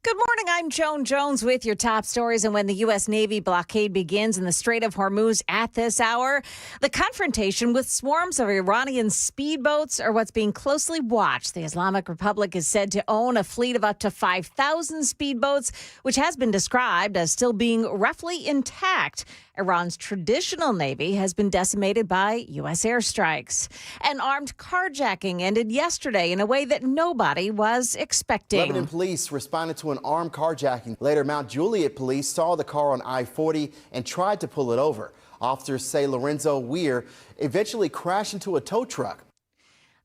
Good morning. I'm Joan Jones with your top stories. And when the U.S. Navy blockade begins in the Strait of Hormuz at this hour, the confrontation with swarms of Iranian speedboats are what's being closely watched. The Islamic Republic is said to own a fleet of up to 5,000 speedboats, which has been described as still being roughly intact. Iran's traditional navy has been decimated by U.S. airstrikes. An armed carjacking ended yesterday in a way that nobody was expecting. Lebanon police responded to an armed carjacking. Later, Mount Juliet police saw the car on I-40 and tried to pull it over. Officers say Lorenzo Weir eventually crashed into a tow truck.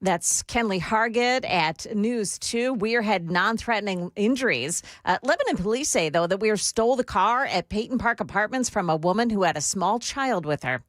That's Kenley Hargett at News 2. Weir had non-threatening injuries. Lebanon police say, though, that Weir stole the car at Peyton Park Apartments from a woman who had a small child with her.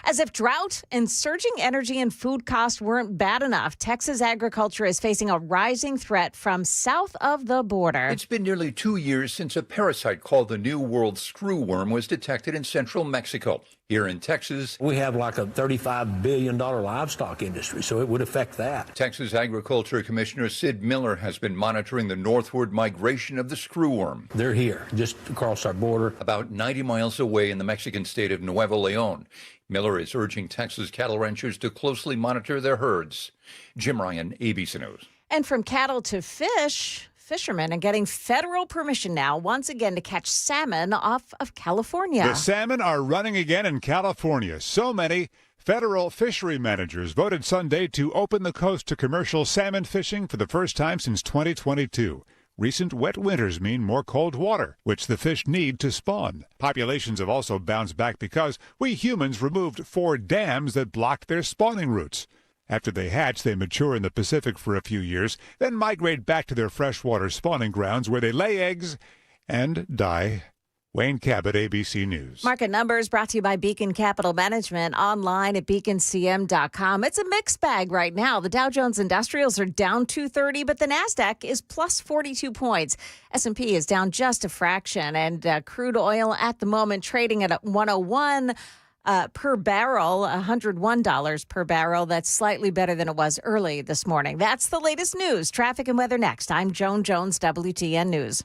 As if drought and surging energy and food costs weren't bad enough, Texas agriculture is facing a rising threat from south of the border. It's been nearly 2 years since a parasite called the New World screwworm was detected in central Mexico. Here in Texas, we have like a $35 billion livestock industry, so it would affect that. Texas Agriculture Commissioner Sid Miller has been monitoring the northward migration of the screwworm. They're here, just across our border. About 90 miles away in the Mexican state of Nuevo Leon. Miller is urging Texas cattle ranchers to closely monitor their herds. Jim Ryan, ABC News. And from cattle to fish, fishermen are getting federal permission now once again to catch salmon off of California. The salmon are running again in California. So many federal fishery managers voted Sunday to open the coast to commercial salmon fishing for the first time since 2022. Recent wet winters mean more cold water, which the fish need to spawn. Populations have also bounced back because we humans removed 4 dams that blocked their spawning routes. After they hatch, they mature in the Pacific for a few years, then migrate back to their freshwater spawning grounds where they lay eggs and die. Wayne Cabot, ABC News. Market Numbers brought to you by Beacon Capital Management, online at beaconcm.com. It's a mixed bag right now. The Dow Jones Industrials are down 230, but the NASDAQ is plus 42 points. S&P is down just a fraction, and crude oil at the moment trading at 101 per barrel, $101 per barrel. That's slightly better than it was early this morning. That's the latest news. Traffic and weather next. I'm Joan Jones, WTN News.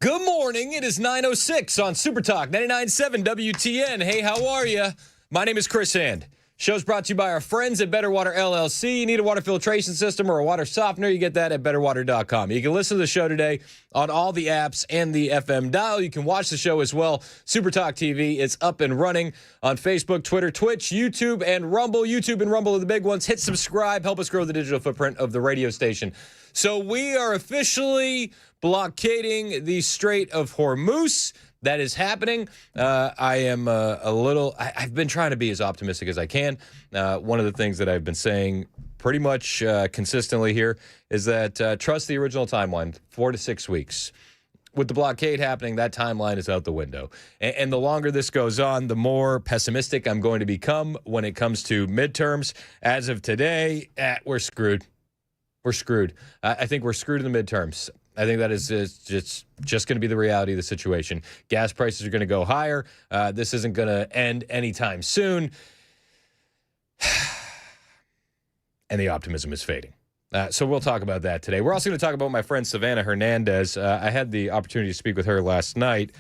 Good morning. It is 9:06 on Super Talk 99.7 WTN. Hey, how are you? My name is Chris Hand. Show's brought to you by our friends at Better Water LLC. You need a water filtration system or a water softener, you get that at betterwater.com. You can listen to the show today on all the apps and the FM dial. You can watch the show as well. Super Talk TV is up and running on Facebook, Twitter, Twitch, YouTube, and Rumble. YouTube and Rumble are the big ones. Hit subscribe. Help us grow the digital footprint of the radio station. So we are officially blockading the Strait of Hormuz. That is happening. I am I've been trying to be as optimistic as I can. One of the things that I've been saying pretty much consistently here is that trust the original timeline, 4 to 6 weeks. With the blockade happening, that timeline is out the window. And the longer this goes on, the more pessimistic I'm going to become when it comes to midterms. As of today, we're screwed. We're screwed. I think we're screwed in the midterms. I think that is just going to be the reality of the situation. Gas prices are going to go higher. This isn't going to end anytime soon. And the optimism is fading. So we'll talk about that today. We're also going to talk about my friend Savannah Hernandez. I had the opportunity to speak with her last night.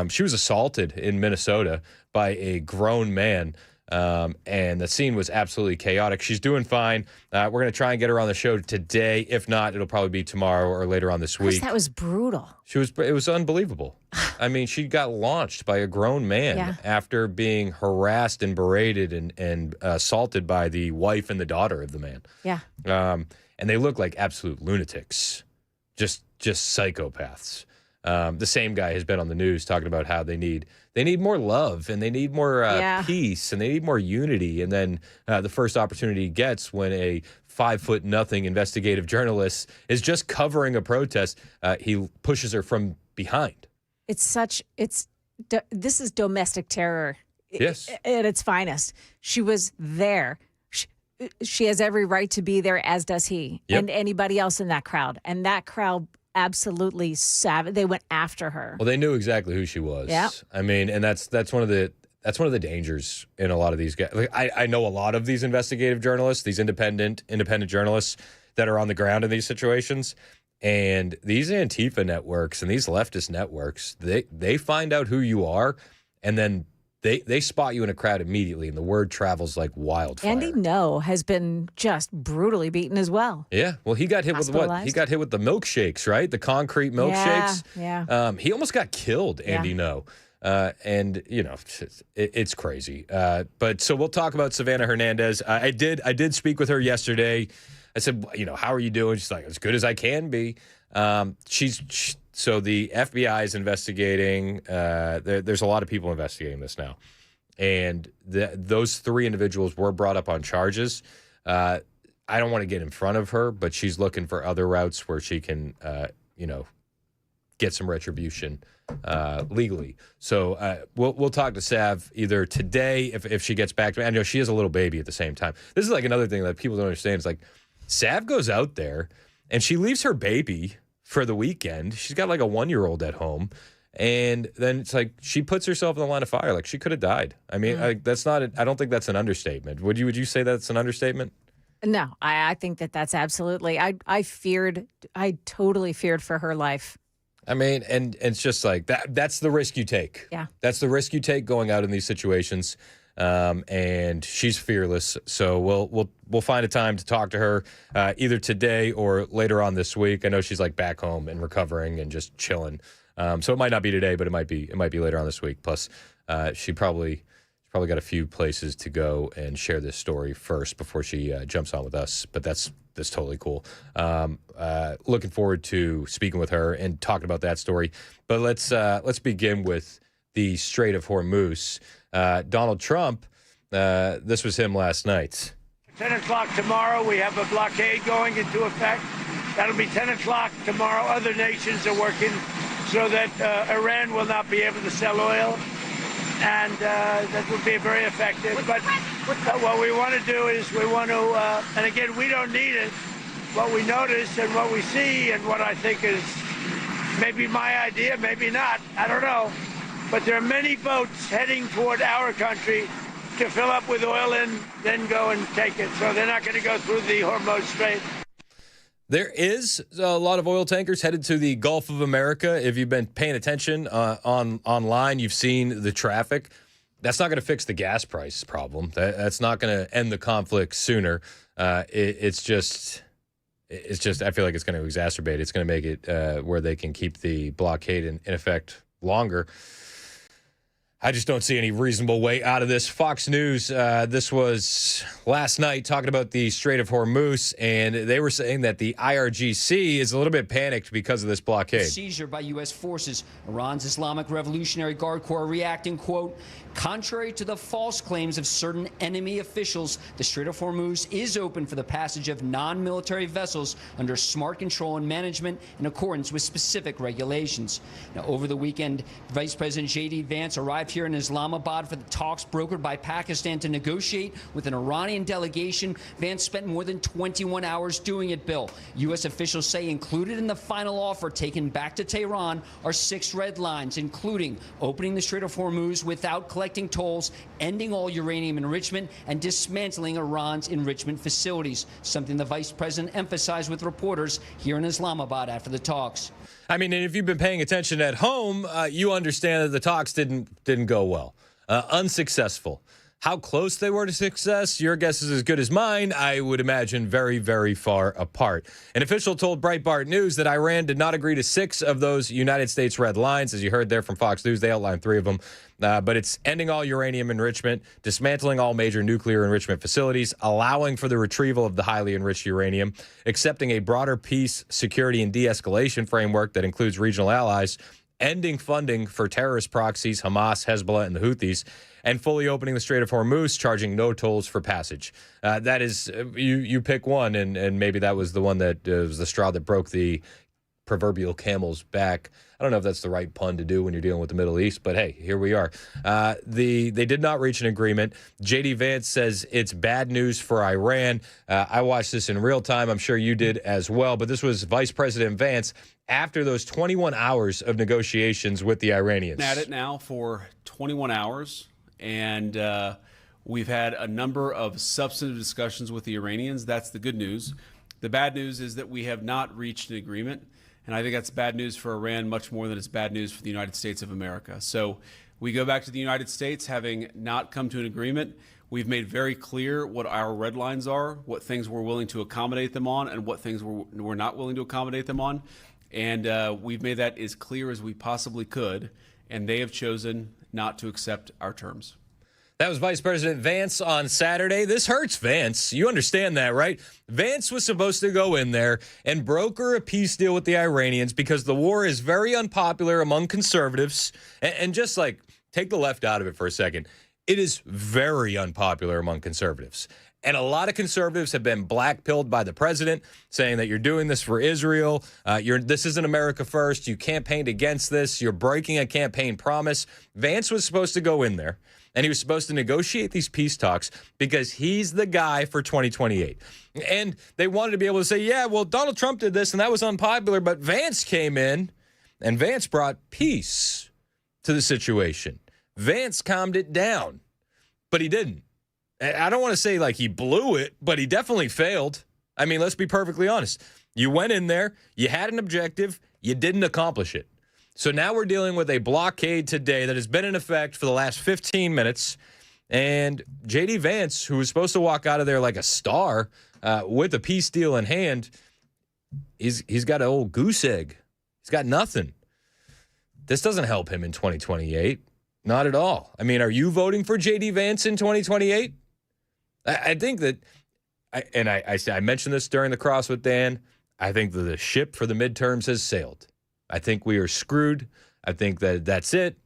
She was assaulted in Minnesota by a grown man. And the scene was absolutely chaotic. She's doing fine. We're going to try and get her on the show today. If not, it'll probably be tomorrow or later on this week. That was brutal. It was unbelievable. I mean, she got launched by a grown man after being harassed and berated and assaulted by the wife and the daughter of the man. Yeah. And they look like absolute lunatics, just psychopaths. The same guy has been on the news talking about how they need more love and they need more peace and they need more unity. And then the first opportunity he gets when a 5'0" investigative journalist is just covering a protest, he pushes her from behind. This is domestic terror. Yes. At its finest. She was there. She has every right to be there, as does he, and anybody else in that crowd. And that crowd absolutely savage. They went after her. Well, they knew exactly who she was. Yeah. I mean, and that's one of the dangers in a lot of these guys. Like, I know a lot of these investigative journalists, these independent journalists that are on the ground in these situations. And these Antifa networks and these leftist networks, they find out who you are, and then they spot you in a crowd immediately, and the word travels like wildfire. Andy No has been just brutally beaten as well. Yeah, well, he got hit with what? He got hit with the milkshakes, right? The concrete milkshakes. Yeah. He almost got killed, Andy No. And you know, it's crazy. But so we'll talk about Savannah Hernandez. I did speak with her yesterday. I said, how are you doing? She's like, as good as I can be. So the FBI is investigating. There's a lot of people investigating this now. And those 3 individuals were brought up on charges. I don't want to get in front of her, but she's looking for other routes where she can, get some retribution legally. So we'll talk to Sav either today if she gets back to me. I know she has a little baby at the same time. This is like another thing that people don't understand. It's like Sav goes out there and she leaves her baby for the weekend. She's got like a 1-year-old at home. And then it's like she puts herself in the line of fire. Like she could have died. I mean, I don't think that's an understatement. Would you say that's an understatement? No, I think that's absolutely. I totally feared for her life. I mean, and it's just like that's the risk you take. Yeah. That's the risk you take going out in these situations. And she's fearless. So we'll find a time to talk to her either today or later on this week. I know she's like back home and recovering and just chilling. So it might not be today, but it might be later on this week. Plus, she probably got a few places to go and share this story first before she jumps on with us. But that's totally cool. Looking forward to speaking with her and talking about that story. But let's begin with the Strait of Hormuz. Donald Trump, this was him last night. 10 o'clock tomorrow, we have a blockade going into effect. That'll be 10 o'clock tomorrow. Other nations are working so that Iran will not be able to sell oil, and that would be very effective. But what we want to do is and again, we don't need it. What we notice and what we see and what I think is maybe my idea, maybe not, I don't know. But there are many boats heading toward our country to fill up with oil and then go and take it. So they're not going to go through the Hormuz Strait. There is a lot of oil tankers headed to the Gulf of America. If you've been paying attention online, you've seen the traffic. That's not going to fix the gas price problem. That's not going to end the conflict sooner. It's just I feel like it's going to exacerbate. It's going to make it where they can keep the blockade in effect longer. I just don't see any reasonable way out of this. Fox News, this was last night, talking about the Strait of Hormuz, and they were saying that the IRGC is a little bit panicked because of this blockade. Seizure by U.S. forces. Iran's Islamic Revolutionary Guard Corps reacting, quote, contrary to the false claims of certain enemy officials, the Strait of Hormuz is open for the passage of non-military vessels under smart control and management in accordance with specific regulations. Now, over the weekend, Vice President J.D. Vance arrived here in Islamabad for the talks brokered by Pakistan to negotiate with an Iranian delegation. Vance spent more than 21 hours doing it, Bill. U.S. officials say included in the final offer taken back to Tehran are 6 red lines, including opening the Strait of Hormuz without collecting tolls, ending all uranium enrichment, and dismantling Iran's enrichment facilities, something the vice president emphasized with reporters here in Islamabad after the talks. I mean, and if you've been paying attention at home, you understand that the talks didn't go well. Unsuccessful. How close they were to success, your guess is as good as mine. I would imagine very, very far apart. An official told Breitbart News that Iran did not agree to 6 of those United States red lines. As you heard there from Fox News, they outlined 3 of them. But it's ending all uranium enrichment, dismantling all major nuclear enrichment facilities, allowing for the retrieval of the highly enriched uranium, accepting a broader peace, security, and de-escalation framework that includes regional allies, ending funding for terrorist proxies, Hamas, Hezbollah, and the Houthis, and fully opening the Strait of Hormuz, charging no tolls for passage. That is, you pick one, and maybe that was the one that was the straw that broke the proverbial camel's back. I don't know if that's the right pun to do when you're dealing with the Middle East, but hey, here we are. They did not reach an agreement. J.D. Vance says it's bad news for Iran. I watched this in real time. I'm sure you did as well, but this was Vice President Vance after those 21 hours of negotiations with the Iranians. At it now for 21 hours. And we've had a number of substantive discussions with the Iranians. That's the good news. The bad news is that we have not reached an agreement. And I think that's bad news for Iran much more than it's bad news for the United States of America. So we go back to the United States having not come to an agreement. We've made very clear what our red lines are, what things we're willing to accommodate them on, and what things we're not willing to accommodate them on. And we've made that as clear as we possibly could. And they have chosen not to accept our terms. That was Vice President Vance on Saturday. This hurts Vance. You understand that, right? Vance was supposed to go in there and broker a peace deal with the Iranians because the war is very unpopular among conservatives. And just like, take the left out of it for a second. It is very unpopular among conservatives. And a lot of conservatives have been blackpilled by the president, saying that you're doing this for Israel. This isn't America first. You campaigned against this. You're breaking a campaign promise. Vance was supposed to go in there, and he was supposed to negotiate these peace talks because he's the guy for 2028. And they wanted to be able to say, yeah, well, Donald Trump did this, and that was unpopular, but Vance came in, and Vance brought peace to the situation. Vance calmed it down, but he didn't. I don't want to say like he blew it, but he definitely failed. I mean, let's be perfectly honest. You went in there, you had an objective, you didn't accomplish it. So now we're dealing with a blockade today that has been in effect for the last 15 minutes. And J.D. Vance, who was supposed to walk out of there like a star with a peace deal in hand, he's got an old goose egg. He's got nothing. This doesn't help him in 2028. Not at all. I mean, are you voting for J.D. Vance in 2028? I think that, I mentioned this during the Cross with Dan, I think that the ship for the midterms has sailed. I think we are screwed. I think that that's it.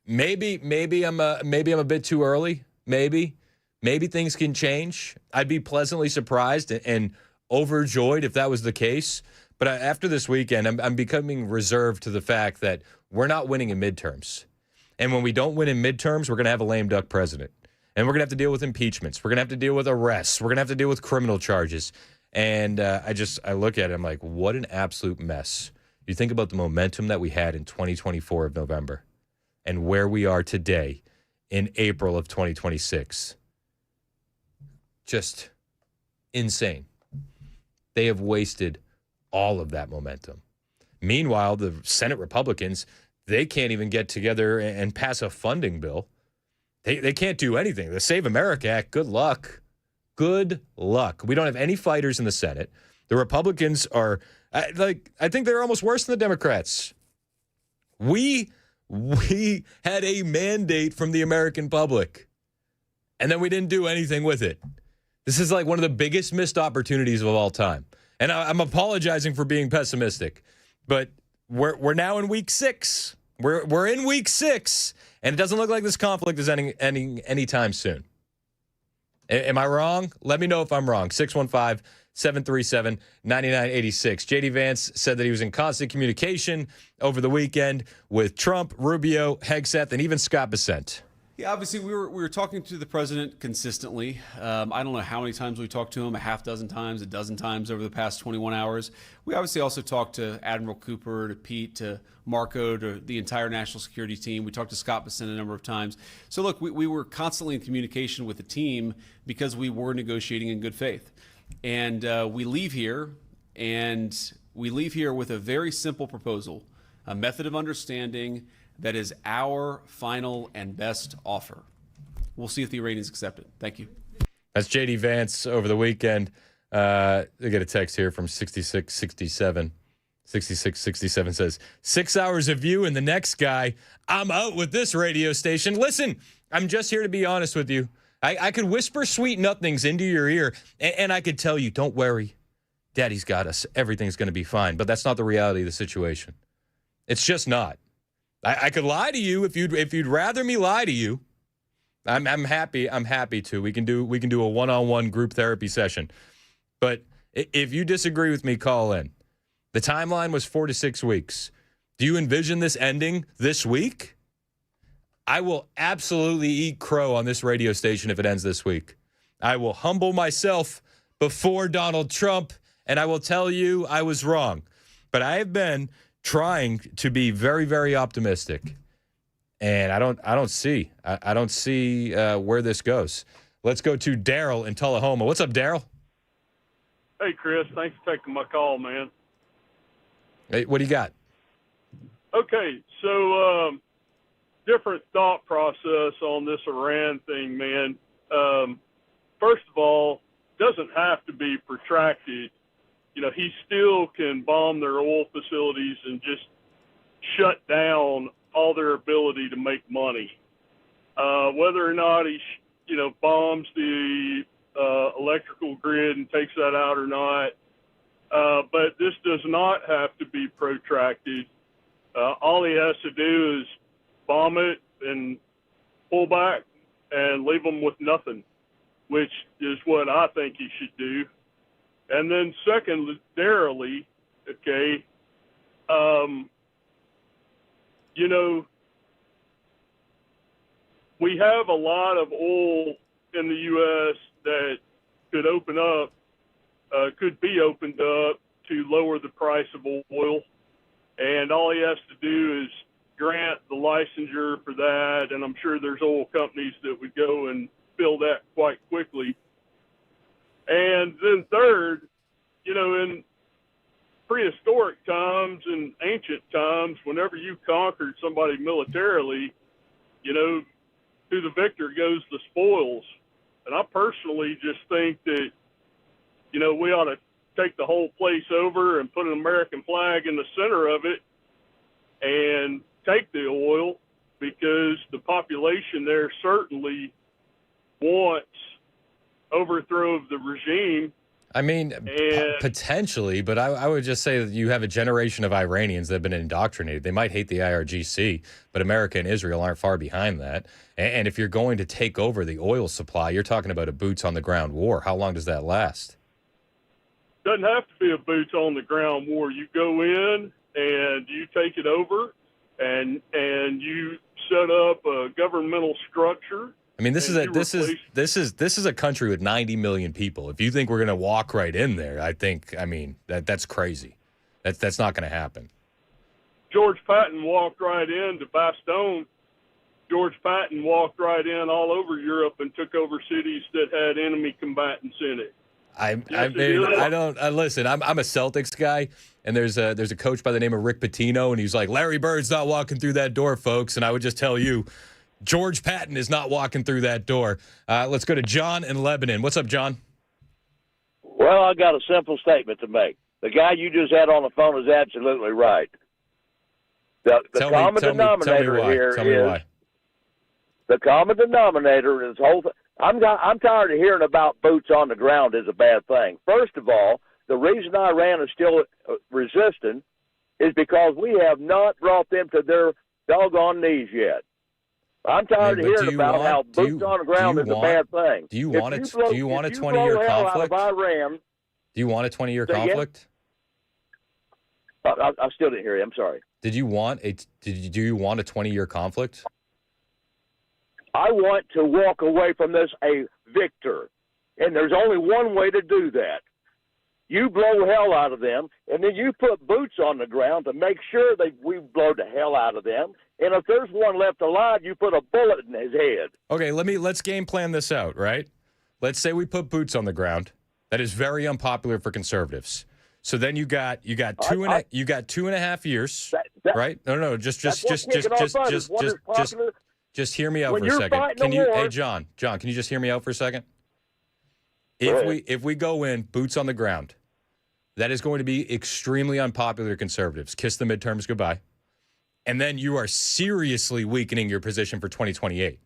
Maybe I'm a bit too early. Maybe things can change. I'd be pleasantly surprised and overjoyed if that was the case. But after this weekend, I'm becoming reserved to the fact that we're not winning in midterms. And when we don't win in midterms, we're going to have a lame duck president. And we're going to have to deal with impeachments. We're going to have to deal with arrests. We're going to have to deal with criminal charges. And I look at it, I'm like, what an absolute mess. You think about the momentum that we had in 2024 of November and where we are today in April of 2026. Just insane. They have wasted all of that momentum. Meanwhile, the Senate Republicans, they can't even get together and pass a funding bill. They can't do anything. The Save America Act, good luck. Good luck. We don't have any fighters in the Senate. The Republicans are, I think they're almost worse than the Democrats. We had a mandate from the American public, and then we didn't do anything with it. This is like one of the biggest missed opportunities of all time. And I'm apologizing for being pessimistic, but we're now in week 6. We're in week 6, and it doesn't look like this conflict is ending anytime soon. Am I wrong? Let me know if I'm wrong. 615-737-9986. J.D. Vance said that he was in constant communication over the weekend with Trump, Rubio, Hegseth, and even Scott Bessent. Yeah, obviously we were talking to the president consistently. I don't know how many times we talked to him, a half dozen times, a dozen times over the past 21 hours. We obviously also talked to Admiral Cooper, to Pete, to Marco, to the entire national security team. We talked to Scott Bessent a number of times. So look, we were constantly in communication with the team because we were negotiating in good faith. And we leave here with a very simple proposal, a method of understanding that is our final and best offer. We'll see if the Iranians accept it. Thank you. That's J.D. Vance over the weekend. They get a text here from 6667. 6667 says, 6 hours of you and the next guy. I'm out with this radio station. Listen, I'm just here to be honest with you. I could whisper sweet nothings into your ear, and I could tell you, don't worry. Daddy's got us. Everything's going to be fine. But that's not the reality of the situation. It's just not. I could lie to you if you'd rather me lie to you. I'm happy to. We can do a one-on-one group therapy session. But if you disagree with me, call in. The timeline was 4 to 6 weeks. Do you envision this ending this week? I will absolutely eat crow on this radio station if it ends this week. I will humble myself before Donald Trump, and I will tell you I was wrong. But I have been trying to be very, very optimistic, and I don't see where this goes. Let's go to Daryl in Tullahoma. What's up, Daryl? Hey, Chris. Thanks for taking my call, man. Hey, what do you got? Okay, so different thought process on this Iran thing, man. First of all, doesn't have to be protracted. You know, he still can bomb their oil facilities and just shut down all their ability to make money. Whether or not he, bombs the electrical grid and takes that out or not, but this does not have to be protracted. All he has to do is bomb it and pull back and leave them with nothing, which is what I think he should do. And then secondarily, okay, we have a lot of oil in the U.S. that could be opened up to lower the price of oil. And all he has to do is grant the licensure for that. And I'm sure there's oil companies that would go and fill that quite quickly. And then third, in prehistoric times and ancient times, whenever you conquered somebody militarily, to the victor goes the spoils. And I personally just think that, we ought to take the whole place over and put an American flag in the center of it and take the oil, because the population there certainly wants overthrow of the regime. I mean, potentially, but I would just say that you have a generation of Iranians that have been indoctrinated. They might hate the IRGC, but America and Israel aren't far behind that. And if you're going to take over the oil supply, you're talking about a boots-on-the-ground war. How long does that last? Doesn't have to be a boots-on-the-ground war. You go in and you take it over, and you set up a governmental structure. I mean, this is a country with 90 million people. If you think we're going to walk right in there, that's crazy. That's not going to happen. George Patton walked right into Bastogne. George Patton walked right in all over Europe and took over cities that had enemy combatants in it. Listen, I'm a Celtics guy, and there's a coach by the name of Rick Pitino, and he's like, Larry Bird's not walking through that door, folks. And I would just tell you, George Patton is not walking through that door. Let's go to John in Lebanon. What's up, John? Well, I got a simple statement to make. The guy you just had on the phone is absolutely right. The common denominator here is the common denominator in this whole thing. I'm tired of hearing about boots on the ground is a bad thing. First of all, the reason Iran is still resisting is because we have not brought them to their doggone knees yet. I'm tired of hearing about how boots on the ground is a bad thing. Do you want a 20-year conflict? Iran, do you want a 20-year conflict? I still didn't hear you. I'm sorry. Do you want a 20-year conflict? I want to walk away from this a victor, and there's only one way to do that. You blow hell out of them, and then you put boots on the ground to make sure that we blow the hell out of them. And if there's one left alive, you put a bullet in his head. Okay, let's game plan this out, right? Let's say we put boots on the ground. That is very unpopular for conservatives. So then you got 2.5 years, right? No, just hear me out for a second. Hey, John, can you just hear me out for a second? If we go in boots on the ground, that is going to be extremely unpopular to conservatives. Kiss the midterms goodbye. And then you are seriously weakening your position for 2028.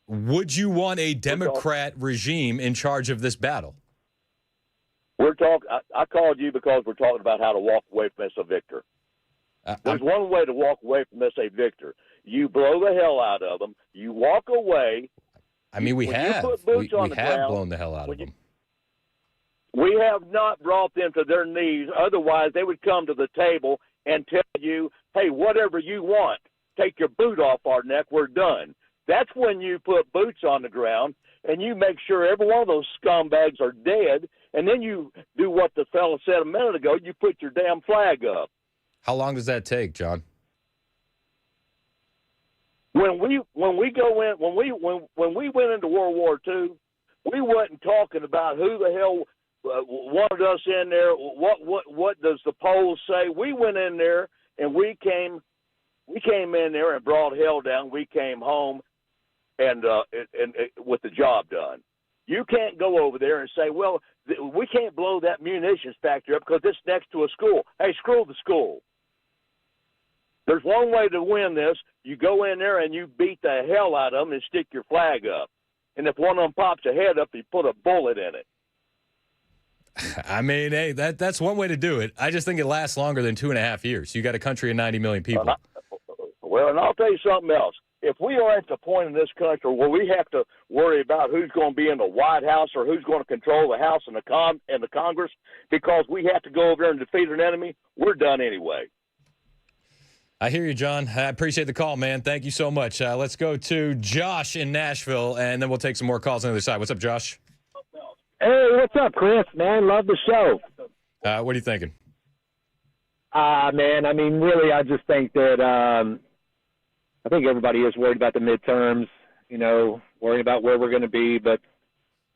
Would you want a Democrat regime in charge of this battle? I called you because we're talking about how to walk away from this a victor. There's one way to walk away from this a victor. You blow the hell out of them. You walk away. I mean, we have blown the hell out of them. We have not brought them to their knees. Otherwise, they would come to the table and tell you, hey, whatever you want, take your boot off our neck, we're done. That's when you put boots on the ground and you make sure every one of those scumbags are dead, and then you do what the fellow said a minute ago, you put your damn flag up. How long does that take, John? When we went into World War II, we wasn't talking about who the hell wanted us in there. What does the polls say? We went in there and we came in there and brought hell down. We came home and with the job done. You can't go over there and say, well, we can't blow that munitions factory up because it's next to a school. Hey, screw the school. There's one way to win this. You go in there and you beat the hell out of them and stick your flag up. And if one of them pops a head up, you put a bullet in it. I mean, hey, that's one way to do it. I just think it lasts longer than 2.5 years. You got a country of 90 million people. Well, and I'll tell you something else. If we are at the point in this country where we have to worry about who's going to be in the White House or who's going to control the House and the Congress because we have to go over there and defeat an enemy, we're done anyway. I hear you, John. I appreciate the call, man. Thank you so much. Let's go to Josh in Nashville, and then we'll take some more calls on the other side. What's up, Josh? Hey, what's up, Chris? Man, love the show. What are you thinking? Man, I mean, really, I just think that I think everybody is worried about the midterms, worrying about where we're going to be. But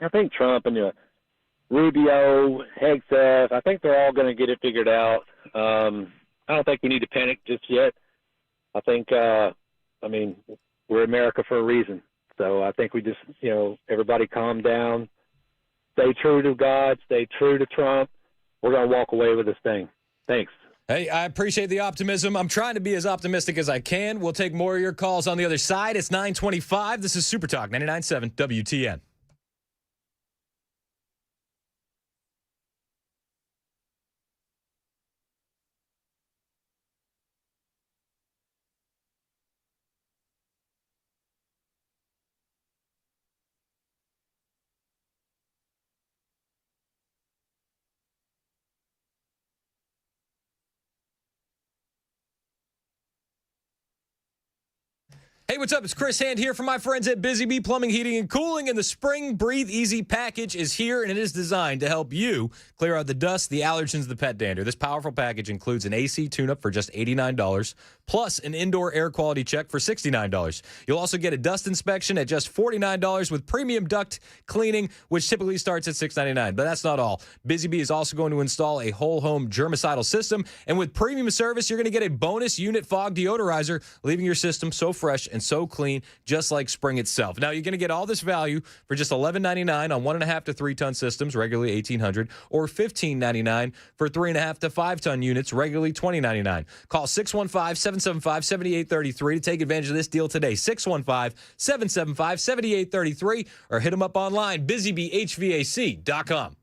I think Trump and Rubio, Hegseth, I think they're all going to get it figured out. I don't think we need to panic just yet. I think, we're America for a reason. So I think we just, everybody calm down, stay true to God, stay true to Trump. We're going to walk away with this thing. Thanks. Hey, I appreciate the optimism. I'm trying to be as optimistic as I can. We'll take more of your calls on the other side. It's 9:25. This is Super Talk 99.7 WTN. Hey, what's up? It's Chris Hand here from my friends at Busy Bee Plumbing, Heating, and Cooling. And the Spring Breathe Easy package is here, and it is designed to help you clear out the dust, the allergens, the pet dander. This powerful package includes an AC tune-up for just $89, plus an indoor air quality check for $69. You'll also get a dust inspection at just $49 with premium duct cleaning, which typically starts at $6.99. But that's not all. Busy Bee is also going to install a whole home germicidal system, and with premium service, you're going to get a bonus unit fog deodorizer, leaving your system so fresh and so clean, just like spring itself. Now, you're going to get all this value for just $11.99 on 1.5 to 3 ton systems, regularly $1,800, or $15.99 for 3.5 to 5 ton units, regularly $20.99. Call 615-775-7833 to take advantage of this deal today. 615-775-7833, or hit them up online, busybeehvac.com.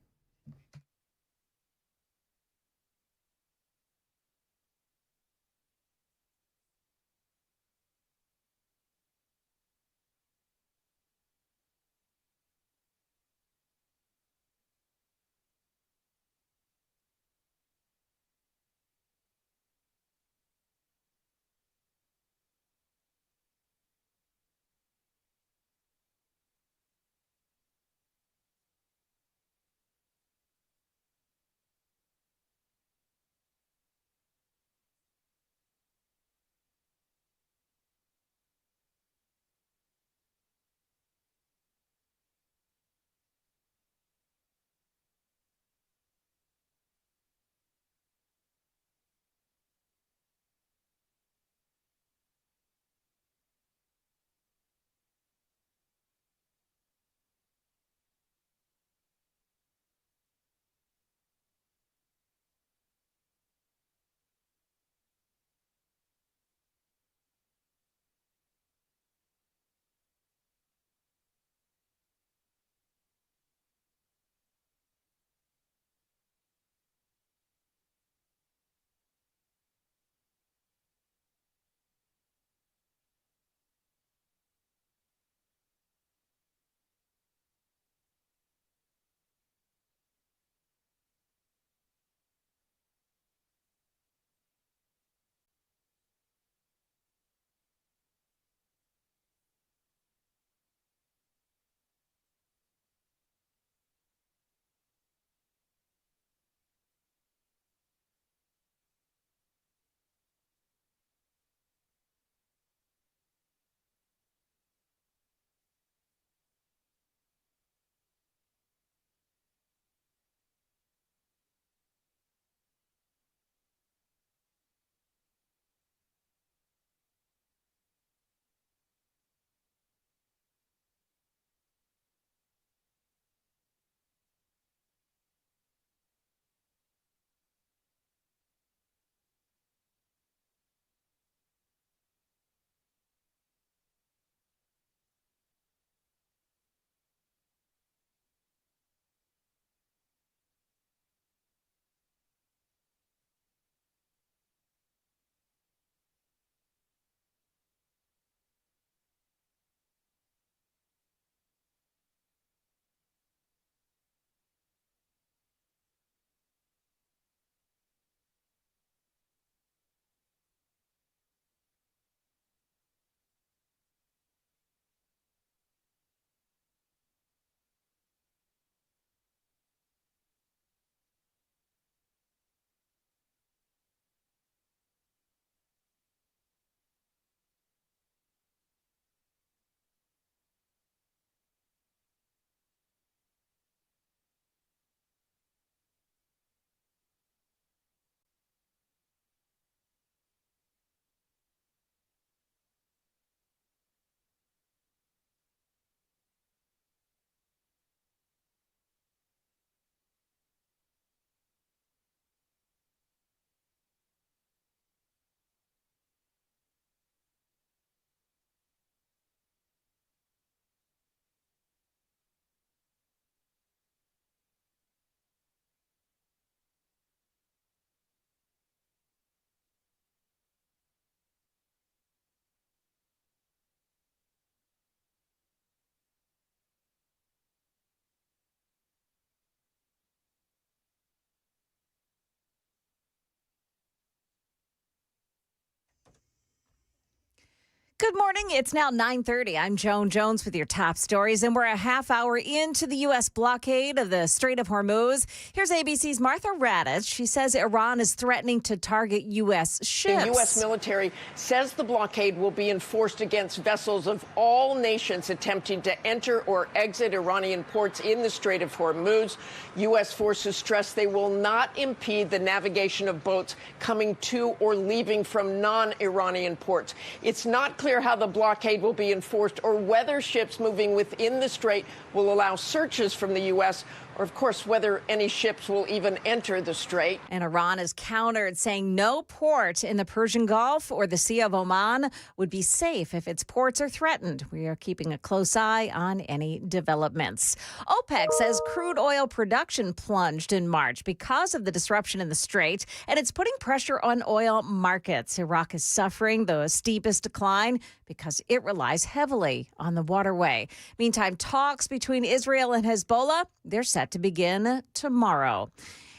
Good morning. It's now 9:30. I'm Joan Jones with your top stories, and we're a half hour into the U.S. blockade of the Strait of Hormuz. Here's ABC's Martha Raddatz. She says Iran is threatening to target U.S. ships. The U.S. military says the blockade will be enforced against vessels of all nations attempting to enter or exit Iranian ports in the Strait of Hormuz. U.S. forces stress they will not impede the navigation of boats coming to or leaving from non-Iranian ports. It's not clear how the blockade will be enforced or whether ships moving within the strait will allow searches from the U.S. or, of course, whether any ships will even enter the strait. And Iran has countered, saying no port in the Persian Gulf or the Sea of Oman would be safe if its ports are threatened. We are keeping a close eye on any developments. OPEC says crude oil production plunged in March because of the disruption in the strait, and it's putting pressure on oil markets. Iraq is suffering the steepest decline because it relies heavily on the waterway. Meantime, talks between Israel and Hezbollah, they're set to begin tomorrow.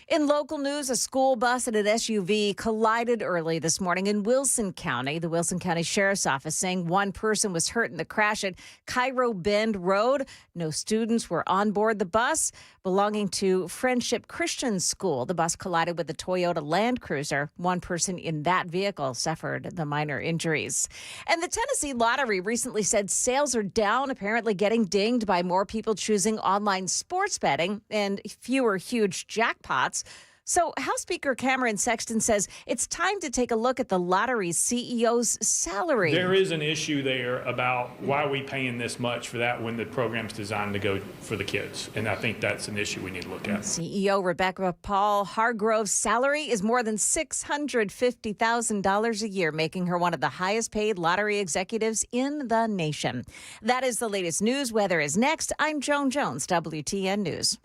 In local news, a school bus and an SUV collided early this morning in Wilson County. The Wilson County Sheriff's Office saying one person was hurt in the crash at Cairo Bend Road. No students were on board the bus belonging to Friendship Christian School. The bus collided with a Toyota Land Cruiser. One person in that vehicle suffered the minor injuries. And the Tennessee Lottery recently said sales are down, apparently getting dinged by more people choosing online sports betting and fewer huge jackpots. So House Speaker Cameron Sexton says it's time to take a look at the lottery's CEO's salary. There is an issue there about why are we paying this much for that when the program's designed to go for the kids. And I think that's an issue we need to look at. CEO Rebecca Paul Hargrove's salary is more than $650,000 a year, making her one of the highest paid lottery executives in the nation. That is the latest news. Weather is next. I'm Joan Jones, WTN News.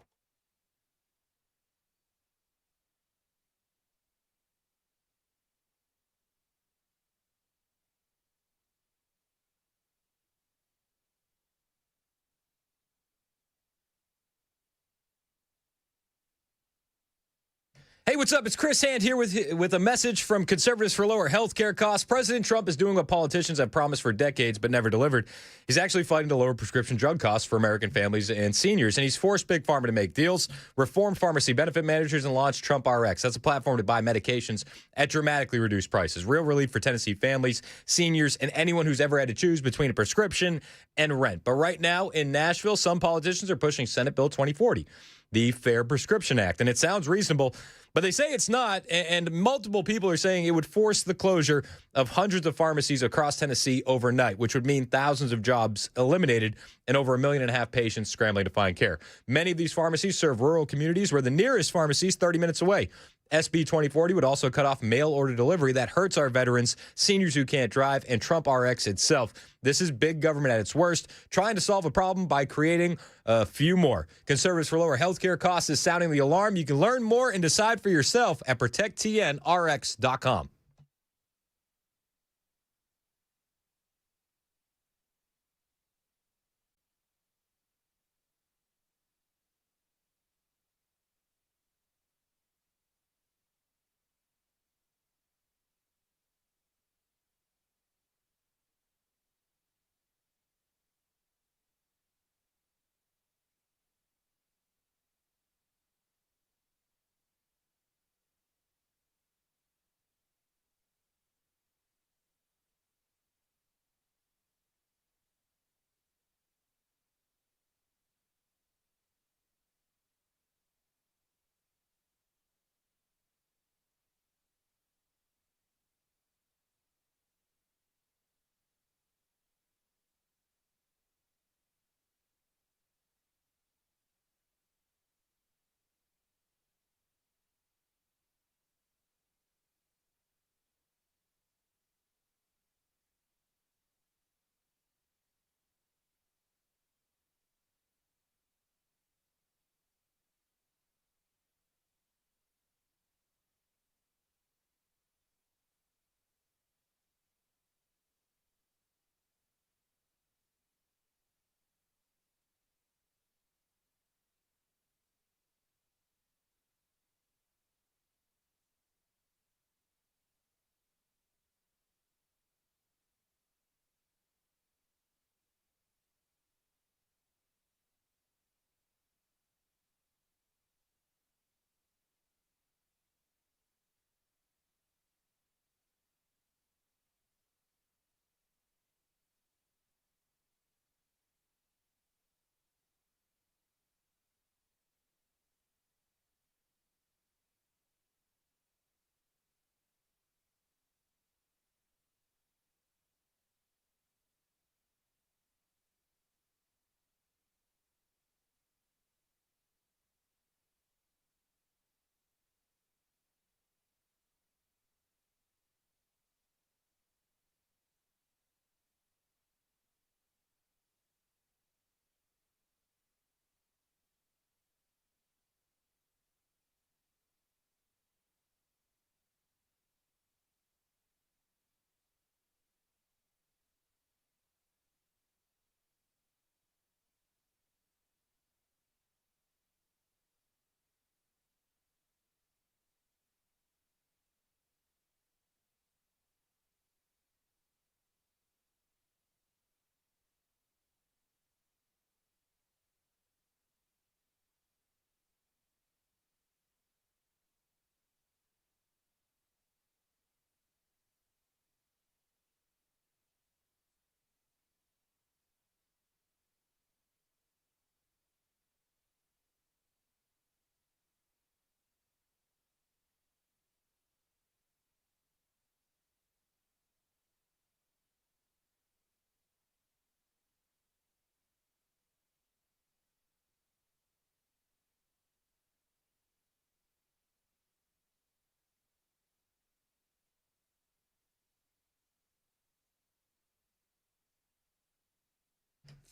Hey, what's up? It's Chris Hand here with a message from Conservatives for Lower Healthcare Costs. President Trump is doing what politicians have promised for decades but never delivered. He's actually fighting to lower prescription drug costs for American families and seniors, and he's forced Big Pharma to make deals, reform pharmacy benefit managers, and launch Trump RX. That's a platform to buy medications at dramatically reduced prices. Real relief for Tennessee families, seniors, and anyone who's ever had to choose between a prescription and rent. But right now in Nashville, some politicians are pushing Senate Bill 2040, the Fair Prescription Act, and it sounds reasonable, but they say it's not, and multiple people are saying it would force the closure of hundreds of pharmacies across Tennessee overnight, which would mean thousands of jobs eliminated and over 1.5 million patients scrambling to find care. Many of these pharmacies serve rural communities where the nearest pharmacy is 30 minutes away. SB 2040 would also cut off mail-order delivery. That hurts our veterans, seniors who can't drive, and Trump RX itself. This is big government at its worst, trying to solve a problem by creating a few more. Conservatives for Lower Healthcare Costs is sounding the alarm. You can learn more and decide for yourself at protecttnrx.com.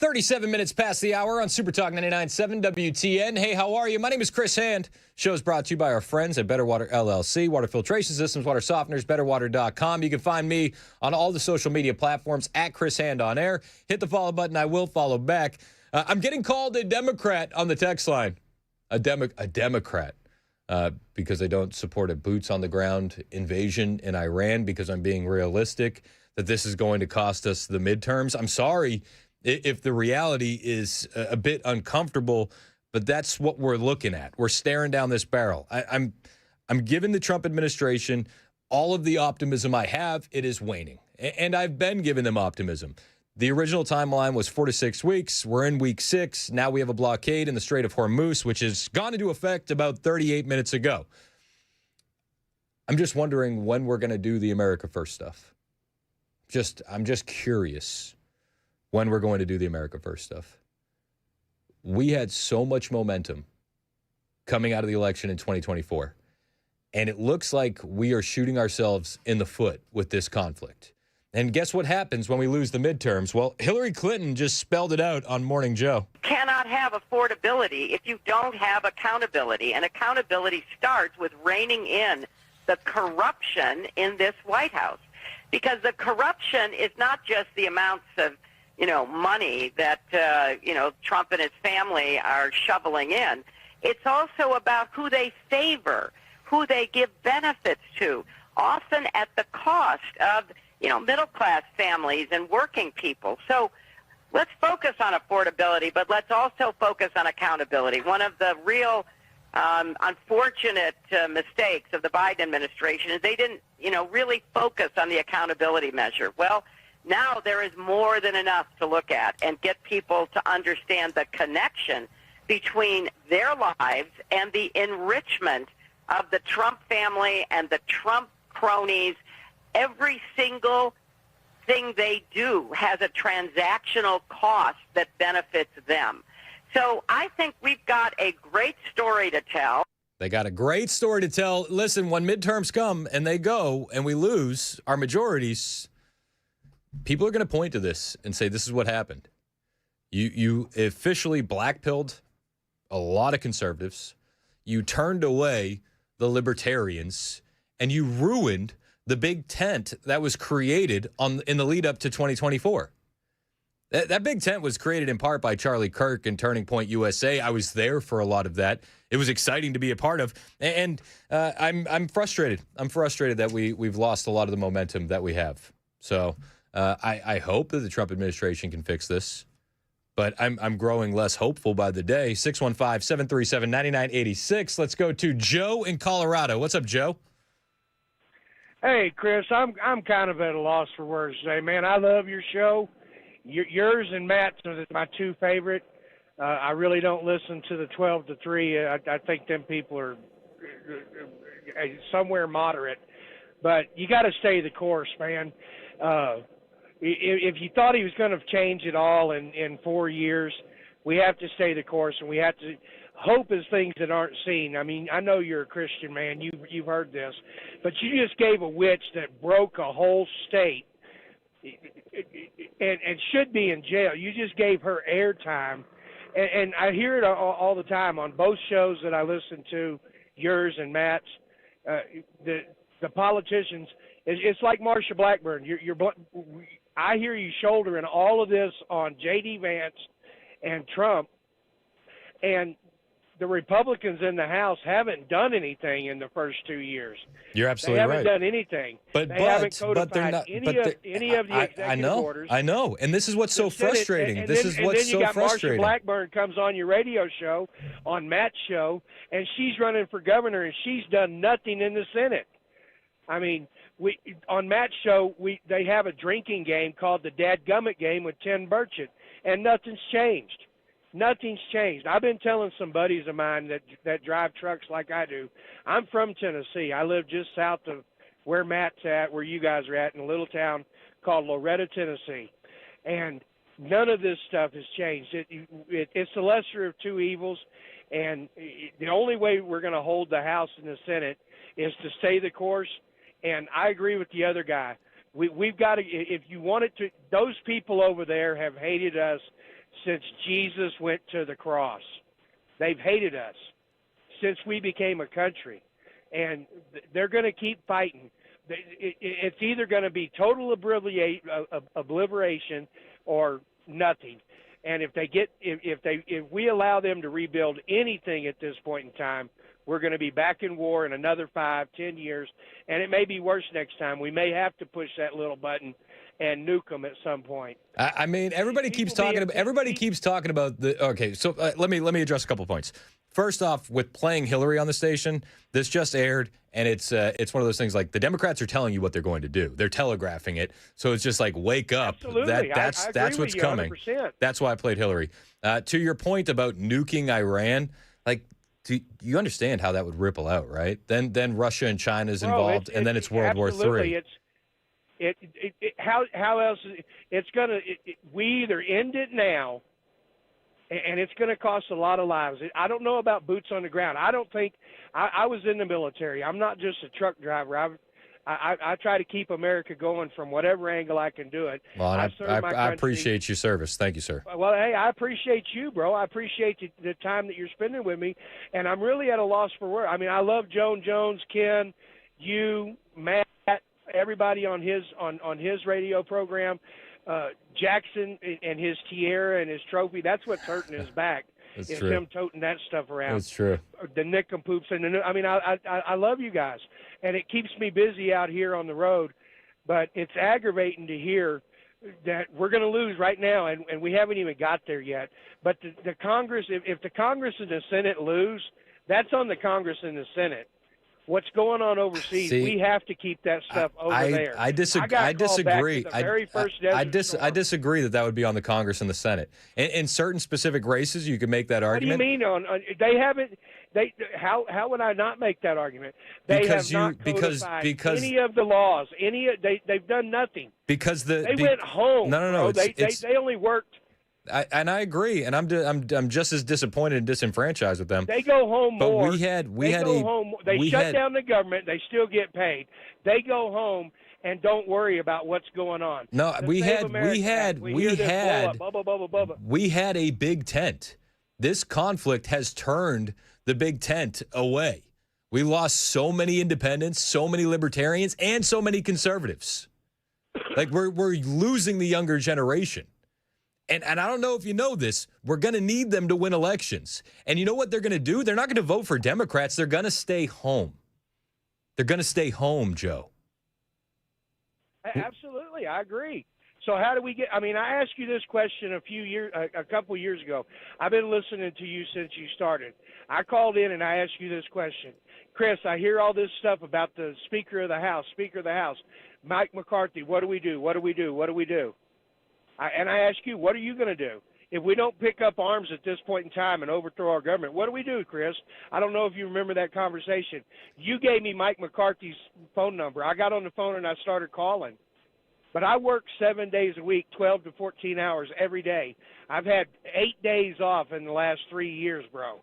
37 minutes past the hour on Super Talk 99.7 WTN. Hey, how are you? My name is Chris Hand. Show's brought to you by our friends at Better Water LLC, water filtration systems, water softeners, betterwater.com. You can find me on all the social media platforms at Chris Hand on air. Hit the follow button. I will follow back. I'm getting called a Democrat on the text line. A Democrat. Because I don't support a boots-on-the-ground invasion in Iran, because I'm being realistic that this is going to cost us the midterms. I'm sorry if the reality is a bit uncomfortable, but that's what we're looking at. We're staring down this barrel. I'm giving the Trump administration all of the optimism I have. It is waning, and I've been giving them optimism. The original timeline was 4 to 6 weeks. We're in week 6. Now we have a blockade in the Strait of Hormuz, which has gone into effect about 38 minutes ago. I'm just wondering when we're going to do the America First stuff. I'm just curious when we're going to do the America First stuff. We had so much momentum coming out of the election in 2024, and it looks like we are shooting ourselves in the foot with this conflict. And guess what happens when we lose the midterms? Well, Hillary Clinton just spelled it out on Morning Joe. Cannot have affordability if you don't have accountability. And accountability starts with reining in the corruption in this White House. Because the corruption is not just the amounts of, money that, Trump and his family are shoveling in. It's also about who they favor, who they give benefits to, often at the cost of middle-class families and working people. So let's focus on affordability, but let's also focus on accountability. One of the real unfortunate mistakes of the Biden administration is they didn't, really focus on the accountability measure. Well, now there is more than enough to look at and get people to understand the connection between their lives and the enrichment of the Trump family and the Trump cronies. Every single thing they do has a transactional cost that benefits them. So I think we've got a great story to tell. They got a great story to tell. Listen, when midterms come and they go and we lose our majorities, people are going to point to this and say, this is what happened. You officially blackpilled a lot of conservatives. You turned away the libertarians, and you ruined the big tent that was created in the lead up to 2024. That big tent was created in part by Charlie Kirk and Turning Point USA. I was there for a lot of that. It was exciting to be a part of, and I'm frustrated. I'm frustrated that we've lost a lot of the momentum that we have. So I hope that the Trump administration can fix this, but I'm growing less hopeful by the day. 615-737-9986. Let's go to Joe in Colorado. What's up, Joe? Hey, Chris, I'm kind of at a loss for words today, man. I love your show. Yours and Matt's are my two favorite. I really don't listen to the 12 to 3. I think them people are somewhere moderate. But you got to stay the course, man. If you thought he was going to change it all in 4 years, we have to stay the course, and we have to hope is things that aren't seen. I mean, I know you're a Christian, man. You've heard this. But you just gave a witch that broke a whole state and should be in jail. You just gave her airtime. And I hear it all the time on both shows that I listen to, yours and Matt's. The politicians, it's like Marsha Blackburn. I hear you shouldering all of this on J.D. Vance and Trump, and the Republicans in the House haven't done anything in the first 2 years. You're absolutely right. They haven't done anything. They haven't codified any of the executive orders. I know. And this is what's so frustrating. And then you got Marsha Blackburn comes on your radio show, on Matt's show, and she's running for governor, and she's done nothing in the Senate. I mean, on Matt's show, they have a drinking game called the Dadgummit game with Tim Burchett, and nothing's changed. Nothing's changed. I've been telling some buddies of mine that drive trucks like I do. I'm from Tennessee. I live just south of where Matt's at, where you guys are at, in a little town called Loretta, Tennessee. And none of this stuff has changed. It's the lesser of two evils, and the only way we're going to hold the House and the Senate is to stay the course. And I agree with the other guy. We've got to, if you want it to, those people over there have hated us since Jesus went to the cross. They've hated us since we became a country, and they're going to keep fighting. It's either going to be total obliteration or nothing. And if we allow them to rebuild anything at this point in time, we're going to be back in war in another 5-10 years, and it may be worse next time. We may have to push that little button and nuke them at some point. I mean, everybody keeps talking about the. Okay, so let me address a couple points. First off, with playing Hillary on the station, this just aired, and it's one of those things like the Democrats are telling you what they're going to do. They're telegraphing it, so it's just like wake up. Absolutely. That's what's coming. 100%. That's why I played Hillary. To your point about nuking Iran, like. Do you understand how that would ripple out, right? Then Russia and China's involved, and then it's World War III. How else? It's gonna. We either end it now, and it's going to cost a lot of lives. I don't know about boots on the ground. I don't think I was in the military. I'm not just a truck driver. I try to keep America going from whatever angle I can do it. Well, I appreciate your service. Thank you, sir. Well, hey, I appreciate you, bro. I appreciate the time that you're spending with me, and I'm really at a loss for words. I mean, I love Joan Jones, Ken, you, Matt, everybody on his radio program, Jackson and his tiara and his trophy. That's what's hurting his back. That's is true. Him toting that stuff around. That's true. The nincompoops and I mean, I love you guys, and it keeps me busy out here on the road. But it's aggravating to hear that we're going to lose right now, and we haven't even got there yet. But the Congress, if the Congress and the Senate lose, that's on the Congress and the Senate. What's going on overseas? We have to keep that stuff over there. I disagree. I disagree that would be on the Congress and the Senate. In certain specific races, you could make that argument. What do you mean? They haven't. How would I not make that argument? They have not codified any of the laws. They've done nothing. Because they went home. No. They only worked. I agree, and I'm just as disappointed and disenfranchised with them. They go home more. But They shut down the government. They still get paid. They go home and don't worry about what's going on. No, we had a big tent. This conflict has turned the big tent away. We lost so many independents, so many libertarians, and so many conservatives. Like we're losing the younger generation. And I don't know if you know this, we're going to need them to win elections. And you know what they're going to do? They're not going to vote for Democrats. They're going to stay home. They're going to stay home, Joe. Absolutely. I agree. So how do we get – I mean, I asked you this question a couple of years ago. I've been listening to you since you started. I called in and I asked you this question. Chris, I hear all this stuff about the Speaker of the House, Mike McCarthy. What do we do? What do we do? What do we do? And I ask you, what are you going to do? If we don't pick up arms at this point in time and overthrow our government, what do we do, Chris? I don't know if you remember that conversation. You gave me Mike McCarthy's phone number. I got on the phone and I started calling. But I work 7 days a week, 12 to 14 hours every day. I've had 8 days off in the last 3 years, bro.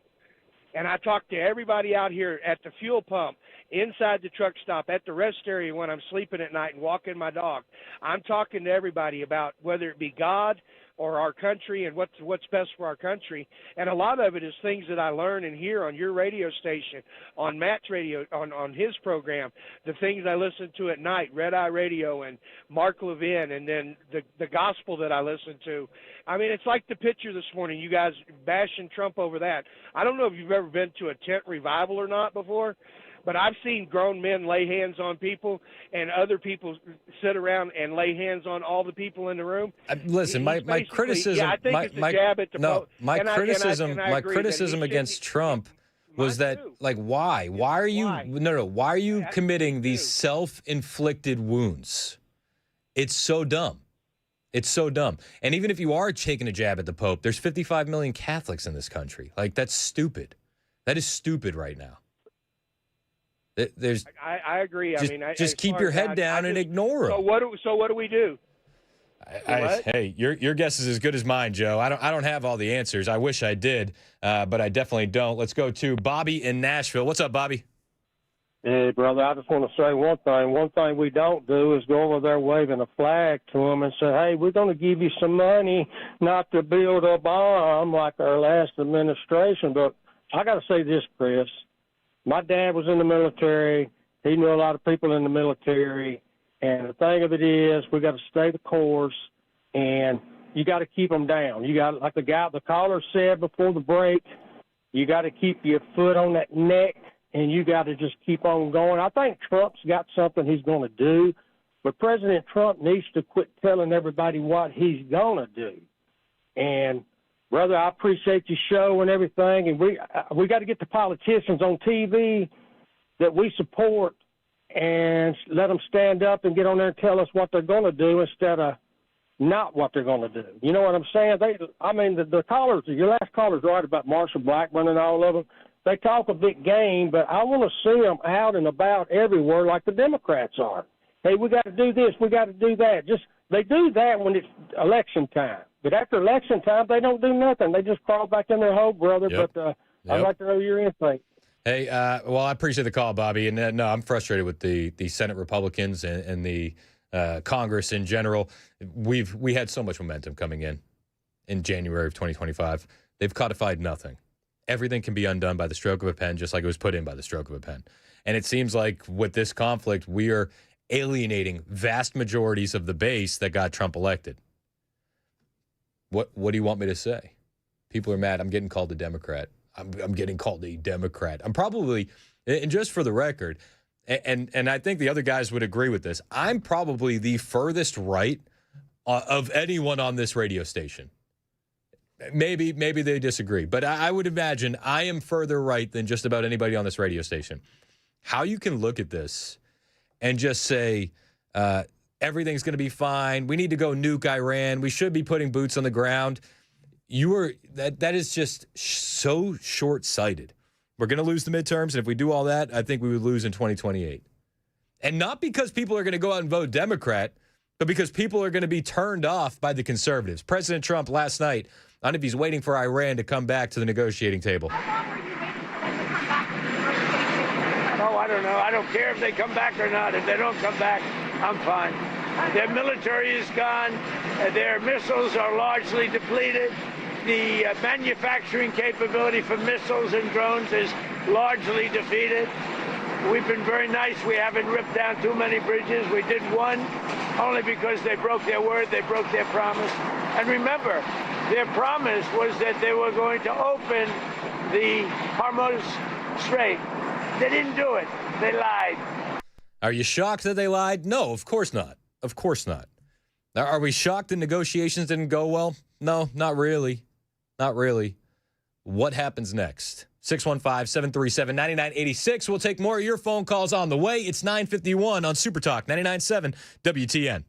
And I talk to everybody out here at the fuel pump, inside the truck stop, at the rest area when I'm sleeping at night and walking my dog. I'm talking to everybody about whether it be God or our country and what's best for our country. And a lot of it is things that I learn and hear on your radio station, on Matt's radio, on his program, the things I listen to at night, Red Eye Radio and Mark Levin, and then the gospel that I listen to. I mean, it's like the picture this morning, you guys bashing Trump over that. I don't know if you've ever been to a tent revival or not before, but I've seen grown men lay hands on people and other people sit around and lay hands on all the people in the room. Listen, my criticism. Yeah, I think it's a jab at the vote. My criticism against Trump was that, like, why? Why are you? Why are you committing these self-inflicted wounds? It's so dumb. It's so dumb. And even if you are taking a jab at the Pope, there's 55 million Catholics in this country. Like, that's stupid. That is stupid right now. I agree. Just keep your head down and ignore them. So what do we do? Hey, your guess is as good as mine, Joe. I don't have all the answers. I wish I did, but I definitely don't. Let's go to Bobby in Nashville. What's up, Bobby? Hey, brother, I just want to say one thing. One thing we don't do is go over there waving a flag to them and say, hey, we're going to give you some money not to build a bomb like our last administration. But I got to say this, Chris. My dad was in the military. He knew a lot of people in the military. And the thing of it is, we got to stay the course, and you got to keep them down. You got, like the caller said before the break, you got to keep your foot on that neck, and you got to just keep on going. I think Trump's got something he's going to do, but President Trump needs to quit telling everybody what he's going to do. And, brother, I appreciate your show and everything, and we got to get the politicians on TV that we support and let them stand up and get on there and tell us what they're going to do instead of not what they're going to do. You know what I'm saying? The callers, your last caller's right about Marshall Blackburn and all of them. They talk a big game, but I want to see them out and about everywhere like the Democrats are. Hey, we got to do this, we got to do that. They do that when it's election time. But after election time, they don't do nothing. They just crawl back in their hole, brother. Yep. But I'd like to know your insight. Hey, well, I appreciate the call, Bobby. And no, I'm frustrated with the Senate Republicans and the Congress in general. We had so much momentum coming in January of 2025. They've codified nothing. Everything can be undone by the stroke of a pen, just like it was put in by the stroke of a pen. And it seems like with this conflict, we are alienating vast majorities of the base that got Trump elected. What do you want me to say? People are mad. I'm getting called a Democrat. I'm getting called a Democrat. I'm probably, and just for the record, and I think the other guys would agree with this, I'm probably the furthest right of anyone on this radio station. Maybe they disagree, but I would imagine I am further right than just about anybody on this radio station. How you can look at this and just say everything's going to be fine, we need to go nuke Iran, we should be putting boots on the ground. That is just so short-sighted. We're going to lose the midterms, and if we do all that, I think we would lose in 2028. And not because people are going to go out and vote Democrat, but because people are going to be turned off by the conservatives. President Trump last night, I don't know if he's waiting for Iran to come back to the negotiating table. Oh, I don't know. I don't care if they come back or not. If they don't come back, I'm fine. Their military is gone. Their missiles are largely depleted. The manufacturing capability for missiles and drones is largely defeated. We've been very nice. We haven't ripped down too many bridges. We did one only because they broke their word. They broke their promise. And remember, their promise was that they were going to open the Hormuz Strait. They didn't do it. They lied. Are you shocked that they lied? No, of course not. Of course not. Are we shocked that negotiations didn't go well? No, not really. Not really. What happens next? 615-737-9986. We'll take more of your phone calls on the way. It's 9:51 on Super Talk 99.7 WTN.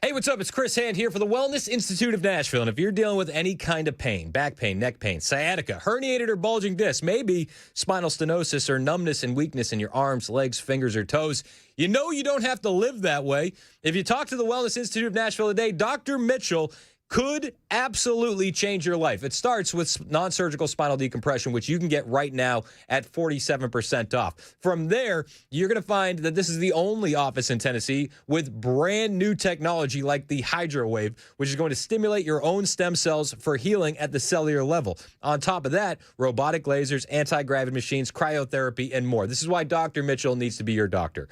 Hey, what's up? It's Chris Hand here for the Wellness Institute of Nashville. And if you're dealing with any kind of pain, back pain, neck pain, sciatica, herniated or bulging disc, maybe spinal stenosis or numbness and weakness in your arms, legs, fingers, or toes, you know you don't have to live that way. If you talk to the Wellness Institute of Nashville today, Dr. Mitchell could absolutely change your life. It starts with non-surgical spinal decompression, which you can get right now at 47% off. From there, you're going to find that this is the only office in Tennessee with brand new technology like the HydroWave, which is going to stimulate your own stem cells for healing at the cellular level. On top of that, robotic lasers, anti-gravity machines, cryotherapy, and more. This is why Dr. Mitchell needs to be your doctor.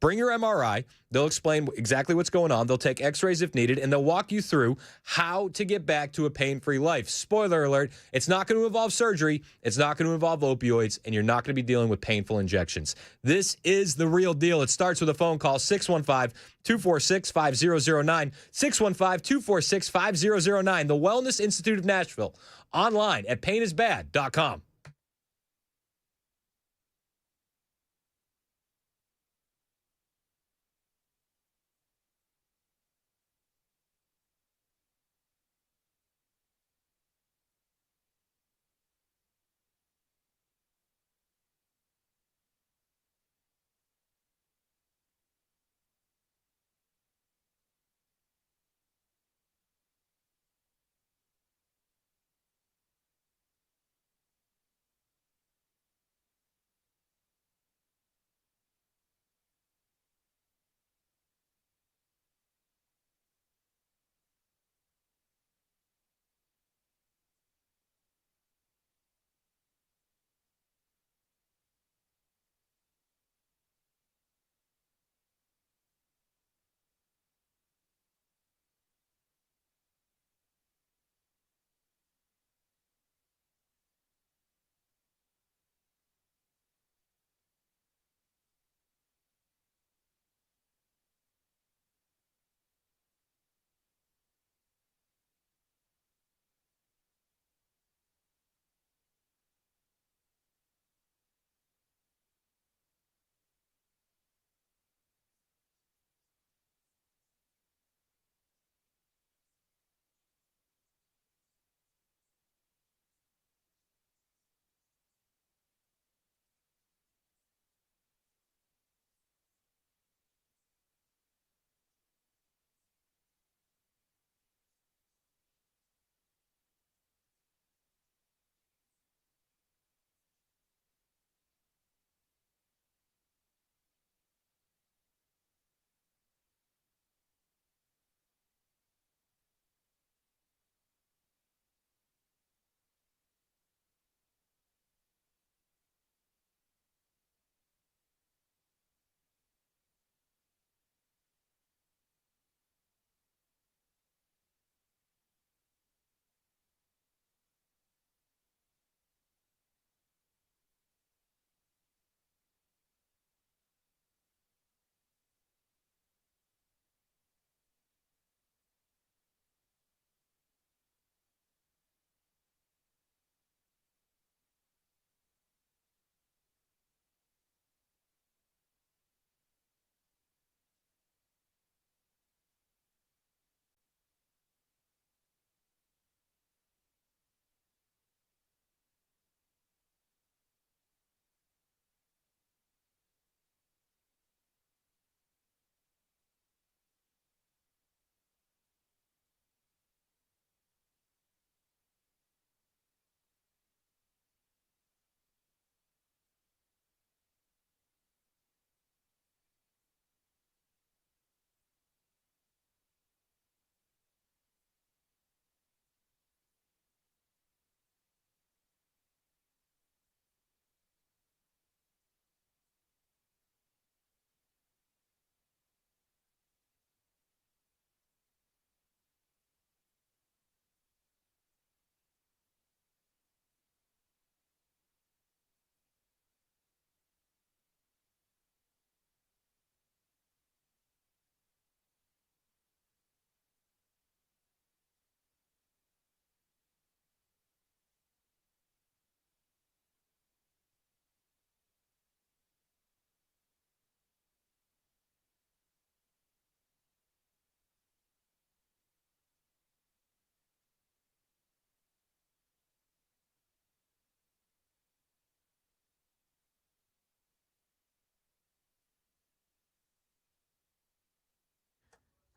Bring your MRI. They'll explain exactly what's going on. They'll take x-rays if needed, and they'll walk you through how to get back to a pain-free life. Spoiler alert, it's not going to involve surgery. It's not going to involve opioids, and you're not going to be dealing with painful injections. This is the real deal. It starts with a phone call, 615-246-5009, 615-246-5009, the Wellness Institute of Nashville, online at painisbad.com.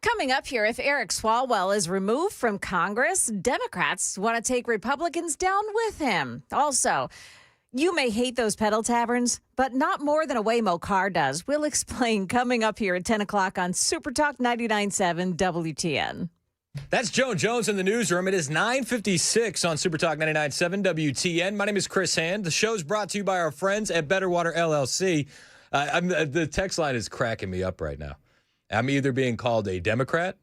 Coming up here, if Eric Swalwell is removed from Congress, Democrats want to take Republicans down with him. Also, you may hate those pedal taverns, but not more than a Waymo car does. We'll explain coming up here at 10 o'clock on Super Talk 99.7 WTN. That's Joan Jones in the newsroom. It is 9:56 on Super Talk 99.7 WTN. My name is Chris Hand. The show's brought to you by our friends at Better Water LLC. The text line is cracking me up right now. I'm either being called a Democrat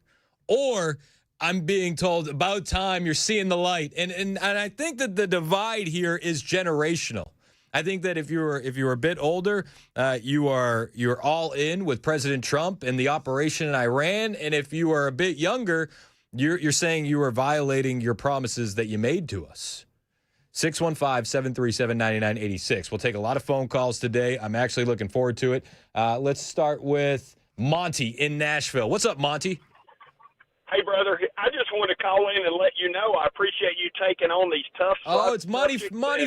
or I'm being told about time you're seeing the light. And I think that the divide here is generational. I think that if you're a bit older, you're all in with President Trump and the operation in Iran. And if you are a bit younger, you're saying you are violating your promises that you made to us. 615-737-9986. We'll take a lot of phone calls today. I'm actually looking forward to it. Let's start with Monty in Nashville. What's up, Monty? Hey, brother, I just want to call in and let you know I appreciate you taking on these tough Oh, it's Monty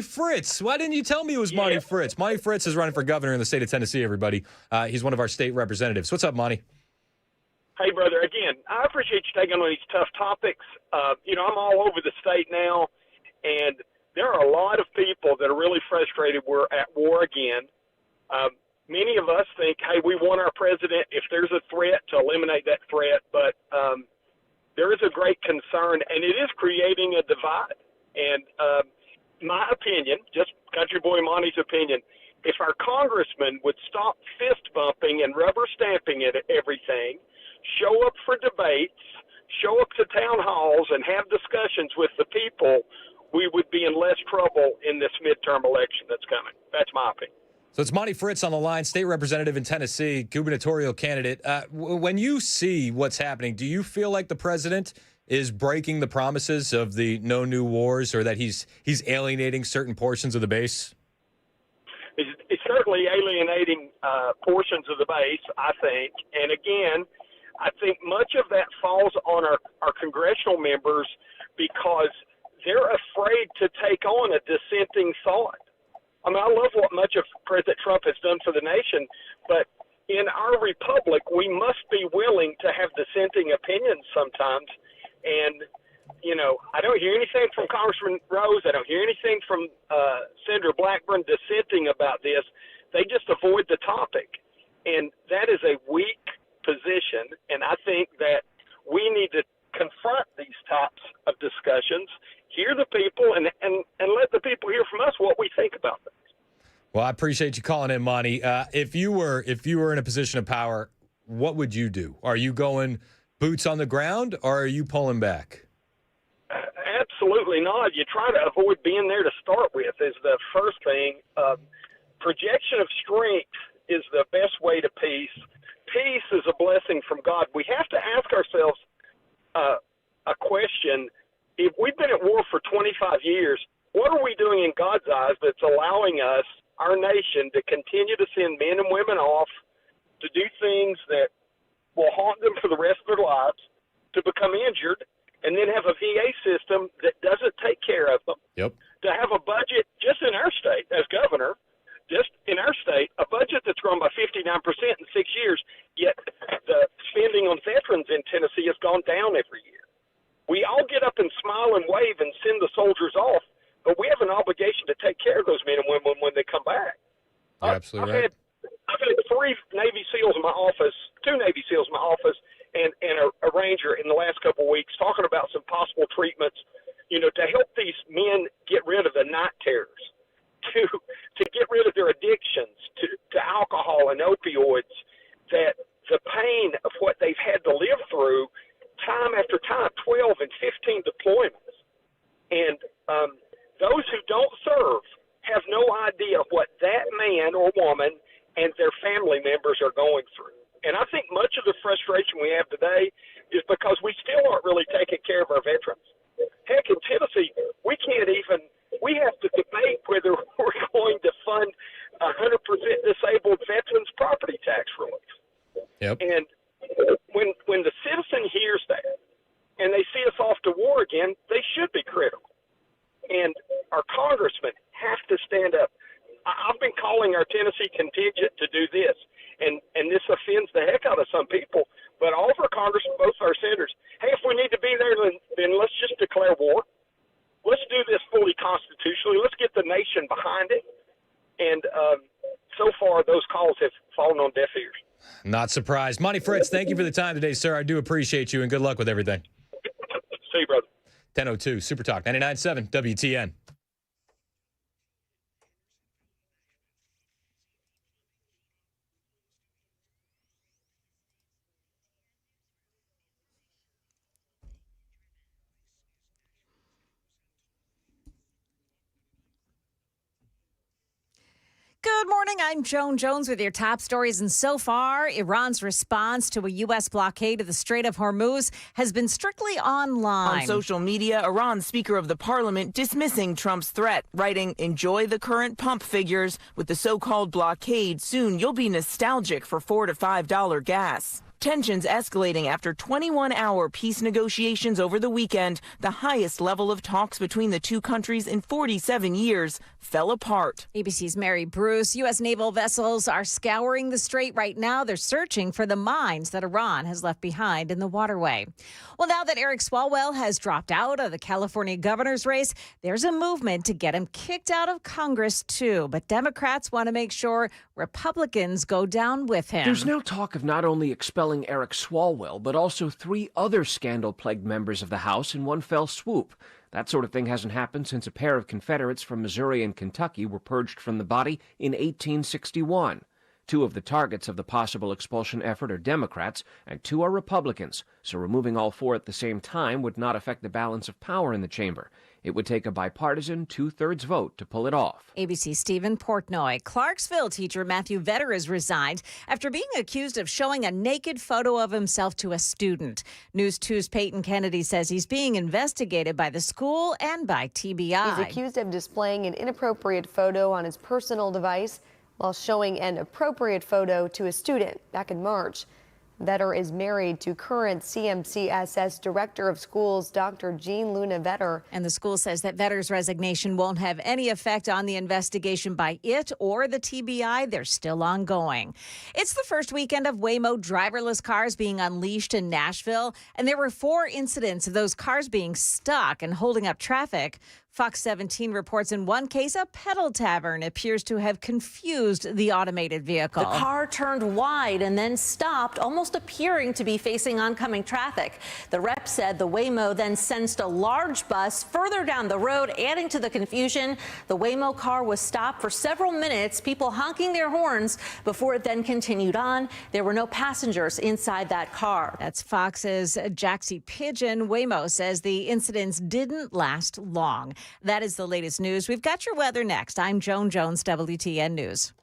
Fritz. Why didn't you tell me it was Monty Fritz? Monty Fritz is running for governor in the state of Tennessee, everybody. He's one of our state representatives. What's up, Monty? Hey, brother, again, I appreciate you taking on these tough topics. I'm all over the state now, and there are a lot of people that are really frustrated we're at war again. Many of us think, hey, we want our president, if there's a threat, to eliminate that threat, but there is a great concern, and it is creating a divide. And my opinion, just country boy Monty's opinion, if our congressmen would stop fist bumping and rubber stamping at everything, show up for debates, show up to town halls, and have discussions with the people, we would be in less trouble in this midterm election that's coming. That's my opinion. So it's Monty Fritz on the line, state representative in Tennessee, gubernatorial candidate. When you see what's happening, do you feel like the president is breaking the promises of the no new wars, or that he's alienating certain portions of the base? It's certainly alienating portions of the base, I think. And again, I think much of that falls on our congressional members because they're afraid to take on a dissenting thought. I mean, I love what much of President Trump has done for the nation, but in our republic, we must be willing to have dissenting opinions sometimes. And, I don't hear anything from Congressman Rose. I don't hear anything from Senator Blackburn dissenting about this. They just avoid the topic. And that is a weak position. And I think that we need to confront these types of discussions, hear the people, and let the people hear from us what we think about them. Well, I appreciate you calling in, Monty. If you were in a position of power, what would you do? Are you going boots on the ground, or are you pulling back? Absolutely not. You try to avoid being there to start with is the first thing. Projection of strength is the best way to peace. Peace is a blessing from God. We have to ask ourselves a question. If we've been at war for 25 years, what are we doing in God's eyes that's allowing us, our nation, to continue to send men and women off to do things that will haunt them for the rest of their lives, to become injured, and then have a VA system that doesn't take care of them? Yep. To have a budget just in our state, as governor, just in our state, a budget that's grown by 59% in 6 years, yet the spending on veterans in Tennessee has gone down every year. We all get up and smile and wave and send the soldiers off, but we have an obligation to take care of those men and women when they come back. You're absolutely right. I've had 3 Navy SEALs in my office, 2 Navy SEALs in my office, and a Ranger in the last couple of weeks talking about some possible treatments, to help these men get rid of the night terrors, to get rid of their addictions to alcohol and opioids, that the pain of what they've had to live through time after time, 12 and 15 deployments. And those who don't serve have no idea what that man or woman and their family members are going through. And I think much of the frustration we have today is because we still aren't really taking care of our veterans. Heck, in Tennessee, we have to debate whether we're going to fund 100% disabled veterans property tax relief. Yep. And when the citizen hears that and they see us off to war again, they should be critical. And our congressmen have to stand up. I've been calling our Tennessee contingent to do this, and this offends the heck out of some people, but all of our congressmen, both Not surprised. Monty Fritz, thank you for the time today, sir. I do appreciate you, and good luck with everything. See you, brother. 10:02 Super Talk 99.7 WTN. Good morning. I'm Joan Jones with your top stories. And so far, Iran's response to a U.S. blockade of the Strait of Hormuz has been strictly online. On social media, Iran's Speaker of the Parliament dismissing Trump's threat, writing, "Enjoy the current pump figures. With the so-called blockade, soon you'll be nostalgic for $4 to $5 gas." Tensions escalating after 21-hour peace negotiations over the weekend. The highest level of talks between the two countries in 47 years fell apart. ABC's Mary Bruce. U.S. naval vessels are scouring the strait right now. They're searching for the mines that Iran has left behind in the waterway. Well, now that Eric Swalwell has dropped out of the California governor's race, there's a movement to get him kicked out of Congress, too. But Democrats want to make sure Republicans go down with him. There's now talk of not only expelling Eric Swalwell, but also 3 other scandal-plagued members of the House in one fell swoop. That sort of thing hasn't happened since a pair of Confederates from Missouri and Kentucky were purged from the body in 1861. 2 of the targets of the possible expulsion effort are Democrats, and 2 are Republicans, so removing all 4 at the same time would not affect the balance of power in the chamber. It would take a bipartisan 2/3 vote to pull it off. ABC's Stephen Portnoy. Clarksville teacher Matthew Vetter has resigned after being accused of showing a naked photo of himself to a student. News 2's Peyton Kennedy says he's being investigated by the school and by TBI. He's accused of displaying an inappropriate photo on his personal device while showing an appropriate photo to a student back in March. Vetter is married to current CMCSS Director of Schools, Dr. Jean Luna Vetter. And the school says that Vetter's resignation won't have any effect on the investigation by it or the TBI. They're still ongoing. It's the first weekend of Waymo driverless cars being unleashed in Nashville, and there were 4 incidents of those cars being stuck and holding up traffic. Fox 17 reports in one case, a pedal tavern appears to have confused the automated vehicle. The car turned wide and then stopped, almost appearing to be facing oncoming traffic. The rep said the Waymo then sensed a large bus further down the road, adding to the confusion. The Waymo car was stopped for several minutes, people honking their horns before it then continued on. There were no passengers inside that car. That's Fox's Jaxie Pigeon. Waymo says the incidents didn't last long. That is the latest news. We've got your weather next. I'm Joan Jones, WTN News.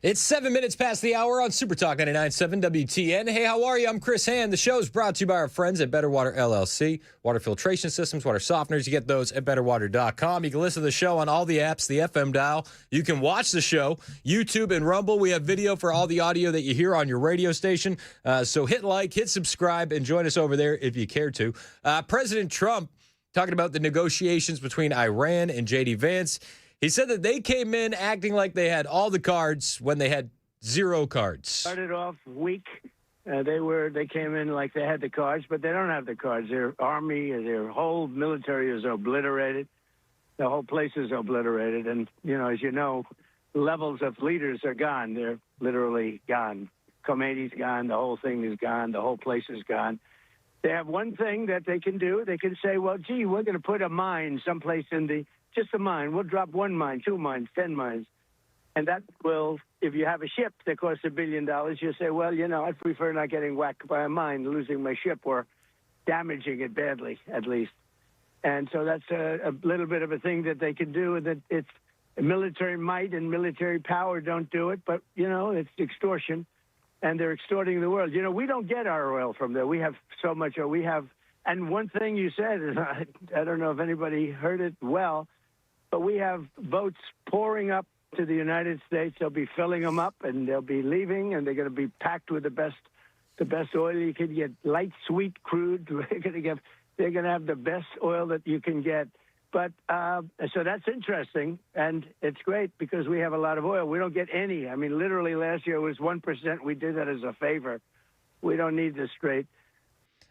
It's 7 minutes past the hour on Super Talk 99.7 WTN. Hey, how are you? I'm Chris Hand. The show is brought to you by our friends at Better Water LLC. Water filtration systems, water softeners. You get those at betterwater.com. You can listen to the show on all the apps, the FM dial. You can watch the show, YouTube and Rumble. We have video for all the audio that you hear on your radio station. So hit like, hit subscribe, and join us over there if you care to. President Trump talking about the negotiations between Iran and J.D. Vance. He said that they came in acting like they had all the cards when they had zero cards. Started off weak. They came in like they had the cards, but they don't have the cards. Their army, their whole military is obliterated. The whole place is obliterated. And, as you know, levels of leaders are gone. They're literally gone. Khomeini's gone. The whole thing is gone. The whole place is gone. They have one thing that they can do. They can say, well, gee, we're going to put a mine someplace just a mine. We'll drop 1 mine, 2 mines, 10 mines. And that will, if you have a ship that costs $1 billion, you say, well, I'd prefer not getting whacked by a mine, losing my ship or damaging it badly, at least. And so that's a little bit of a thing that they can do. That it's military might and military power don't do it, but, it's extortion. And they're extorting the world. We don't get our oil from there. We have so much oil. And one thing you said, and I don't know if anybody heard it well, but we have boats pouring up to the United States. They'll be filling them up, and they'll be leaving, and they're going to be packed with the best oil you can get. Light, sweet crude. They're going to have the best oil that you can get. But so that's interesting, and it's great because we have a lot of oil. We don't get any. I mean, literally last year was 1%. We did that as a favor. We don't need the Strait.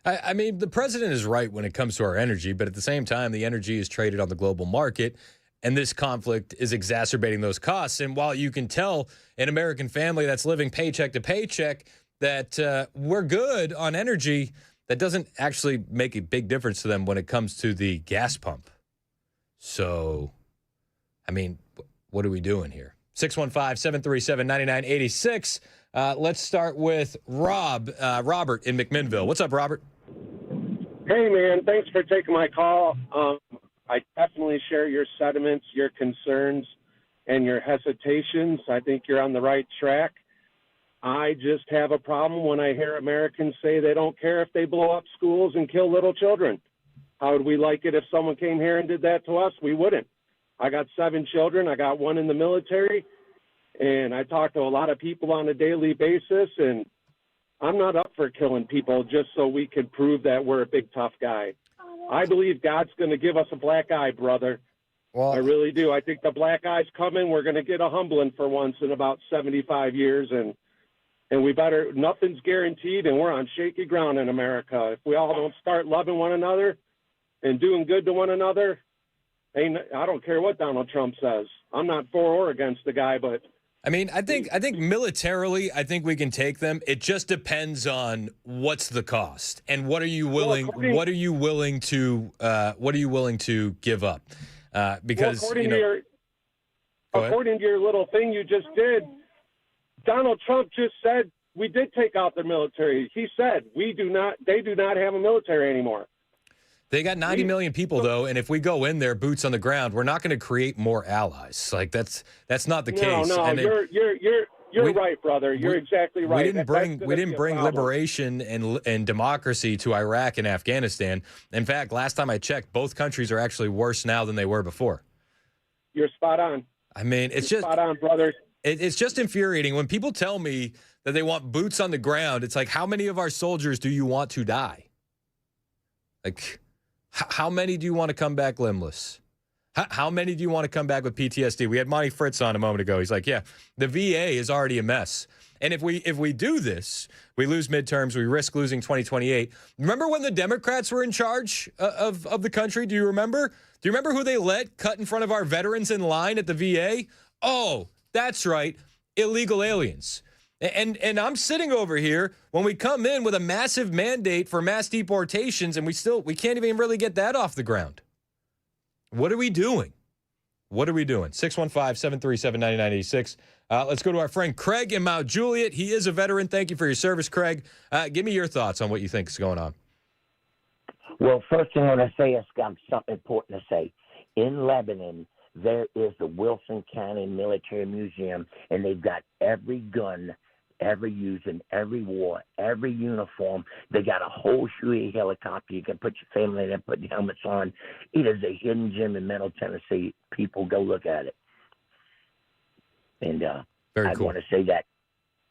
I mean, the president is right when it comes to our energy, but at the same time, the energy is traded on the global market. And this conflict is exacerbating those costs. And while you can tell an American family that's living paycheck to paycheck that we're good on energy, that doesn't actually make a big difference to them when it comes to the gas pump. So, I mean, what are we doing here? 615-737-9986. Let's start with Robert in McMinnville. What's up, Robert? Hey, man. Thanks for taking my call. I definitely share your sentiments, your concerns, and your hesitations. I think you're on the right track. I just have a problem when I hear Americans say they don't care if they blow up schools and kill little children. How would we like it if someone came here and did that to us? We wouldn't. I got 7 children. I got 1 in the military, and I talk to a lot of people on a daily basis, and I'm not up for killing people just so we can prove that we're a big, tough guy. I believe God's going to give us a black eye, brother. Well, I really do. I think the black eye's coming. We're going to get a humbling for once in about 75 years, and we better, nothing's guaranteed, and we're on shaky ground in America. If we all don't start loving one another and doing good to one another, I don't care what Donald Trump says. I'm not for or against the guy, but I mean, I think militarily, I think we can take them. It just depends on what's the cost and what are you willing to give up? Because according to your little thing you just did, Donald Trump just said we did take out the military. He said they do not have a military anymore. They got 90 million people, though, and if we go in there, boots on the ground, we're not going to create more allies. Like that's not the case. No, you're right, brother. You're exactly right. We didn't bring liberation and democracy to Iraq and Afghanistan. In fact, last time I checked, both countries are actually worse now than they were before. You're spot on. I mean, it's just spot on, brother. It's just infuriating when people tell me that they want boots on the ground. It's like, how many of our soldiers do you want to die? Like, how many do you want to come back limbless? How many do you want to come back with PTSD? We had Monty Fritz on a moment ago. He's like, yeah, the VA is already a mess. And if we do this, we lose midterms, we risk losing 2028. Remember when the Democrats were in charge of the country? Do you remember? Do you remember who they let cut in front of our veterans in line at the VA? Oh, that's right, illegal aliens. And I'm sitting over here when we come in with a massive mandate for mass deportations, and we can't even really get that off the ground. What are we doing? 615-737-9986. Let's go to our friend Craig in Mount Juliet. He is a veteran. Thank you for your service, Craig. Give me your thoughts on what you think is going on. Well, first thing I want to say is something important to say. in Lebanon, there is the Wilson County Military Museum, and they've got every gun ever used in every war, every uniform. They got a whole Huey helicopter. You can put your family in there, put your helmets on. It is a hidden gem in Middle Tennessee. People, go look at it. And Very I cool. want to say that,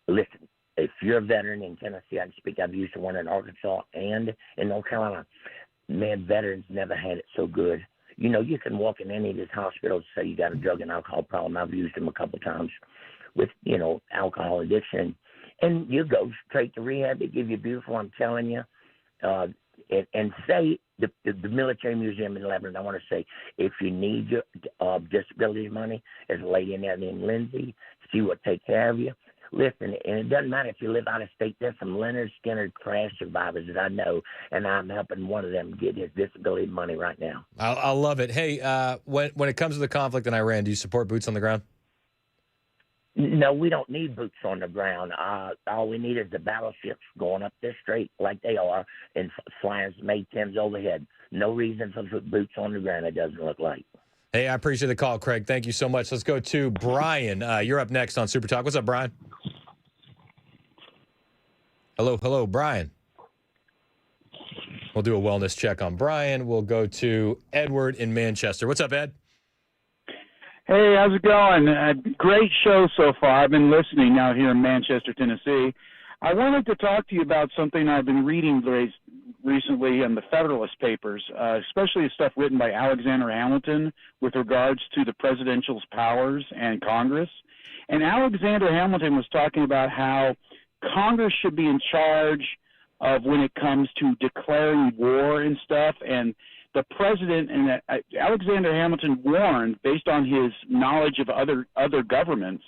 listen, if you're a veteran in Tennessee, I can speak. I've used one in Arkansas and in North Carolina. Man, veterans never had it so good. You know, you can walk in any of these hospitals and say you got a drug and alcohol problem. I've used them a couple times with, you know, alcohol addiction. And you go straight to rehab. They give you beautiful, I'm telling you. And say, the military museum in Lebanon, I want to say, if you need your disability money, there's a lady in there named Lindsay. She will take care of you. Listen, and it doesn't matter if you live out of state. There's some Leonard Skinner crash survivors that I know, and I'm helping one of them get his disability money right now. I love it. Hey, when it comes to the conflict in Iran, do you support boots on the ground? No, we don't need boots on the ground. All we need is the battleships going up this strait like they are and flying some A-10s overhead. No reason for boots on the ground, it doesn't look like. Hey, I appreciate the call, Craig. Thank you so much. Let's go to Brian. You're up next on Super Talk. What's up, Brian? Hello, Brian. We'll do a wellness check on Brian. We'll go to Edward in Manchester. What's up, Ed? Hey, how's it going? Great show so far. I've been listening out here in Manchester, Tennessee. I wanted to talk to you about something I've been reading recently in the Federalist Papers, especially stuff written by Alexander Hamilton with regards to the presidential's powers and Congress. And Alexander Hamilton was talking about how Congress should be in charge of when it comes to declaring war and stuff, and the president and Alexander Hamilton warned, based on his knowledge of other governments,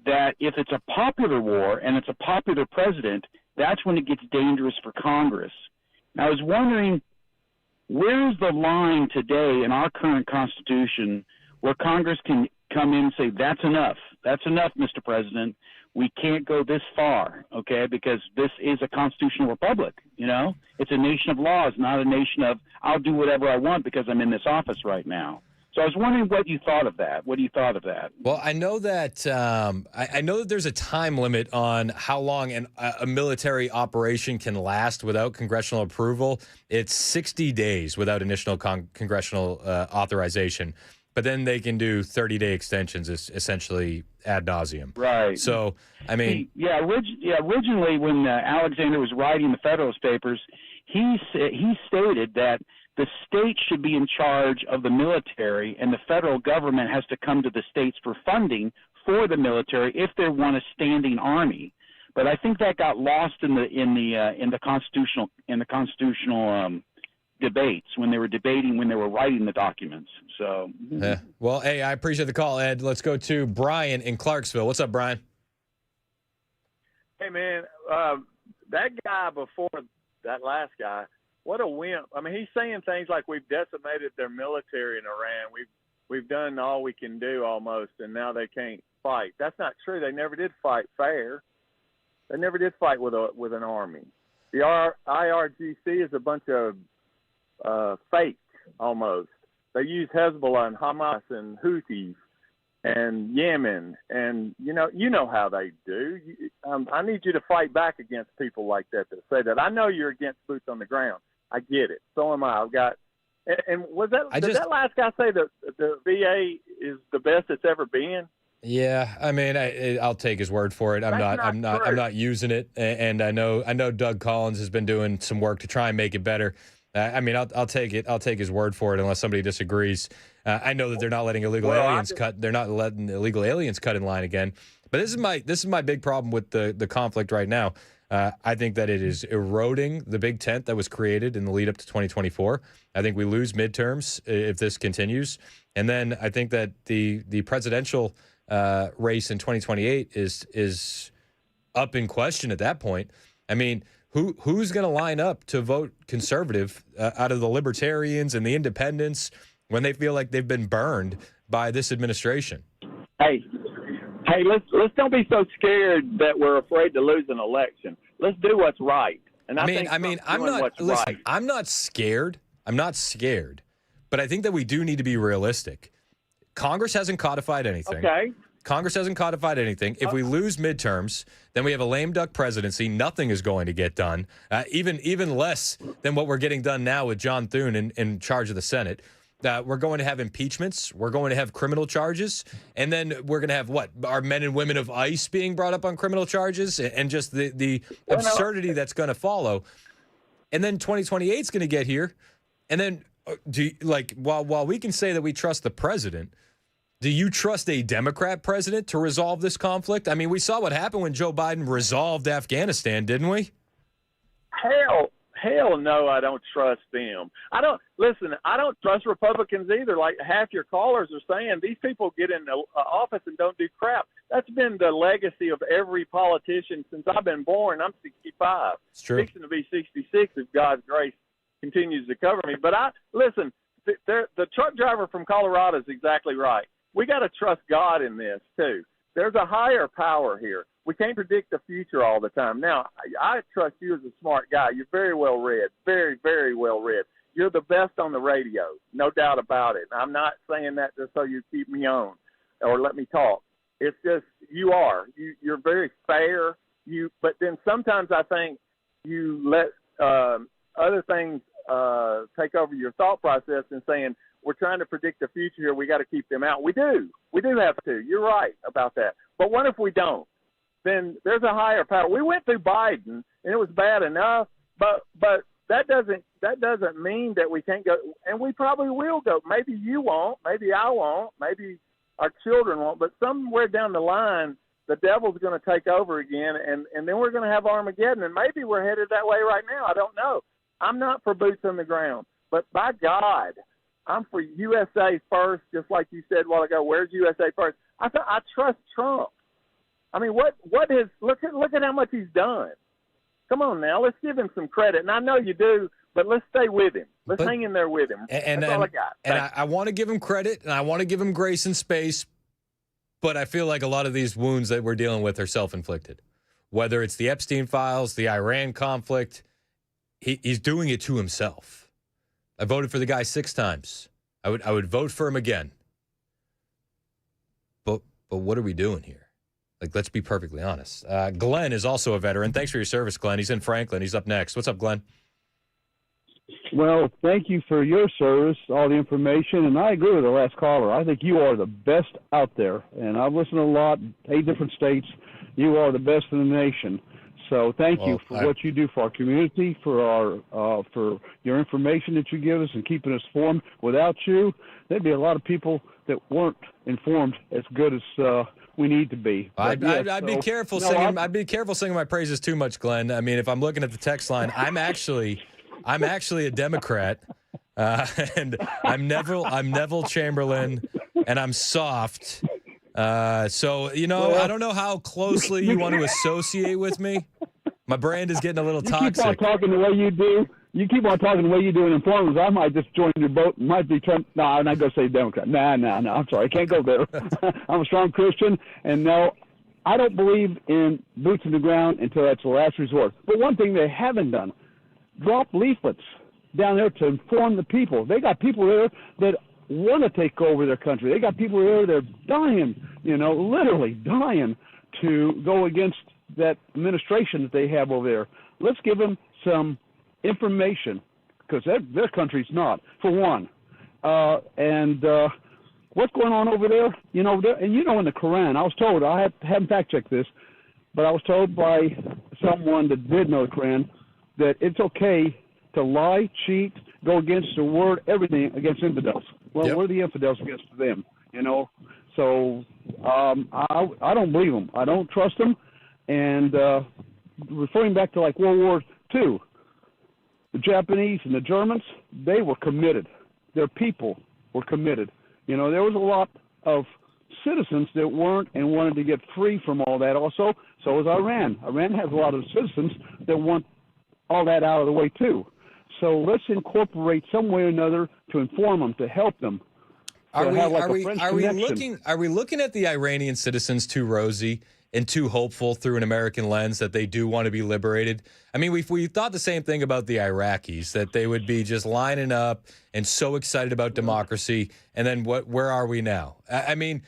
that if it's a popular war and it's a popular president, that's when it gets dangerous for Congress. And I was wondering, where is the line today in our current Constitution where Congress can come in and say, that's enough, Mr. President, we can't go this far, okay, because this is a constitutional republic, you know? It's a nation of laws, not a nation of I'll do whatever I want because I'm in this office right now. So I was wondering what you thought of that. What do you thought of that? Well, I know that I know that there's a time limit on how long a military operation can last without congressional approval. It's 60 days without initial congressional authorization. But then they can do 30-day extensions, essentially ad nauseum. Right. So, I mean, originally when Alexander was writing the Federalist Papers, he stated that the states should be in charge of the military, and the federal government has to come to the states for funding for the military if they want a standing army. But I think that got lost in the constitutional debates when they were writing the documents. So, yeah. Well, hey, I appreciate the call, Ed. Let's go to Brian in Clarksville. What's up, Brian? Hey, man, that guy before that last guy, what a wimp. I mean, he's saying things like we've decimated their military in Iran. We've done all we can do almost, and now they can't fight. That's not true. They never did fight fair. They never did fight with an army. The IRGC is a bunch of fake almost. They use Hezbollah and Hamas and Houthis and Yemen, and you know how they do. I need you to fight back against people like that say that. I know you're against boots on the ground. I get it. So am I. I've got. And was that? Did that last guy say that the VA is the best it's ever been? Yeah, I mean, I'll take his word for it. I'm not using it, and I know Doug Collins has been doing some work to try and make it better. I mean, I'll take it. I'll take his word for it, unless somebody disagrees. I know that they're not letting illegal aliens cut. They're not letting illegal aliens cut in line again. But this is my big problem with the conflict right now. I think that it is eroding the big tent that was created in the lead up to 2024. I think we lose midterms if this continues, and then I think that the presidential race in 2028 is up in question at that point. I mean, who's going to line up to vote conservative out of the libertarians and the independents when they feel like they've been burned by this administration? Hey, let's don't be so scared that we're afraid to lose an election. Let's do what's right. And I'm not scared. I'm not scared, but I think that we do need to be realistic. Congress hasn't codified anything. Okay. Congress hasn't codified anything. If we lose midterms, then we have a lame duck presidency. Nothing is going to get done, even less than what we're getting done now with John Thune in charge of the Senate. We're going to have impeachments. We're going to have criminal charges. And then we're going to have what? Our men and women of ICE being brought up on criminal charges and just the absurdity that's going to follow. And then 2028 is going to get here. And then while we can say that we trust the president, do you trust a Democrat president to resolve this conflict? I mean, we saw what happened when Joe Biden resolved Afghanistan, didn't we? Hell no, I don't trust them. I don't trust Republicans either. Like half your callers are saying, these people get in the office and don't do crap. That's been the legacy of every politician since I've been born. I'm 65. It's true. Fixing to be 66 if God's grace continues to cover me. But the truck driver from Colorado is exactly right. We got to trust God in this too. There's a higher power here. We can't predict the future all the time. Now, I trust you as a smart guy. You're very well read, very, very well read. You're the best on the radio, no doubt about it. I'm not saying that just so you keep me on or let me talk. It's just you are. You're very fair. But then sometimes I think you let other things take over your thought process and saying, we're trying to predict the future here. We got to keep them out. We do. We do have to. You're right about that. But what if we don't? Then there's a higher power. We went through Biden, and it was bad enough. But that doesn't mean that we can't go. And we probably will go. Maybe you won't. Maybe I won't. Maybe our children won't. But somewhere down the line, the devil's going to take over again, and then we're going to have Armageddon. And maybe we're headed that way right now. I don't know. I'm not for boots on the ground. But by God, I'm for USA first, just like you said a while ago. Where's USA first? I trust Trump. I mean, look at how much he's done. Come on now, let's give him some credit. And I know you do, but let's stay with him. Let's hang in there with him. That's all I got. And I want to give him credit, and I want to give him grace and space, but I feel like a lot of these wounds that we're dealing with are self-inflicted. Whether it's the Epstein files, the Iran conflict, he's doing it to himself. I voted for the guy 6 times. I would vote for him again. But what are we doing here? Like, let's be perfectly honest. Glenn is also a veteran. Thanks for your service, Glenn. He's in Franklin. He's up next. What's up, Glenn? Well, thank you for your service, all the information, and I agree with the last caller. I think you are the best out there, and I've listened a lot, 8 different states. You are the best in the nation. So thank you for what you do for our community, for your information that you give us and keeping us informed. Without you, there'd be a lot of people that weren't informed as good as we need to be. I'd be careful singing. I'd be careful singing my praises too much, Glenn. I mean, if I'm looking at the text line, I'm actually a Democrat, and I'm Neville Chamberlain, and I'm soft. So, I don't know how closely you want to associate with me. My brand is getting a little toxic. You keep on talking the way you do. You keep on talking the way you do in informers. I might just join your boat. Might be Trump. No, I'm not going to say Democrat. No. I'm sorry. I can't go there. I'm a strong Christian. And no, I don't believe in boots in the ground until that's the last resort. But one thing they haven't done, drop leaflets down there to inform the people. They got people there that want to take over their country. They got people there that are dying, literally dying to go against that administration that they have over there. Let's give them some information because their country's not, for one. And what's going on over there? In the Quran, I was told, I haven't fact-checked this, but I was told by someone that did know the Quran that it's okay to lie, cheat, go against the word, everything against infidels. Well, we're the infidels against them, So I don't believe them. I don't trust them. And referring back to like World War II, the Japanese and the Germans, they were committed. Their people were committed. There was a lot of citizens that weren't and wanted to get free from all that also. So was Iran. Iran has a lot of citizens that want all that out of the way too. So let's incorporate some way or another to inform them, to help them. Are we looking at the Iranian citizens too rosy and too hopeful through an American lens that they do want to be liberated. I mean, we thought the same thing about the Iraqis, that they would be just lining up and so excited about democracy. And then where are we now? I mean,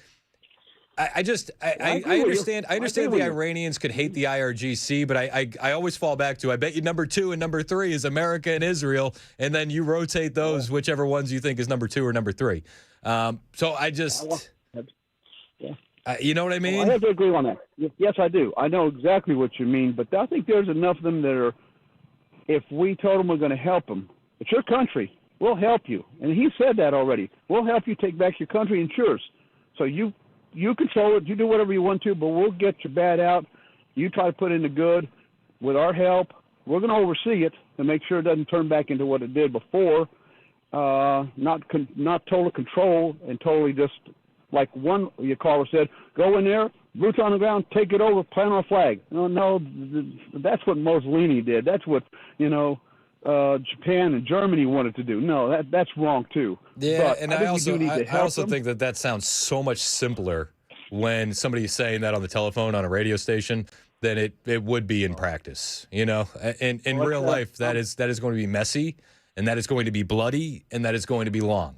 I understand the Iranians could hate the IRGC, but I always fall back to, I bet you number 2 and number 3 is America and Israel, and then you rotate those, whichever ones you think is number 2 or number 3. So I just... you know what I mean? I have to agree on that. Yes, I do. I know exactly what you mean, but I think there's enough of them that are, if we told them we're going to help them, it's your country, we'll help you. And he said that already. We'll help you take back your country and yours. So you control it. You do whatever you want to, but we'll get your bad out. You try to put in the good. With our help, we're going to oversee it and make sure it doesn't turn back into what it did before. Not total control and totally just, like one your caller said, go in there, boots on the ground, take it over, plant our flag. No, that's what Mussolini did. That's what, Japan and Germany wanted to do. No, that's wrong too. Yeah, but and I also think that sounds so much simpler when somebody is saying that on the telephone on a radio station than it would be in practice. In real life, that is going to be messy, and that is going to be bloody, and that is going to be long.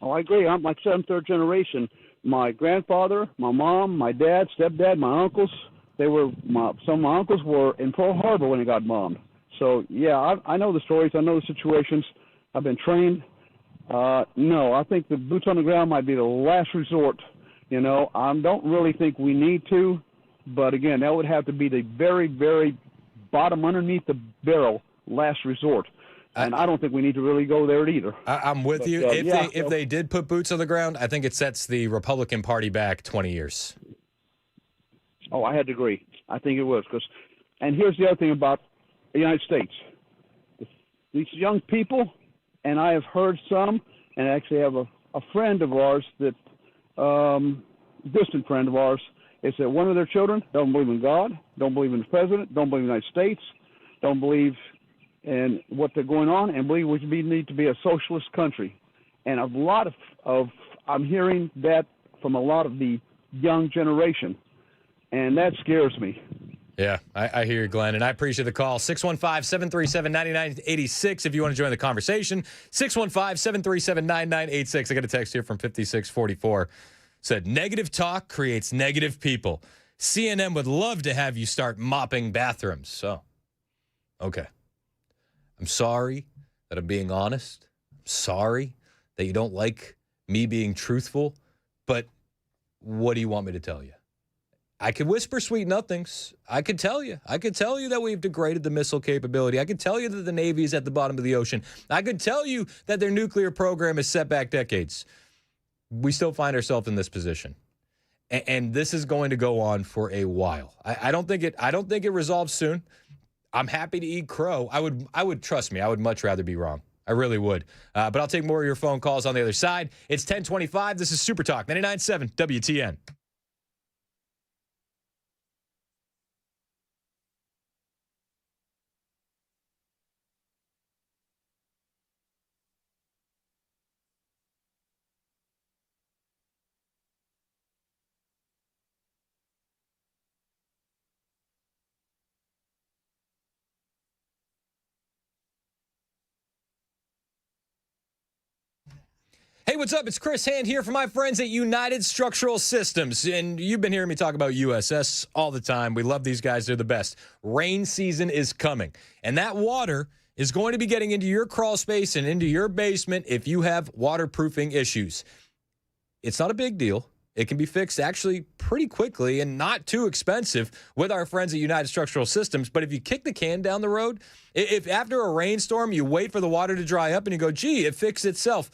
Oh, I agree. I'm, like I said, I'm third generation. My grandfather, my mom, my dad, stepdad, my uncles, some of my uncles were in Pearl Harbor when it got bombed. So, yeah, I know the stories. I know the situations. I've been trained. No, I think the boots on the ground might be the last resort. I don't really think we need to. But, again, that would have to be the very, very bottom underneath the barrel last resort. And I don't think we need to really go there either. I'm with you. If they did put boots on the ground, I think it sets the Republican Party back 20 years. Oh, I had to agree. I think it was. And here's the other thing about the United States. These young people, and I have heard some, and I actually have a friend of ours that, distant friend of ours, is that one of their children don't believe in God, don't believe in the president, don't believe in the United States, don't believe in what they're going on, and believe we need to be a socialist country. And a lot of I'm hearing that from a lot of the young generation, and that scares me. Yeah, I hear you, Glenn, and I appreciate the call. 615-737-9986 if you want to join the conversation. 615-737-9986. I got a text here from 5644. Said, negative talk creates negative people. CNN would love to have you start mopping bathrooms. So, okay. I'm sorry that I'm being honest. I'm sorry that you don't like me being truthful. But what do you want me to tell you? I could whisper sweet nothings. I could tell you that we've degraded the missile capability. I could tell you that the Navy is at the bottom of the ocean. I could tell you that their nuclear program is set back decades. We still find ourselves in this position. And this is going to go on for a while. I don't think it resolves soon. I'm happy to eat crow. I would trust me. I would much rather be wrong. I really would. But I'll take more of your phone calls on the other side. It's 10:25. This is Super Talk 99.7 WTN. Hey, what's up? It's Chris Hand here for my friends at United Structural Systems. And you've been hearing me talk about USS all the time. We love these guys. They're the best. Rain season is coming. And that water is going to be getting into your crawl space and into your basement if you have waterproofing issues. It's not a big deal. It can be fixed actually pretty quickly and not too expensive with our friends at United Structural Systems. But if you kick the can down the road, if after a rainstorm you wait for the water to dry up and you go, gee, it fixed itself,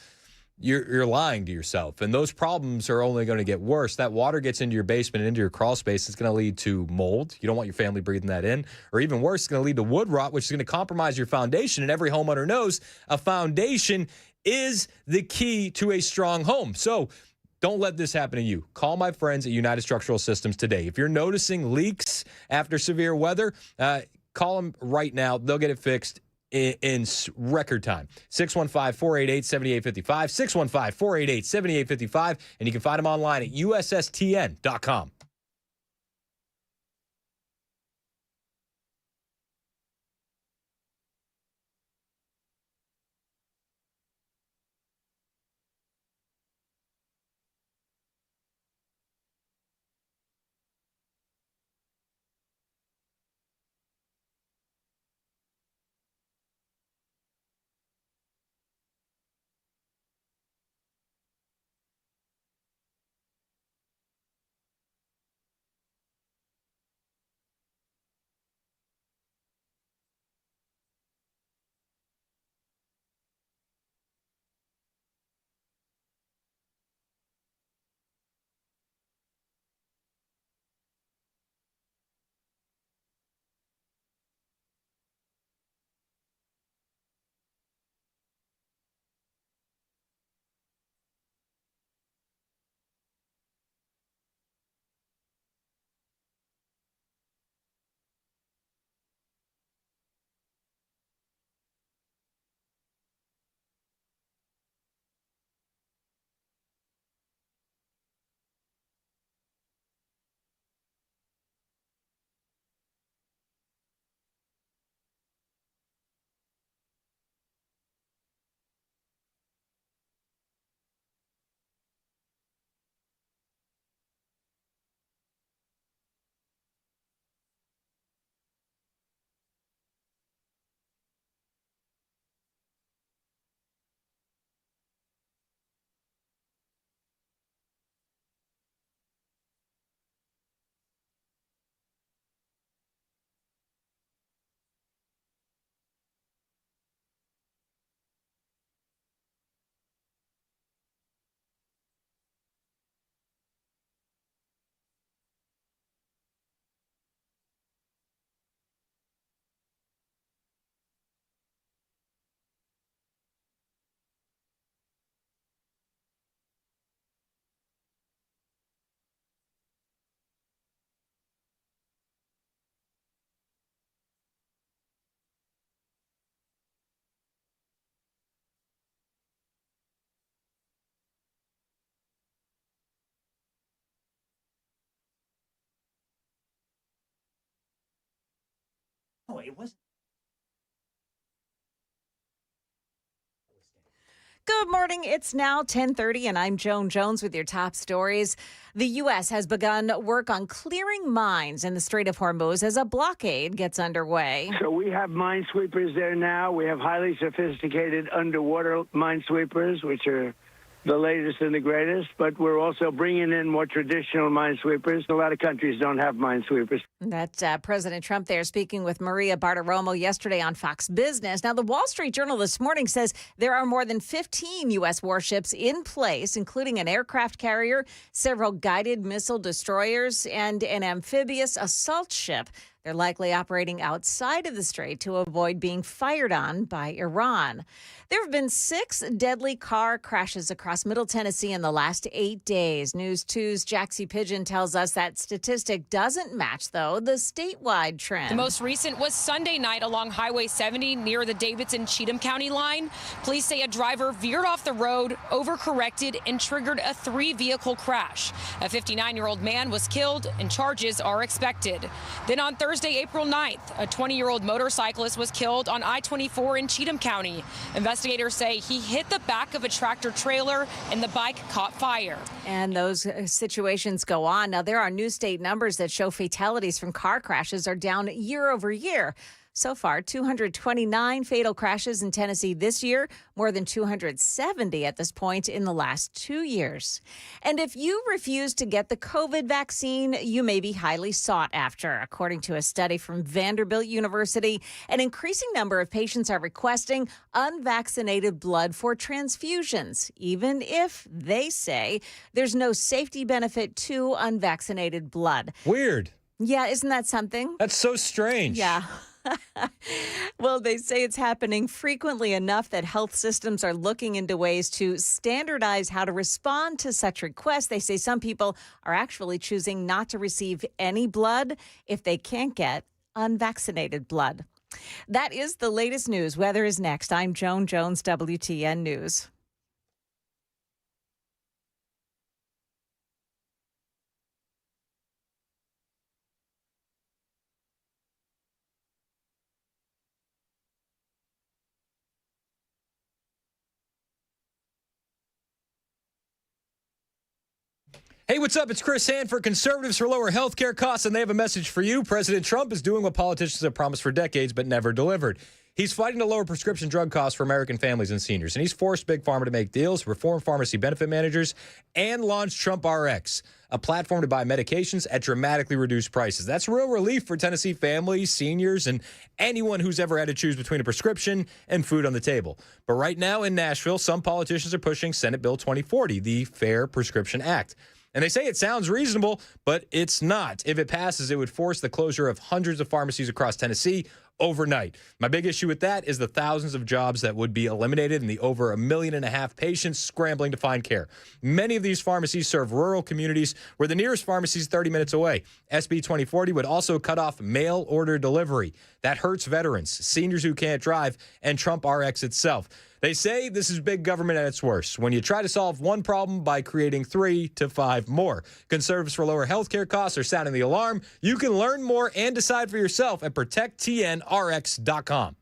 you're lying to yourself. And those problems are only going to get worse. That water gets into your basement and into your crawl space. It's going to lead to mold. You don't want your family breathing that in. Or even worse, it's going to lead to wood rot, which is going to compromise your foundation. And every homeowner knows a foundation is the key to a strong home. So don't let this happen to you. Call my friends at United Structural Systems today. If you're noticing leaks after severe weather, call them right now. They'll get it fixed in record time. 615-488-7855, 615-488-7855, and you can find them online at ussTN.com. it wasn't. Good morning. It's now 10:30, and I'm Joan Jones with your top stories. The U.S. has begun work on clearing mines in the Strait of Hormuz as a blockade gets underway. So we have minesweepers there now. We have highly sophisticated underwater minesweepers, which are the latest and the greatest, but we're also bringing in more traditional minesweepers. A lot of countries don't have minesweepers. That's President Trump there speaking with Maria Bartiromo yesterday on Fox Business. Now, the Wall Street Journal this morning says there are more than 15 U.S. warships in place, including an aircraft carrier, several guided missile destroyers, and an amphibious assault ship. They're likely operating outside of the strait to avoid being fired on by Iran. There have been 6 deadly car crashes across Middle Tennessee in the last 8 days. News 2's Jaxie Pigeon tells us that statistic doesn't match, though, the statewide trend. The most recent was Sunday night along Highway 70 near the Davidson-Cheatham County line. Police say a driver veered off the road, overcorrected, and triggered a 3-vehicle crash. A 59-year-old man was killed, and charges are expected. Then on Thursday, April 9th, a 20-year-old motorcyclist was killed on I-24 in Cheatham County. Investigators say he hit the back of a tractor trailer and the bike caught fire. And those situations go on. Now, there are new state numbers that show fatalities from car crashes are down year over year. So far, 229 fatal crashes in Tennessee this year, more than 270 at this point in the last 2 years. And if you refuse to get the COVID vaccine, you may be highly sought after. According to a study from Vanderbilt University, an increasing number of patients are requesting unvaccinated blood for transfusions, even if they say there's no safety benefit to unvaccinated blood. Weird. Yeah, isn't that something? That's so strange. Yeah. Well, they say it's happening frequently enough that health systems are looking into ways to standardize how to respond to such requests. They say some people are actually choosing not to receive any blood if they can't get unvaccinated blood. That is the latest news. Weather is next. I'm Joan Jones, WTN News. Hey, what's up? It's Chris Hanford, Conservatives for Lower Healthcare Costs, and they have a message for you. President Trump is doing what politicians have promised for decades but never delivered. He's fighting to lower prescription drug costs for American families and seniors, and he's forced Big Pharma to make deals, reform pharmacy benefit managers, and launch Trump RX, a platform to buy medications at dramatically reduced prices. That's real relief for Tennessee families, seniors, and anyone who's ever had to choose between a prescription and food on the table. But right now in Nashville, some politicians are pushing Senate Bill 2040, the Fair Prescription Act. And they say it sounds reasonable, but it's not. If it passes, it would force the closure of hundreds of pharmacies across Tennessee overnight. My big issue with that is the thousands of jobs that would be eliminated and the over 1.5 million patients scrambling to find care. Many of these pharmacies serve rural communities where the nearest pharmacy is 30 minutes away. SB 2040 would also cut off mail order delivery. That hurts veterans, seniors who can't drive, and Trump RX itself. They say this is big government at its worst, when you try to solve one problem by creating 3 to 5 more. Conservatives for Lower Healthcare Costs are sounding the alarm. You can learn more and decide for yourself at protecttnrx.com.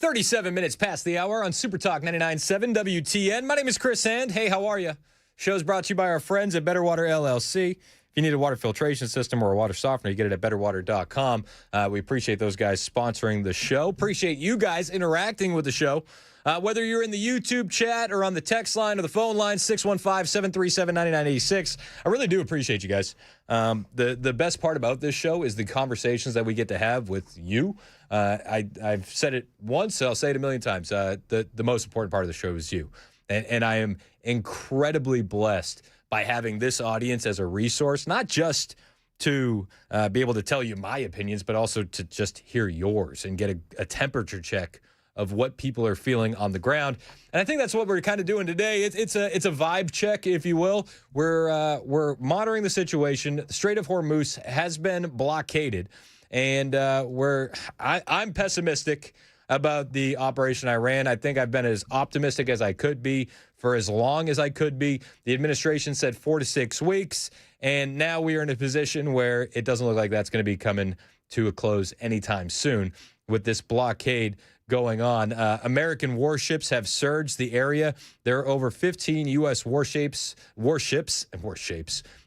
37 minutes past the hour on Super Talk 99.7 WTN. My name is Chris Hand. Hey, how are you? Show's brought to you by our friends at Better Water LLC. If you need a water filtration system or a water softener, you get it at betterwater.com. We appreciate those guys sponsoring the show. Appreciate you guys interacting with the show. Whether you're in the YouTube chat or on the text line or the phone line, 615-737-9986. I really do appreciate you guys. The best part about this show is the conversations that we get to have with you. I've said it once, I'll say it a million times. The most important part of the show is you. And I am incredibly blessed by having this audience as a resource, not just to be able to tell you my opinions, but also to just hear yours and get a temperature check of what people are feeling on the ground. And I think that's what we're kind of doing today. It's a vibe check, if you will. We're monitoring the situation. The Strait of Hormuz has been blockaded, and I'm pessimistic about the Operation Iran. I think I've been as optimistic as I could be for as long as I could be. The administration said 4 to 6 weeks, and now we are in a position where it doesn't look like that's going to be coming to a close anytime soon with this blockade going on. American warships have surged the area. There are over 15 U.S. warships.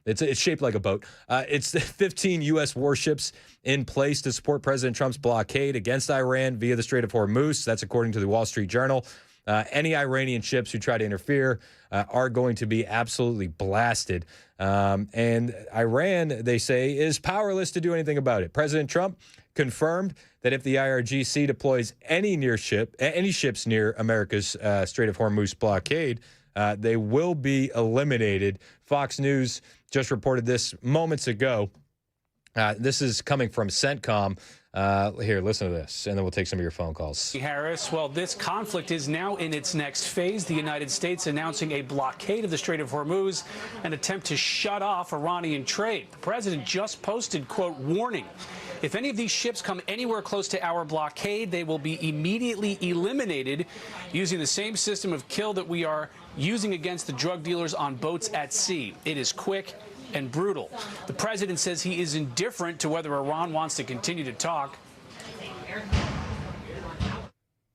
It's shaped like a boat. It's 15 U.S. warships in place to support President Trump's blockade against Iran via the Strait of Hormuz. That's according to the Wall Street Journal. Any Iranian ships who try to interfere are going to be absolutely blasted. And Iran, they say, is powerless to do anything about it. President Trump confirmed that if the IRGC deploys any ships near America's Strait of Hormuz blockade, they will be eliminated. Fox News just reported this moments ago. This is coming from CENTCOM. Here, listen to this, and then we'll take some of your phone calls. Harris, well, this conflict is now in its next phase. The United States announcing a blockade of the Strait of Hormuz, an attempt to shut off Iranian trade. The president just posted, quote, warning. If any of these ships come anywhere close to our blockade, they will be immediately eliminated using the same system of kill that we are using against the drug dealers on boats at sea. It is quick and brutal. The president says he is indifferent to whether Iran wants to continue to talk.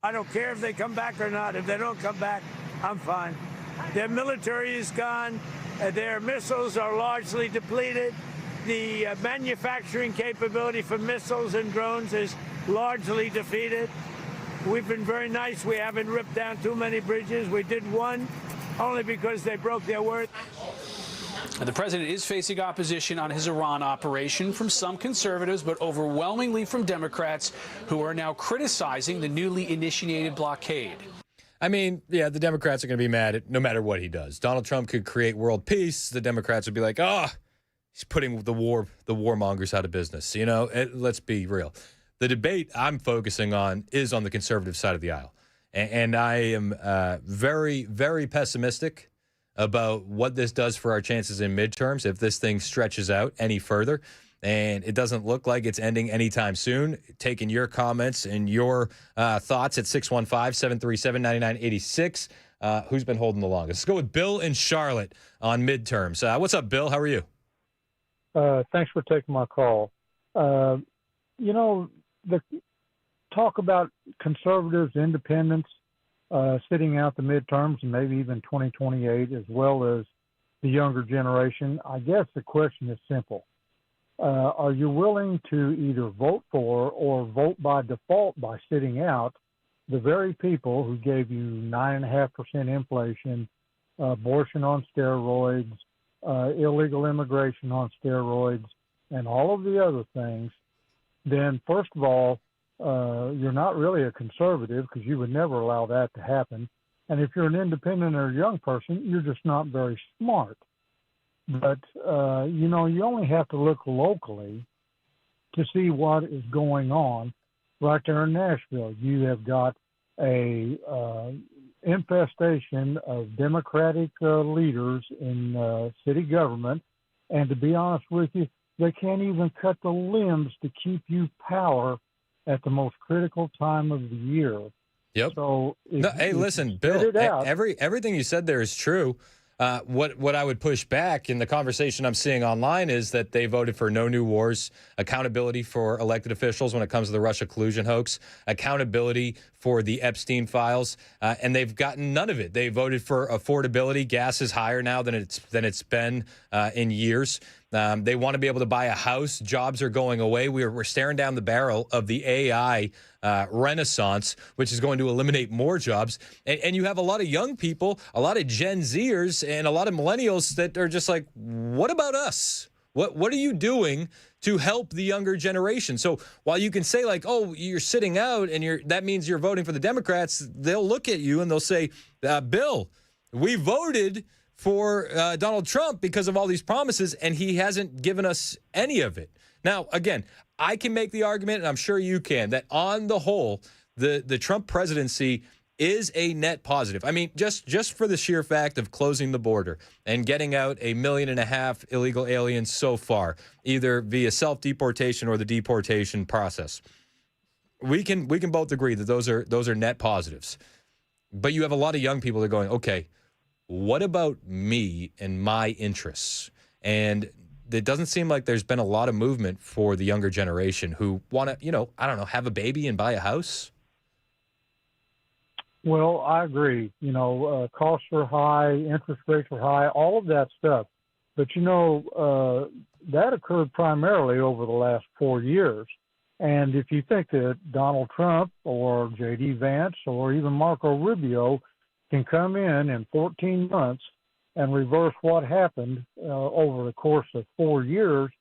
I don't care if they come back or not. If they don't come back, I'm fine. Their military is gone. Their missiles are largely depleted. The manufacturing capability for missiles and drones is largely defeated. We've been very nice. We haven't ripped down too many bridges. We did one only because they broke their word. The president is facing opposition on his Iran operation from some conservatives, but overwhelmingly from Democrats who are now criticizing the newly initiated blockade. I mean, yeah, the Democrats are going to be mad at no matter what he does. Donald Trump could create world peace. The Democrats would be like, he's putting the warmongers out of business. You know, let's be real. The debate I'm focusing on is on the conservative side of the aisle. And I am very, very pessimistic about what this does for our chances in midterms if this thing stretches out any further. And it doesn't look like it's ending anytime soon. Taking your comments and your thoughts at 615-737-9986. Who's been holding the longest? Let's go with Bill in Charlotte on midterms. What's up, Bill? How are you? Thanks for taking my call. The talk about conservatives, independents, sitting out the midterms and maybe even 2028, as well as the younger generation. I guess the question is simple. Are you willing to either vote for or vote by default by sitting out the very people who gave you 9.5% inflation, abortion on steroids, illegal immigration on steroids, and all of the other things? Then, first of all, you're not really a conservative because you would never allow that to happen. And if you're an independent or a young person, you're just not very smart. But, you only have to look locally to see what is going on right there in Nashville. You have got a infestation of Democratic leaders in city government. And to be honest with you, they can't even cut the limbs to keep you power at the most critical time of the year. Yep. So, hey, listen, Bill, everything you said there is true. What I would push back in the conversation I'm seeing online is that they voted for no new wars, accountability for elected officials when it comes to the Russia collusion hoax, accountability for the Epstein files, and they've gotten none of it. They voted for affordability. Gas is higher now than it's been in years. They want to be able to buy a house. Jobs are going away. We're staring down the barrel of the AI renaissance, which is going to eliminate more jobs. And you have a lot of young people, a lot of Gen Zers, and a lot of millennials that are just like, what about us? What are you doing to help the younger generation? So while you can say like, oh, you're sitting out and that means you're voting for the Democrats, they'll look at you and they'll say, Bill, we voted for Donald Trump because of all these promises, and he hasn't given us any of it. Now, again, I can make the argument, and I'm sure you can, that on the whole, the Trump presidency is a net positive. I mean, just for the sheer fact of closing the border and getting out 1.5 million illegal aliens so far, either via self-deportation or the deportation process. We can both agree that those are net positives. But you have a lot of young people that are going, okay, what about me and my interests? And it doesn't seem like there's been a lot of movement for the younger generation who want to, have a baby and buy a house. Well, I agree. Costs are high, interest rates are high, all of that stuff. But, that occurred primarily over the last 4 years. And if you think that Donald Trump or J.D. Vance or even Marco Rubio can come in 14 months and reverse what happened over the course of 4 years,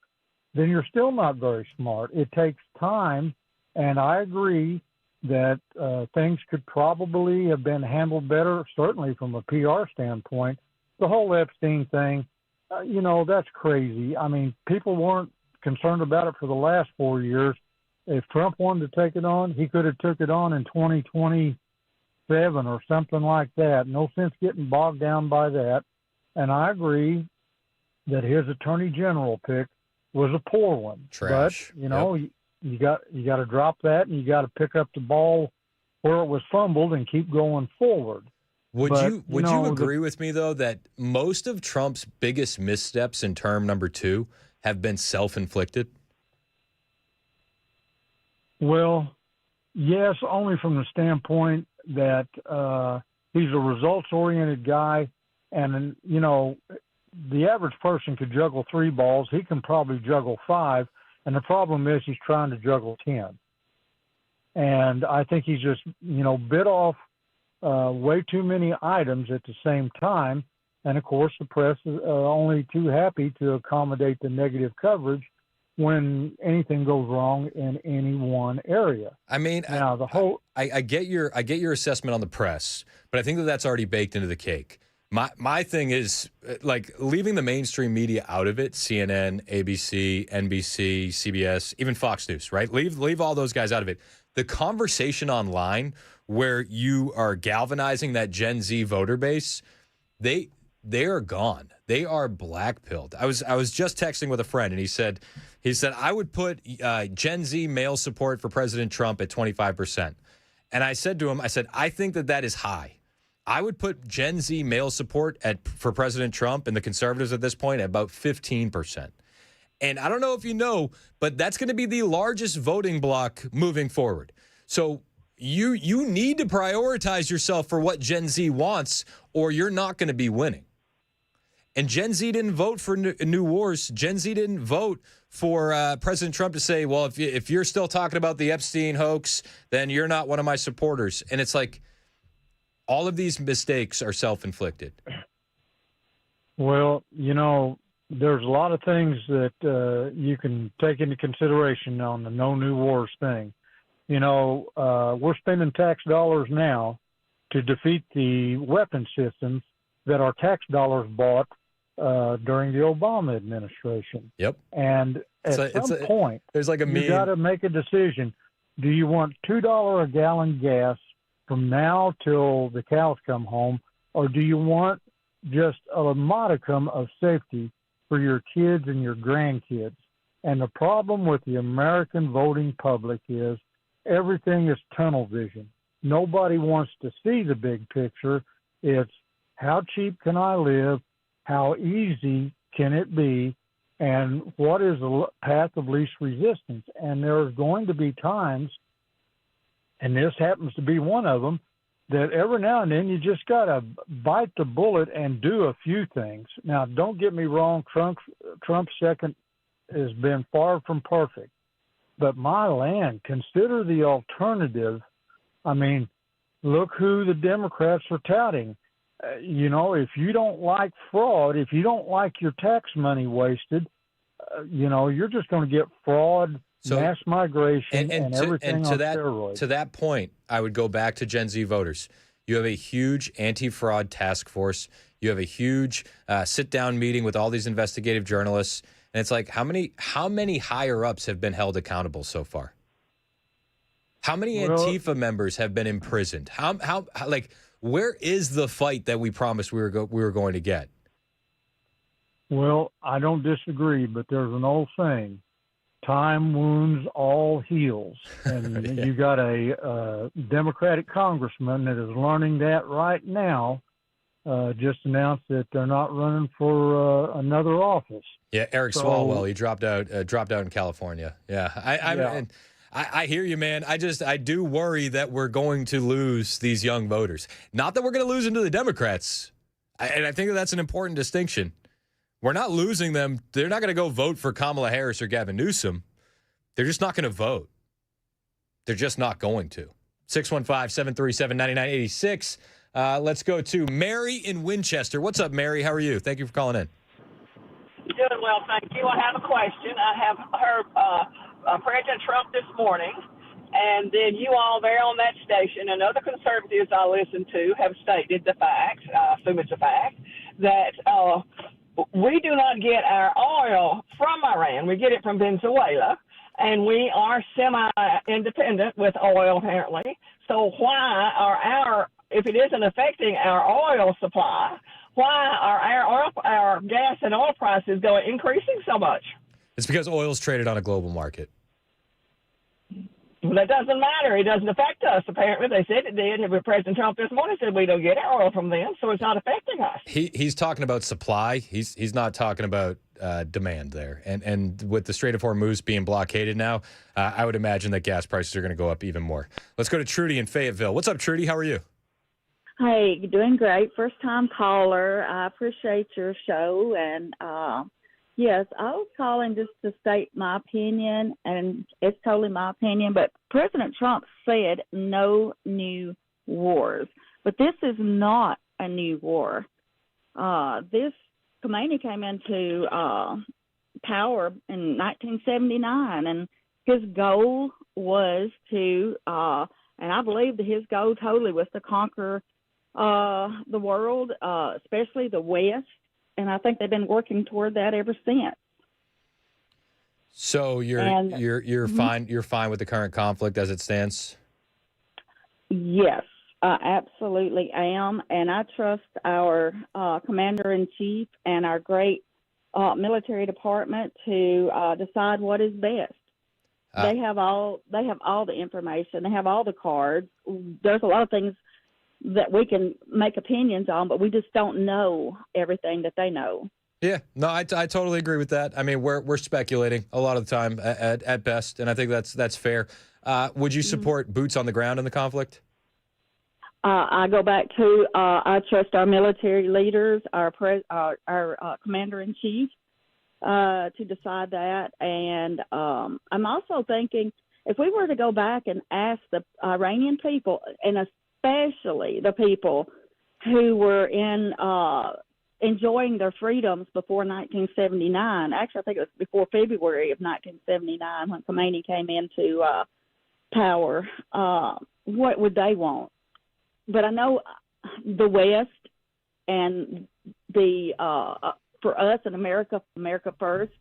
then you're still not very smart. It takes time, and I agree that things could probably have been handled better, certainly from a PR standpoint. The whole Epstein thing, that's crazy. I mean, people weren't concerned about it for the last 4 years. If Trump wanted to take it on, he could have took it on in 2027 or something like that. No sense getting bogged down by that. And I agree that his attorney general pick was a poor one. Trash. But, you got to drop that, and you got to pick up the ball where it was fumbled and keep going forward. Would you agree with me, though, that most of Trump's biggest missteps in term number 2 have been self-inflicted? Well, yes, only from the standpoint that he's a results-oriented guy, and, the average person could juggle 3 balls. He can probably juggle 5, and the problem is he's trying to juggle 10. And I think he's just, bit off way too many items at the same time. And, of course, the press is only too happy to accommodate the negative coverage when anything goes wrong in any one area. I mean, now I get your assessment on the press, but I think that's already baked into the cake. My thing is, like, leaving the mainstream media out of it, CNN, ABC, NBC, CBS, even Fox News, right? Leave all those guys out of it. The conversation online where you are galvanizing that Gen Z voter base, they are gone. They are blackpilled. I was just texting with a friend, and he said I would put Gen Z male support for President Trump at 25%. And I said to him, I think that is high. I would put Gen Z male support for President Trump and the conservatives at this point at about 15%. And I don't know if you know, but that's going to be the largest voting block moving forward. So you need to prioritize yourself for what Gen Z wants, or you're not going to be winning. And Gen Z didn't vote for new wars. Gen Z didn't vote for President Trump to say, well, if you're still talking about the Epstein hoax, then you're not one of my supporters. And it's like, all of these mistakes are self-inflicted. Well, there's a lot of things that you can take into consideration on the no new wars thing. We're spending tax dollars now to defeat the weapon systems that our tax dollars bought during the Obama administration. Yep. And at some point, there's like a meme. You got to make a decision. Do you want $2 a gallon gas from now till the cows come home, or do you want just a modicum of safety for your kids and your grandkids? And the problem with the American voting public is everything is tunnel vision. Nobody wants to see the big picture. It's, how cheap can I live, how easy can it be, and what is the path of least resistance. And there's going to be times, and this happens to be one of them, that every now and then you just got to bite the bullet and do a few things. Now, don't get me wrong, Trump's second has been far from perfect. But my land, consider the alternative. I mean, look who the Democrats are touting. If you don't like fraud, if you don't like your tax money wasted, you're just going to get fraud, mass migration, and everything on steroids. To that point, I would go back to Gen Z voters. You have a huge anti-fraud task force. You have a huge sit-down meeting with all these investigative journalists. And it's like, how many higher-ups have been held accountable so far? How many Antifa members have been imprisoned? Where is the fight that we promised we were going to get? Well, I don't disagree, but there's an old saying, time wounds all heals. And you got a Democratic congressman that is learning that right now, just announced that they're not running for another office. Yeah, Eric Swalwell, he dropped out in California. Yeah, I hear you, man. I do worry that we're going to lose these young voters. Not that we're going to lose them to the Democrats. And I think that's an important distinction. We're not losing them. They're not going to go vote for Kamala Harris or Gavin Newsom. They're just not going to vote. They're just not going to. 615-737-9986. Let's go to Mary in Winchester. What's up, Mary? How are you? Thank you for calling in. Doing well, thank you. I have a question. I have heard President Trump this morning, and then you all there on that station and other conservatives I listen to have stated the facts, I assume it's a fact, that we do not get our oil from Iran. We get it from Venezuela, and we are semi-independent with oil, apparently. So why are if it isn't affecting our oil supply, why are our gas and oil prices increasing so much? It's because oil is traded on a global market. Well, that doesn't matter. It doesn't affect us. Apparently, they said it did. And President Trump this morning said we don't get our oil from them, so it's not affecting us. He's talking about supply. He's not talking about demand there. And with the Strait of Hormuz being blockaded now, I would imagine that gas prices are going to go up even more. Let's go to Trudy in Fayetteville. What's up, Trudy? How are you? Hey, doing great. First-time caller. I appreciate your show. And, yes, I was calling just to state my opinion, and it's totally my opinion. But President Trump said no new wars. But this is not a new war. This Khomeini came into power in 1979, and his goal was to, and I believe that his goal totally was to conquer the world, especially the West, and I think they've been working toward that ever since. So you're fine. You're fine with the current conflict as it stands. Yes, I absolutely am, and I trust our commander-in-chief and our great military department to decide what is best. They have all the information. They have all the cards. There's a lot of things that we can make opinions on, but we just don't know everything that they know. Yeah, no, I totally agree with that. I mean, we're speculating a lot of the time at best, and I think that's fair. Would you support boots on the ground in the conflict? I go back to I trust our military leaders, our commander-in-chief, to decide that. And I'm also thinking if we were to go back and ask the Iranian people, and especially the people who were enjoying their freedoms before 1979. Actually, I think it was before February of 1979 when Khomeini came into power. What would they want? But I know the West and the for us in America first,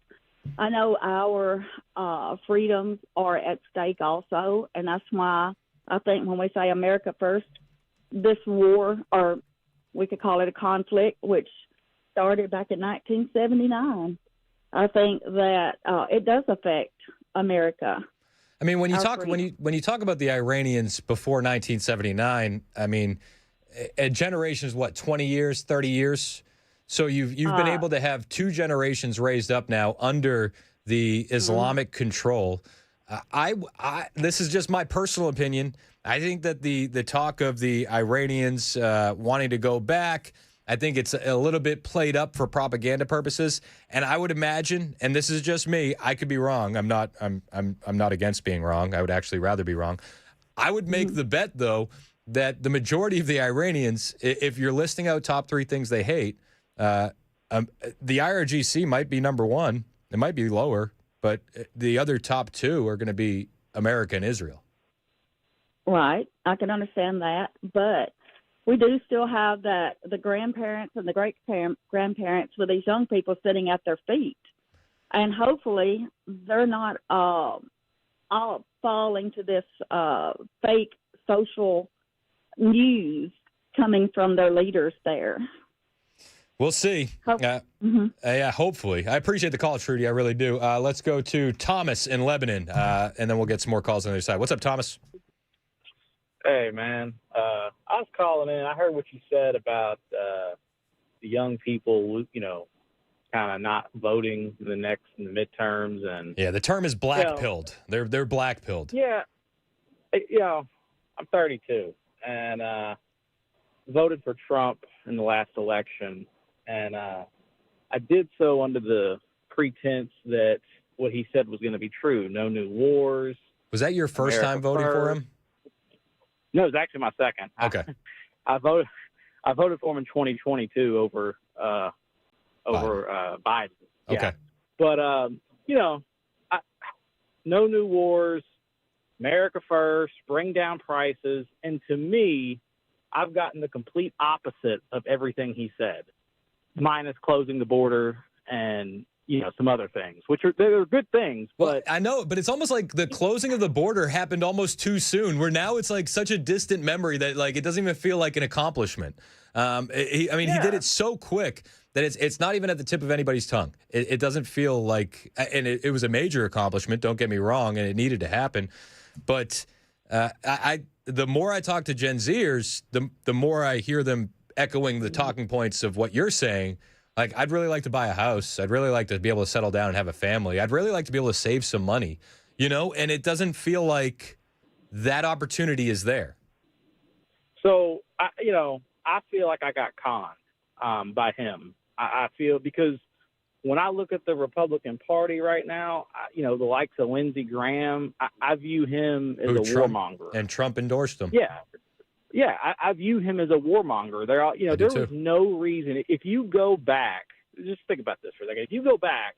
I know our freedoms are at stake also, and that's why I think when we say America first, this war, or we could call it a conflict, which started back in 1979, I think that it does affect America. I mean, when you talk about the Iranians before 1979, I mean, a generation is what, 20 years, 30 years? So you've been able to have 2 generations raised up now under the Islamic control. This is just my personal opinion. I think that the talk of the Iranians wanting to go back, I think it's a little bit played up for propaganda purposes. And I would imagine, and this is just me, I could be wrong. I'm not against being wrong. I would actually rather be wrong. I would make the bet, though, that the majority of the Iranians, if you're listing out top 3 things they hate, the IRGC might be number 1. It might be lower, but the other top 2 are going to be America and Israel. Right. I can understand that. But we do still have the grandparents and the great-grandparents with these young people sitting at their feet. And hopefully they're not all falling to this fake social news coming from their leaders there. We'll see. Yeah, hopefully. I appreciate the call, Trudy. I really do. Let's go to Thomas in Lebanon, and then we'll get some more calls on the other side. What's up, Thomas? Hey, man. I was calling in. I heard what you said about the young people, kind of not voting in the midterms. And yeah, the term is black-pilled. They're black-pilled. Yeah. I'm 32, and voted for Trump in the last election. And I did so under the pretense that what he said was going to be true. No new wars. Was that your first time voting for him? No, it was actually my second. Okay. I voted for him in 2022 over Biden. Yeah. Okay. But no new wars, America first, bring down prices, and to me, I've gotten the complete opposite of everything he said, minus closing the border and some other things, which they're good things. But I know, but it's almost like the closing of the border happened almost too soon, where now it's like such a distant memory that like it doesn't even feel like an accomplishment. He did it so quick that it's not even at the tip of anybody's tongue. It doesn't feel like, and it was a major accomplishment, don't get me wrong, and it needed to happen. But the more I talk to Gen Zers, the more I hear them echoing the talking points of what you're saying. Like, I'd really like to buy a house. I'd really like to be able to settle down and have a family. I'd really like to be able to save some money, and it doesn't feel like that opportunity is there. So, I feel like I got conned by him. I feel because when I look at the Republican Party right now, the likes of Lindsey Graham, I view him as a warmonger. And Trump endorsed him. Yeah, I view him as a warmonger. There was no reason. If you go back, just think about this for a second. If you go back,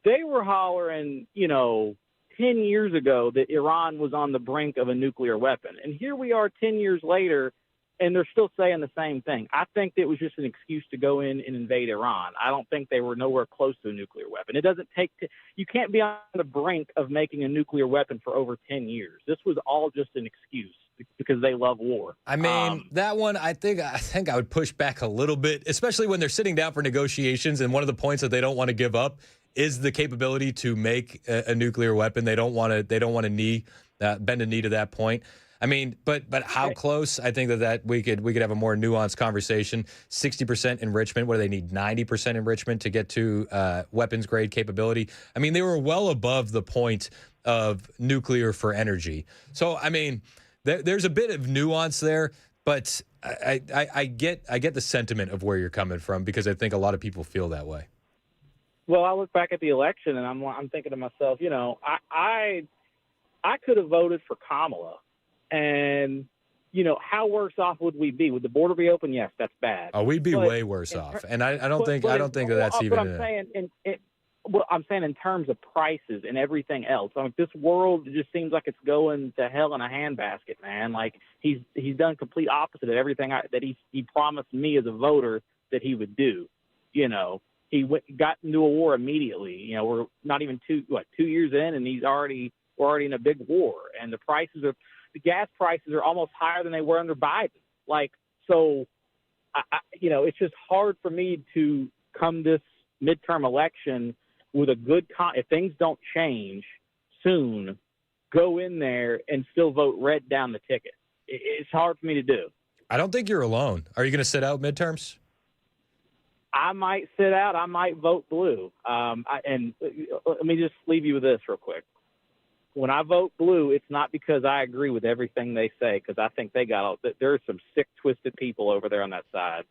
they were hollering, 10 years ago that Iran was on the brink of a nuclear weapon. And here we are 10 years later, and they're still saying the same thing. I think it was just an excuse to go in and invade Iran. I don't think they were nowhere close to a nuclear weapon. It doesn't take you can't be on the brink of making a nuclear weapon for over 10 years. This was all just an excuse because they love war. I mean, that one, I think I would push back a little bit, especially when they're sitting down for negotiations. And one of the points that they don't want to give up is the capability to make a nuclear weapon. They don't want to bend a knee to that point. I mean, but how close? I think that we could have a more nuanced conversation. 60% enrichment. What do they need? 90% enrichment to get to weapons grade capability. I mean, they were well above the point of nuclear for energy. So I mean, there's a bit of nuance there, but I get the sentiment of where you're coming from because I think a lot of people feel that way. Well, I look back at the election and I'm thinking to myself, I could have voted for Kamala. And, how worse off would we be? Would the border be open? Yes, that's bad. Oh, we'd be way worse off. And I don't think that's even. But I'm saying in terms of prices and everything else. I mean, this world just seems like it's going to hell in a handbasket, man. Like he's done complete opposite of everything that he promised me as a voter that he would do. He got into a war immediately. We're not even 2 years in, and we're already in a big war, and the gas prices are almost higher than they were under Biden. So it's just hard for me to come this midterm election with a good if things don't change soon, go in there and still vote red down the ticket. It's hard for me to do. I don't think you're alone. Are you going to sit out midterms? I might sit out. I might vote blue. And let me just leave you with this real quick. When I vote blue, it's not because I agree with everything they say, because I think there are some sick, twisted people over there on that side.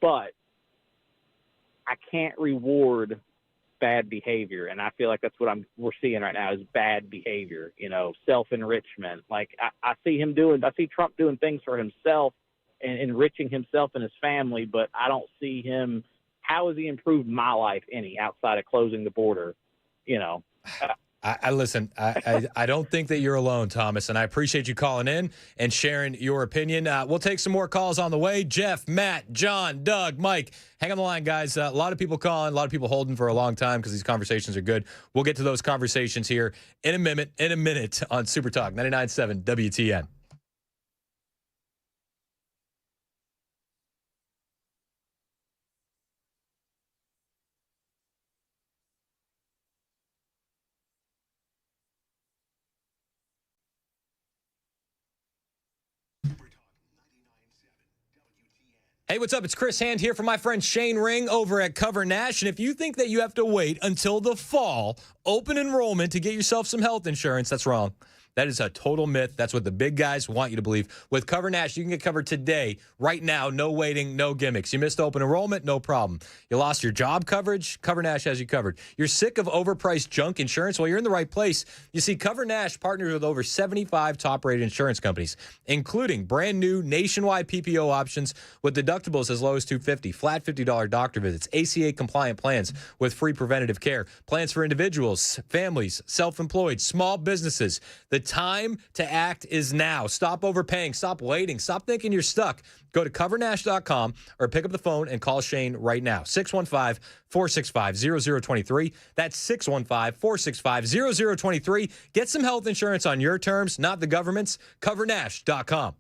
But I can't reward bad behavior, and I feel like that's what we're seeing right now is bad behavior. Self-enrichment. Like I see Trump doing things for himself and enriching himself and his family, but I don't see him. How has he improved my life any outside of closing the border? I listen. I don't think that you're alone, Thomas, and I appreciate you calling in and sharing your opinion. We'll take some more calls on the way. Jeff, Matt, John, Doug, Mike, hang on the line, guys. A lot of people calling, a lot of people holding for a long time because these conversations are good. We'll get to those conversations here in a minute on Super Talk 99.7 WTN. Hey, what's up? It's Chris Hand here for my friend Shane Ring over at Cover Nash. And if you think that you have to wait until the fall, open enrollment to get yourself some health insurance, that's wrong. That is a total myth. That's what the big guys want you to believe. With Cover Nash, you can get covered today, right now, no waiting, no gimmicks. You missed open enrollment, no problem. You lost your job coverage, Cover Nash has you covered. You're sick of overpriced junk insurance? Well, you're in the right place. You see, Cover Nash partners with over 75 top-rated insurance companies, including brand new nationwide PPO options with deductibles as low as $250, flat $50 doctor visits, ACA-compliant plans with free preventative care, plans for individuals, families, self-employed, small businesses. The time to act is now. Stop overpaying. Stop waiting. Stop thinking you're stuck. Go to covernash.com or pick up the phone and call Shane right now. 615-465-0023. That's 615-465-0023. Get some health insurance on your terms, not the government's. Covernash.com.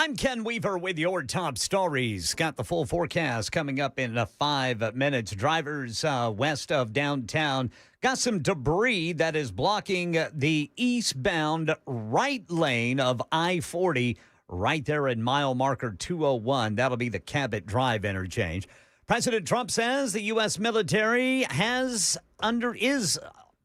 I'm Ken Weaver with your top stories. Got the full forecast coming up in 5 minutes. Drivers west of downtown got some debris that is blocking the eastbound right lane of I-40 right there at mile marker 201. That'll be the Cabot Drive interchange. President Trump says the U.S. military is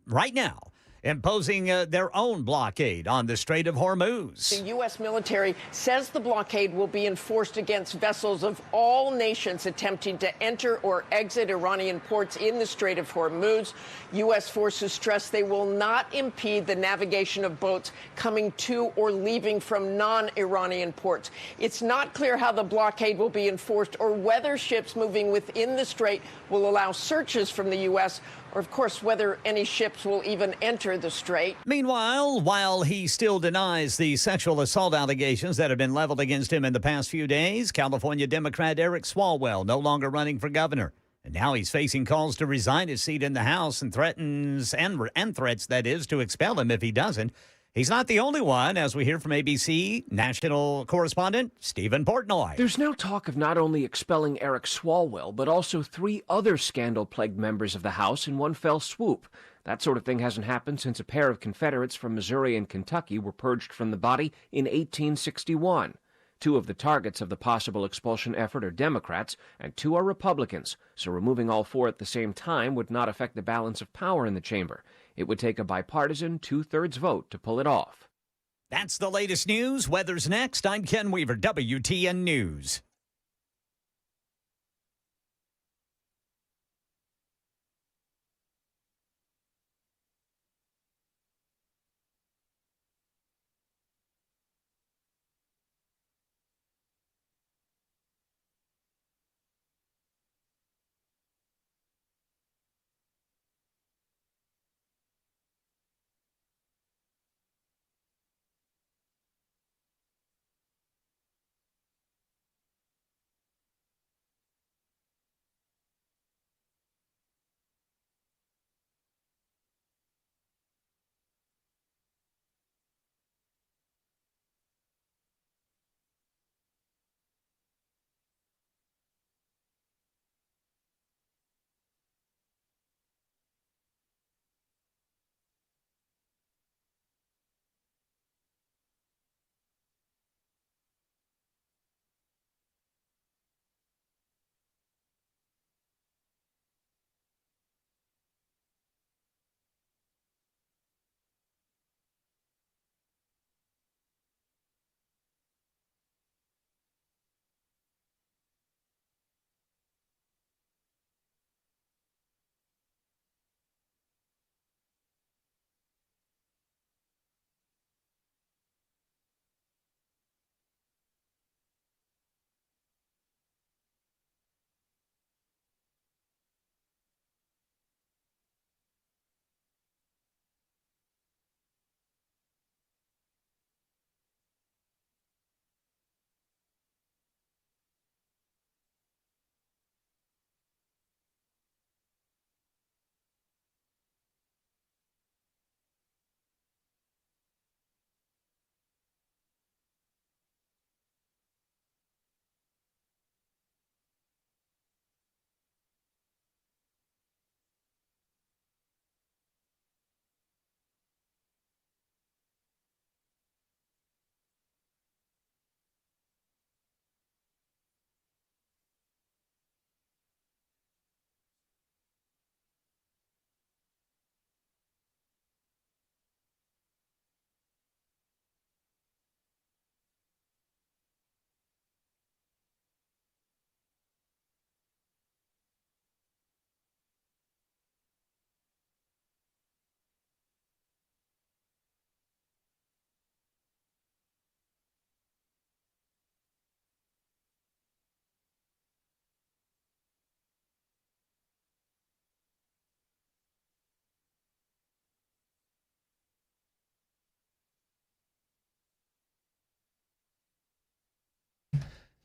right now imposing their own blockade on the Strait of Hormuz. The U.S. military says the blockade will be enforced against vessels of all nations attempting to enter or exit Iranian ports in the Strait of Hormuz. U.S. forces stress they will not impede the navigation of boats coming to or leaving from non-Iranian ports. It's not clear how the blockade will be enforced or whether ships moving within the strait will allow searches from the U.S., or, of course, whether any ships will even enter the strait. Meanwhile, while he still denies the sexual assault allegations that have been leveled against him in the past few days, California Democrat Eric Swalwell no longer running for governor. And now he's facing calls to resign his seat in the House and threats, that is, to expel him if he doesn't. He's not the only one, as we hear from ABC national correspondent Stephen Portnoy. There's now talk of not only expelling Eric Swalwell, but also 3 other scandal-plagued members of the House in one fell swoop. That sort of thing hasn't happened since a pair of Confederates from Missouri and Kentucky were purged from the body in 1861. 2 of the targets of the possible expulsion effort are Democrats, and 2 are Republicans, so removing all 4 at the same time would not affect the balance of power in the chamber. It would take a bipartisan 2/3 vote to pull it off. That's the latest news. Weather's next. I'm Ken Weaver, WTN News.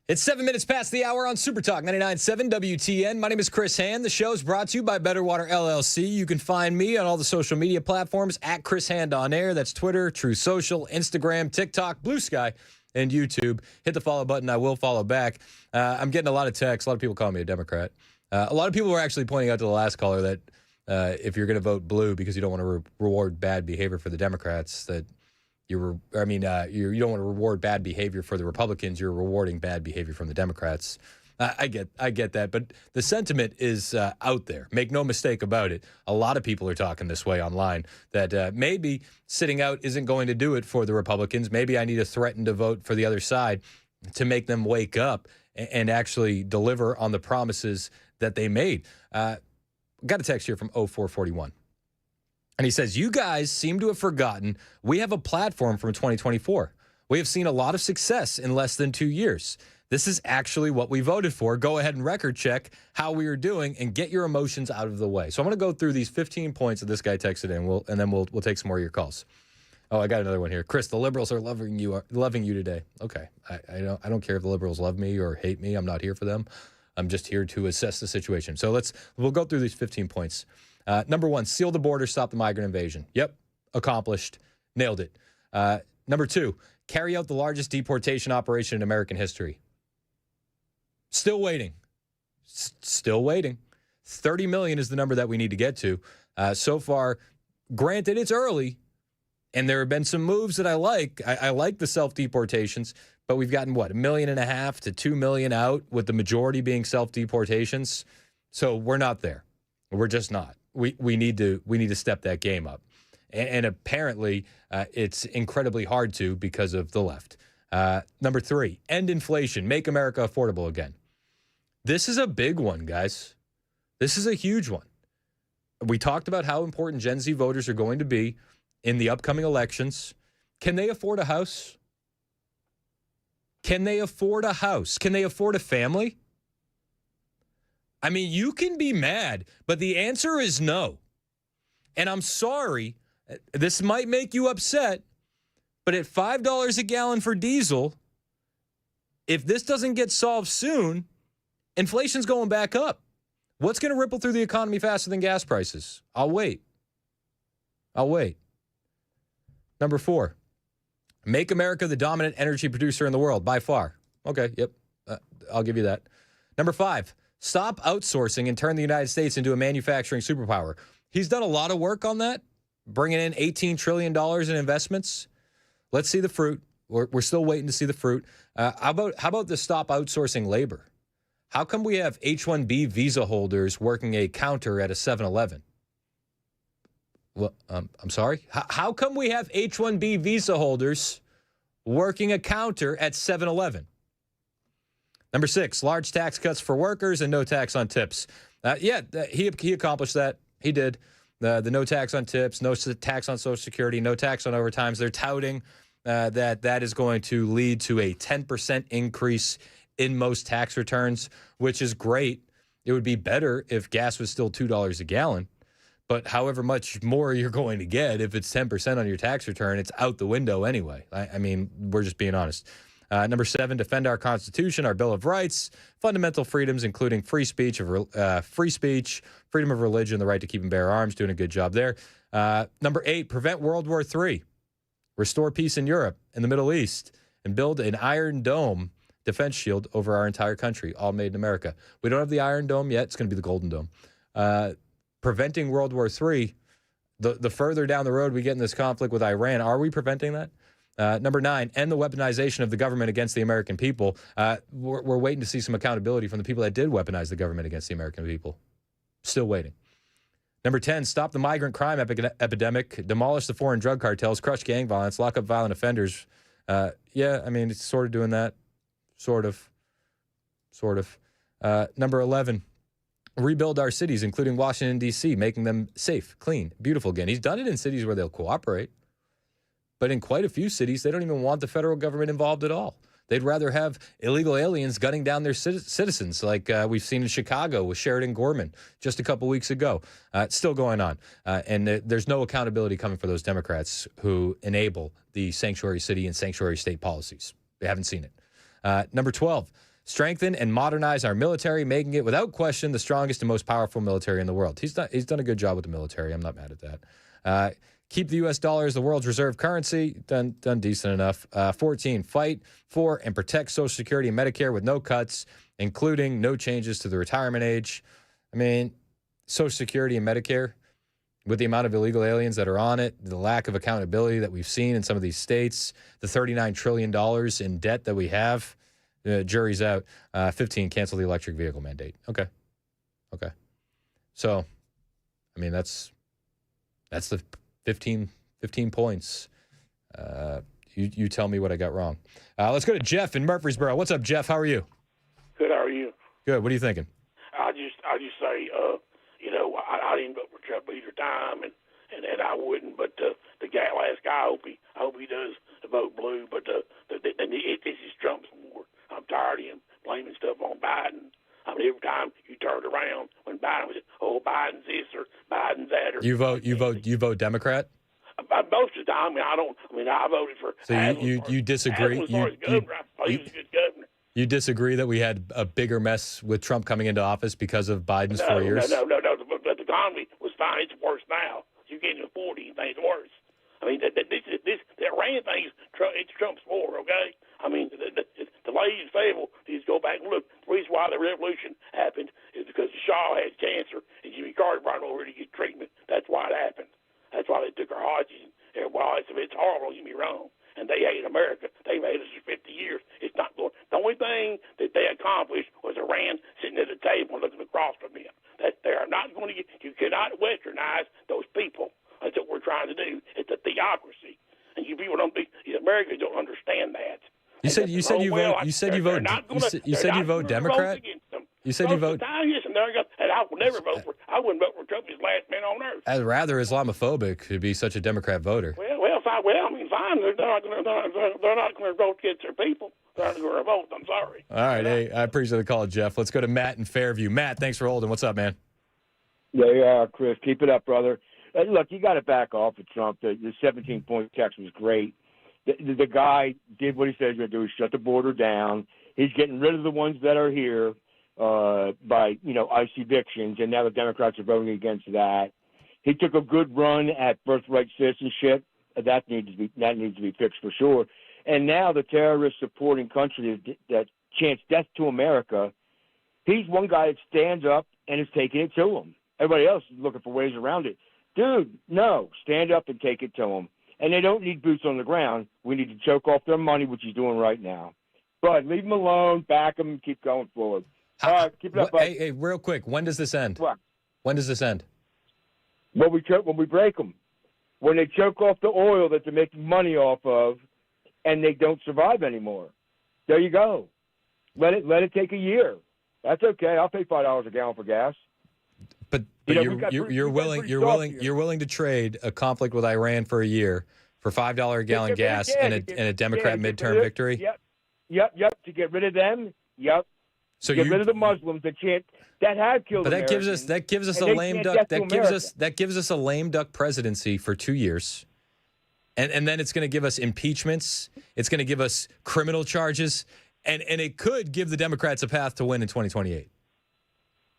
It's 7 minutes past the hour on Super Talk 99.7 WTN. My name is Chris Hand. The show is brought to you by Better Water LLC. You can find me on all the social media platforms at Chris Hand on Air. That's Twitter, True Social, Instagram, TikTok, Blue Sky, and YouTube. Hit the follow button. I will follow back. I'm getting a lot of texts. A lot of people call me a Democrat. A lot of people were actually pointing out to the last caller that if you're going to vote blue because you don't want to reward bad behavior for the Democrats, that you don't want to reward bad behavior for the Republicans. You're rewarding bad behavior from the Democrats. I get that, but the sentiment is out there. Make no mistake about it. A lot of people are talking this way online, that maybe sitting out isn't going to do it for the Republicans. Maybe I need to threaten to vote for the other side to make them wake up and actually deliver on the promises that they made. Got a text here from 0441. And he says, you guys seem to have forgotten we have a platform from 2024. We have seen a lot of success in less than 2 years. This is actually what we voted for. Go ahead and record check how we are doing and get your emotions out of the way. So I'm going to go through these 15 points that this guy texted in, and then we'll take some more of your calls. Oh, I got another one here. Chris, the liberals are loving you today. Okay. I don't care if the liberals love me or hate me. I'm not here for them. I'm just here to assess the situation. So we'll go through these 15 points. Number 1, seal the border, stop the migrant invasion. Yep. Accomplished. Nailed it. Number 2, carry out the largest deportation operation in American history. Still waiting. Still waiting. 30 million is the number that we need to get to. So far, granted, it's early, and there have been some moves that I like. I like the self-deportations, but we've gotten, 1.5 million to 2 million out, with the majority being self-deportations. So we're not there. We're just not. We need to step that game up. And apparently, it's incredibly hard to because of the left. Number 3, end inflation. Make America affordable again. This is a big one, guys. This is a huge one. We talked about how important Gen Z voters are going to be in the upcoming elections. Can they afford a house? Can they afford a house? Can they afford a family? I mean, you can be mad, but the answer is no. And I'm sorry, this might make you upset, but at $5 a gallon for diesel, if this doesn't get solved soon, inflation's going back up. What's going to ripple through the economy faster than gas prices? I'll wait. Number 4, make America the dominant energy producer in the world by far. Okay, yep, I'll give you that. Number 5, stop outsourcing and turn the United States into a manufacturing superpower. He's done a lot of work on that, bringing in $18 trillion in investments. Let's see the fruit. We're still waiting to see the fruit. How about the stop outsourcing labor? How come we have H-1B visa holders working a counter at a 7-Eleven? Well, I'm sorry? How come we have H-1B visa holders working a counter at 7-Eleven? Number 6, large tax cuts for workers and no tax on tips. He accomplished that. He did. The no tax on tips, no tax on Social Security, no tax on overtimes. They're touting that is going to lead to a 10% increase in most tax returns, which is great. It would be better if gas was still $2 a gallon. But however much more you're going to get, if it's 10% on your tax return, it's out the window anyway. I mean, we're just being honest. Number 7, defend our Constitution, our Bill of Rights, fundamental freedoms, including free speech, freedom of religion, the right to keep and bear arms. Doing a good job there. Number 8, prevent World War III, restore peace in Europe and the Middle East, and build an Iron Dome defense shield over our entire country, all made in America. We don't have the Iron Dome yet. It's going to be the Golden Dome. Preventing World War III, the further down the road we get in this conflict with Iran, are we preventing that? Number 9, end the weaponization of the government against the American people. We're waiting to see some accountability from the people that did weaponize the government against the American people. Still waiting. Number 10, stop the migrant crime epidemic, demolish the foreign drug cartels, crush gang violence, lock up violent offenders. It's sort of doing that. Sort of. Number 11, rebuild our cities, including Washington, D.C., making them safe, clean, beautiful again. He's done it in cities where they'll cooperate. But in quite a few cities, they don't even want the federal government involved at all. They'd rather have illegal aliens gunning down their citizens, like we've seen in Chicago with Sheridan Gorman just a couple weeks ago. It's still going on. And there's no accountability coming for those Democrats who enable the sanctuary city and sanctuary state policies. They haven't seen it. Number 12, strengthen and modernize our military, making it, without question, the strongest and most powerful military in the world. He's done a good job with the military. I'm not mad at that. keep the U.S. dollar as the world's reserve currency. Done decent enough. 14, fight for and protect Social Security and Medicare with no cuts, including no changes to the retirement age. I mean, Social Security and Medicare, with the amount of illegal aliens that are on it, the lack of accountability that we've seen in some of these states, the $39 trillion in debt that we have, the jury's out. 15, cancel the electric vehicle mandate. Okay. So, I mean, that's the 15 points. You tell me what I got wrong. Let's go to Jeff in Murfreesboro. What's up, Jeff? How are you? Good. How are you? Good. What are you thinking? I just say, I didn't vote for Trump either time, and I wouldn't. But the last guy, I hope he does vote blue. But this is Trump's war. I'm tired of him blaming stuff on Biden. I mean, every time you turn around when Biden was, Biden's this or Biden's that. Or You vote Democrat? Most of the time, I voted for. So you disagree? As far as governor, I thought he was a good governor. You disagree that we had a bigger mess with Trump coming into office because of Biden's 4 years? No. The economy was fine. It's worse now. You can't afford anything worse. I mean, that Iran thing, it's Trump's war, okay? I mean, the ladies' fable, you just go back and look. The reason why the revolution happened is because the Shah had cancer and Jimmy Carter brought him over to get treatment. That's why it happened. That's why they took our hostages. It's horrible, don't get me wrong. And they hate America. They've hated us for 50 years. It's not going. The only thing that they accomplished was Iran sitting at the table and looking across from them. That they are not going to get. You cannot westernize those people. That's what we're trying to do. It's a theocracy, and you people don't. Americans don't understand that. You said you vote Democrat. You said you vote. And I will never vote for. I wouldn't vote for Trump. He's the last man on earth. As rather Islamophobic to be such a Democrat voter. Fine. They're not going to vote against their people. They're not going to vote. I'm sorry. All right. Hey, I appreciate the call, Jeff. Let's go to Matt in Fairview. Matt, thanks for holding. What's up, man? Yeah, Chris. Keep it up, brother. Look, you got to back off of Trump. The 17-point text was great. The guy did what he said he was going to do. He shut the border down. He's getting rid of the ones that are here by, ICE evictions, and now the Democrats are voting against that. He took a good run at birthright citizenship. That needs to be fixed for sure. And now the terrorist supporting country that chants death to America, he's one guy that stands up and is taking it to him. Everybody else is looking for ways around it. Dude, no, stand up and take it to them. And they don't need boots on the ground. We need to choke off their money, which he's doing right now. But leave them alone, back them, and keep going forward. All right, keep it up, buddy. Hey, real quick, when does this end? What? When does this end? When we break them. When they choke off the oil that they're making money off of, and they don't survive anymore. There you go. Let it take a year. That's okay. I'll pay $5 a gallon for gas. But you're willing to trade a conflict with Iran for a year for $5 a gallon gas and a Democrat midterm victory? Yep. To get rid of them. Yep. So get rid of the Muslims that have killed. But that gives us a lame duck. That gives us a lame duck presidency for 2 years, and then it's going to give us impeachments. It's going to give us criminal charges, and it could give the Democrats a path to win in 2028.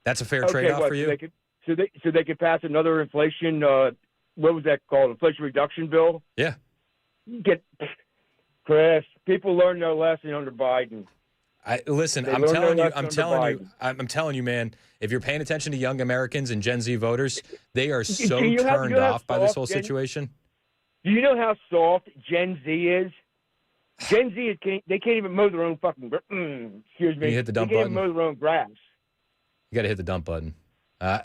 That's a fair trade-off for you. So they could pass another inflation. What was that called? Inflation reduction bill. Yeah. Chris, people learned their lesson under Biden. I'm telling you, man, if you're paying attention to young Americans and Gen Z voters, they are so turned off by this whole situation. Do you know how soft Gen Z is? Gen Z, they can't even mow their own fucking, excuse me. You hit the dump button. They can't even mow their own grass. You got to hit the dump button.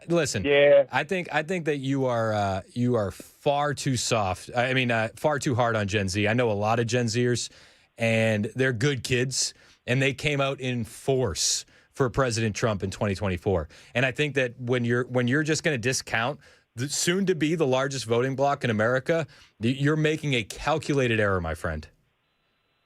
Listen, yeah. I think that you are far too soft. I mean, far too hard on Gen Z. I know a lot of Gen Zers, and they're good kids. And they came out in force for President Trump in 2024. And I think that when you're just going to discount the soon to be the largest voting bloc in America, you're making a calculated error, my friend.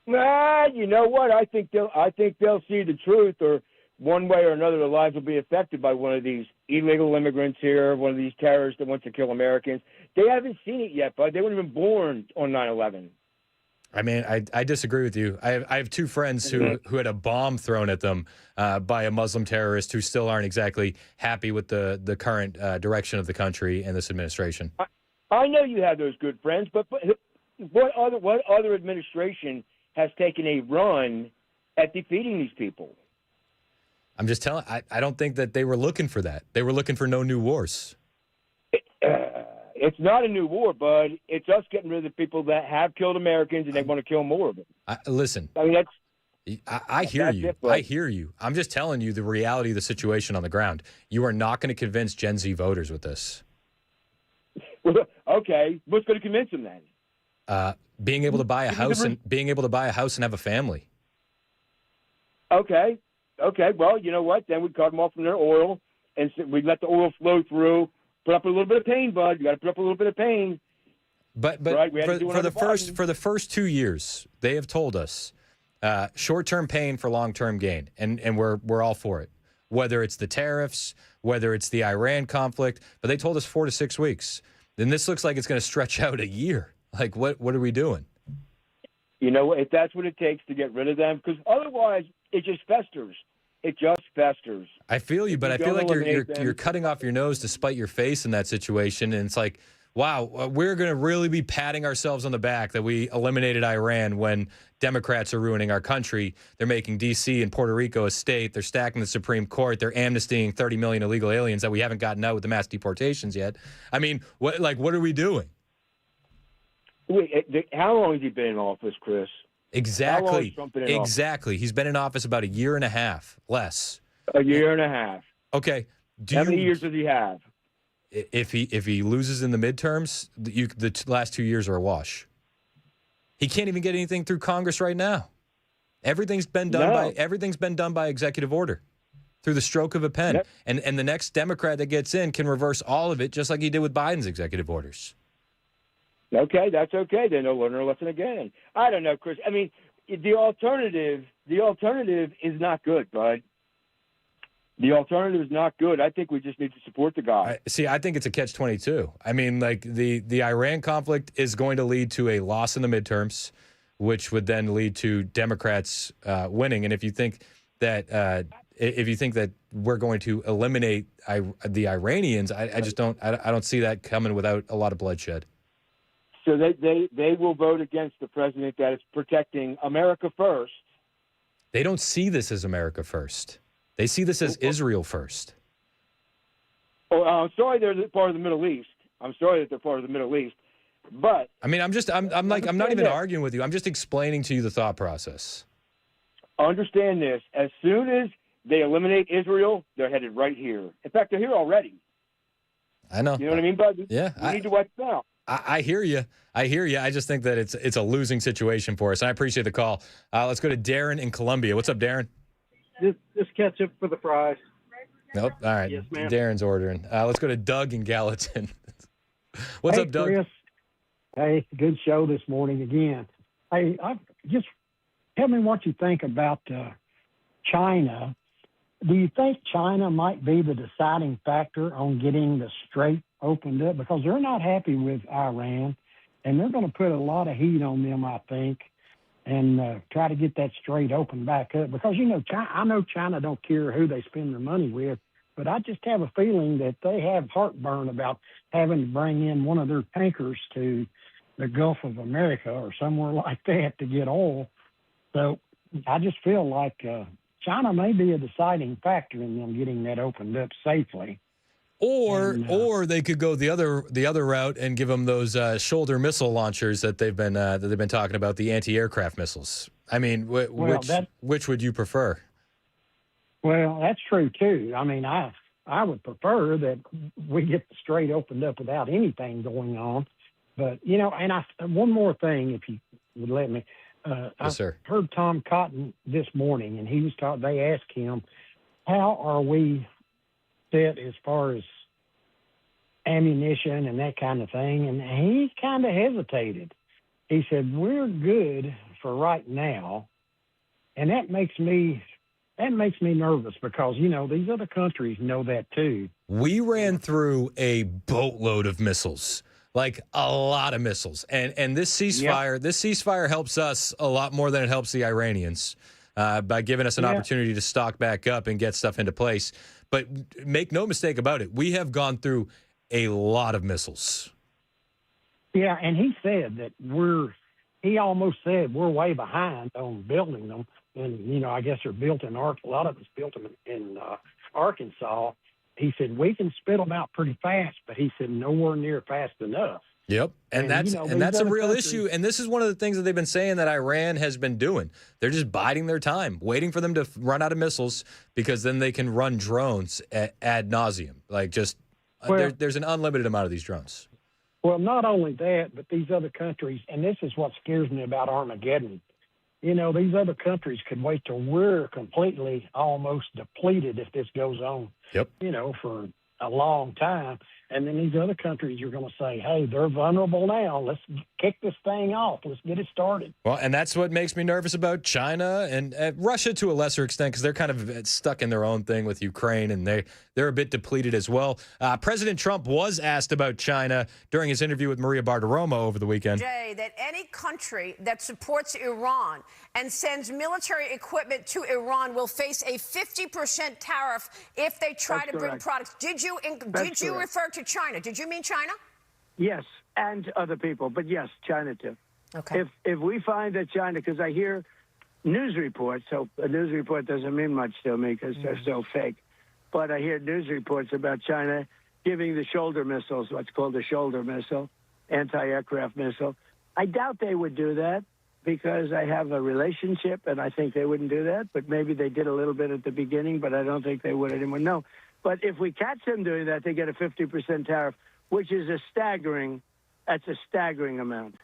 Nah, you know what? I think they'll see the truth, or one way or another, their lives will be affected by one of these illegal immigrants here, one of these terrorists that wants to kill Americans. They haven't seen it yet, bud. They weren't even born on 9/11. I mean, I disagree with you. I have two friends who had a bomb thrown at them by a Muslim terrorist who still aren't exactly happy with the current direction of the country and this administration. I know you have those good friends, but what other administration has taken a run at defeating these people? I'm just telling. I don't think that they were looking for that. They were looking for no new wars. It's not a new war, bud. It's us getting rid of the people that have killed Americans, and they want to kill more of them. Listen, I mean, I hear you. I hear you. I'm just telling you the reality of the situation on the ground. You are not going to convince Gen Z voters with this. Okay, what's going to convince them then? Being able to buy a house and have a family. Okay. Well, you know what? Then we cut them off from their oil, and we let the oil flow through. Put up a little bit of pain, bud. You got to put up a little bit of pain. But right? for the first 2 years, they have told us short-term pain for long-term gain, and we're all for it. Whether it's the tariffs, whether it's the Iran conflict, but they told us 4 to 6 weeks. Then this looks like it's going to stretch out a year. Like, what are we doing? You know, if that's what it takes to get rid of them, because otherwise it just festers. It just festers. I feel you, but I feel like you're cutting off your nose to spite your face in that situation, and it's like, wow, we're going to really be patting ourselves on the back that we eliminated Iran when Democrats are ruining our country. They're making D.C. and Puerto Rico a state. They're stacking the Supreme Court. They're amnestying 30 million illegal aliens that we haven't gotten out with the mass deportations yet. I mean, what are we doing? Wait, how long has he been in office, Chris? Exactly. Exactly. He's been in office about a year and a half, less. A year and a half. Okay. How many years does he have? If he loses in the midterms, the last 2 years are a wash. He can't even get anything through Congress right now. Everything's been done by executive order, through the stroke of a pen. Yep. And the next Democrat that gets in can reverse all of it, just like he did with Biden's executive orders. Okay, that's okay. Then they'll learn their lesson again. I don't know, Chris. I mean, the alternative is not good, bud. The alternative is not good. I think we just need to support the guy. I think it's a catch-22. I mean, like the Iran conflict is going to lead to a loss in the midterms, which would then lead to Democrats winning. And if you think that we're going to eliminate the Iranians, I just don't. I don't see that coming without a lot of bloodshed. So they will vote against the president that is protecting America first. They don't see this as America first. They see this as Israel first. Oh, I'm sorry they're part of the Middle East. I'm sorry that they're part of the Middle East. But I mean, I'm not even arguing with you. I'm just explaining to you the thought process. Understand this. As soon as they eliminate Israel, they're headed right here. In fact, they're here already. I know. You know what I mean, bud? Yeah. We need to watch them out. I hear you. I just think that it's a losing situation for us. And I appreciate the call. Let's go to Darren in Columbia. What's up, Darren? Just ketchup for the fries. Nope. All right. Yes, ma'am. Darren's ordering. Let's go to Doug in Gallatin. What's up, Doug? Chris. Hey, good show this morning again. Hey, just tell me what you think about China. Do you think China might be the deciding factor on getting the strait opened up? Because they're not happy with Iran, and they're going to put a lot of heat on them, I think, and try to get that strait opened back up. Because, I know China don't care who they spend their money with, but I just have a feeling that they have heartburn about having to bring in one of their tankers to the Gulf of America or somewhere like that to get oil. So I just feel like China may be a deciding factor in them getting that opened up safely. Or they could go the other route and give them those shoulder missile launchers that they've been talking about, the anti-aircraft missiles. I mean, which would you prefer? Well, that's true too. I mean, I would prefer that we get the strait opened up without anything going on. But and one more thing, if you would let me. Yes, sir. I heard Tom Cotton this morning, and he was talking. They asked him, "How are we set as far as ammunition and that kind of thing?" And he kind of hesitated. He said, "We're good for right now," and that makes me nervous because these other countries know that too. We ran through a boatload of missiles. Like a lot of missiles. And this ceasefire helps us a lot more than it helps the Iranians by giving us an opportunity to stock back up and get stuff into place. But make no mistake about it, we have gone through a lot of missiles. Yeah, and he said that he almost said we're way behind on building them. And, I guess they're built in a lot of it's built in Arkansas. He said, we can spit them out pretty fast, but he said nowhere near fast enough. Yep. And that's a real issue. And this is one of the things that they've been saying that Iran has been doing. They're just biding their time, waiting for them to run out of missiles because then they can run drones ad nauseum. Like there's an unlimited amount of these drones. Well, not only that, but these other countries, and this is what scares me about Armageddon. These other countries could wait till we're completely almost depleted if this goes on. Yep. For a long time. And then these other countries are going to say, hey, they're vulnerable now. Let's kick this thing off. Let's get it started. Well, and that's what makes me nervous about China and Russia to a lesser extent because they're kind of stuck in their own thing with Ukraine, and they're a bit depleted as well. President Trump was asked about China during his interview with Maria Bartiromo over the weekend. That any country that supports Iran and sends military equipment to Iran will face a 50% tariff if they try to bring products. Did you refer to China? Did you mean China? Yes, and other people, but yes, China too. Okay. If we find that China, because I hear news reports, so a news report doesn't mean much to me because they're so fake, but I hear news reports about China giving the shoulder missiles, what's called a shoulder missile, anti-aircraft missile. I doubt they would do that because I have a relationship, and I think they wouldn't do that, but maybe they did a little bit at the beginning, but I don't think they would anymore. No. But if we catch them doing that, they get a 50% tariff, which is a staggering amount.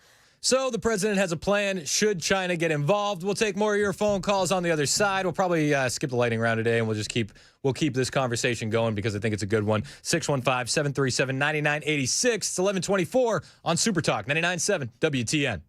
So the president has a plan should China get involved. We'll take more of your phone calls on the other side. We'll probably skip the lightning round today, and we'll keep this conversation going because I think it's a good one. 615-737-9986. It's 1124 on Super Talk 99.7 WTN.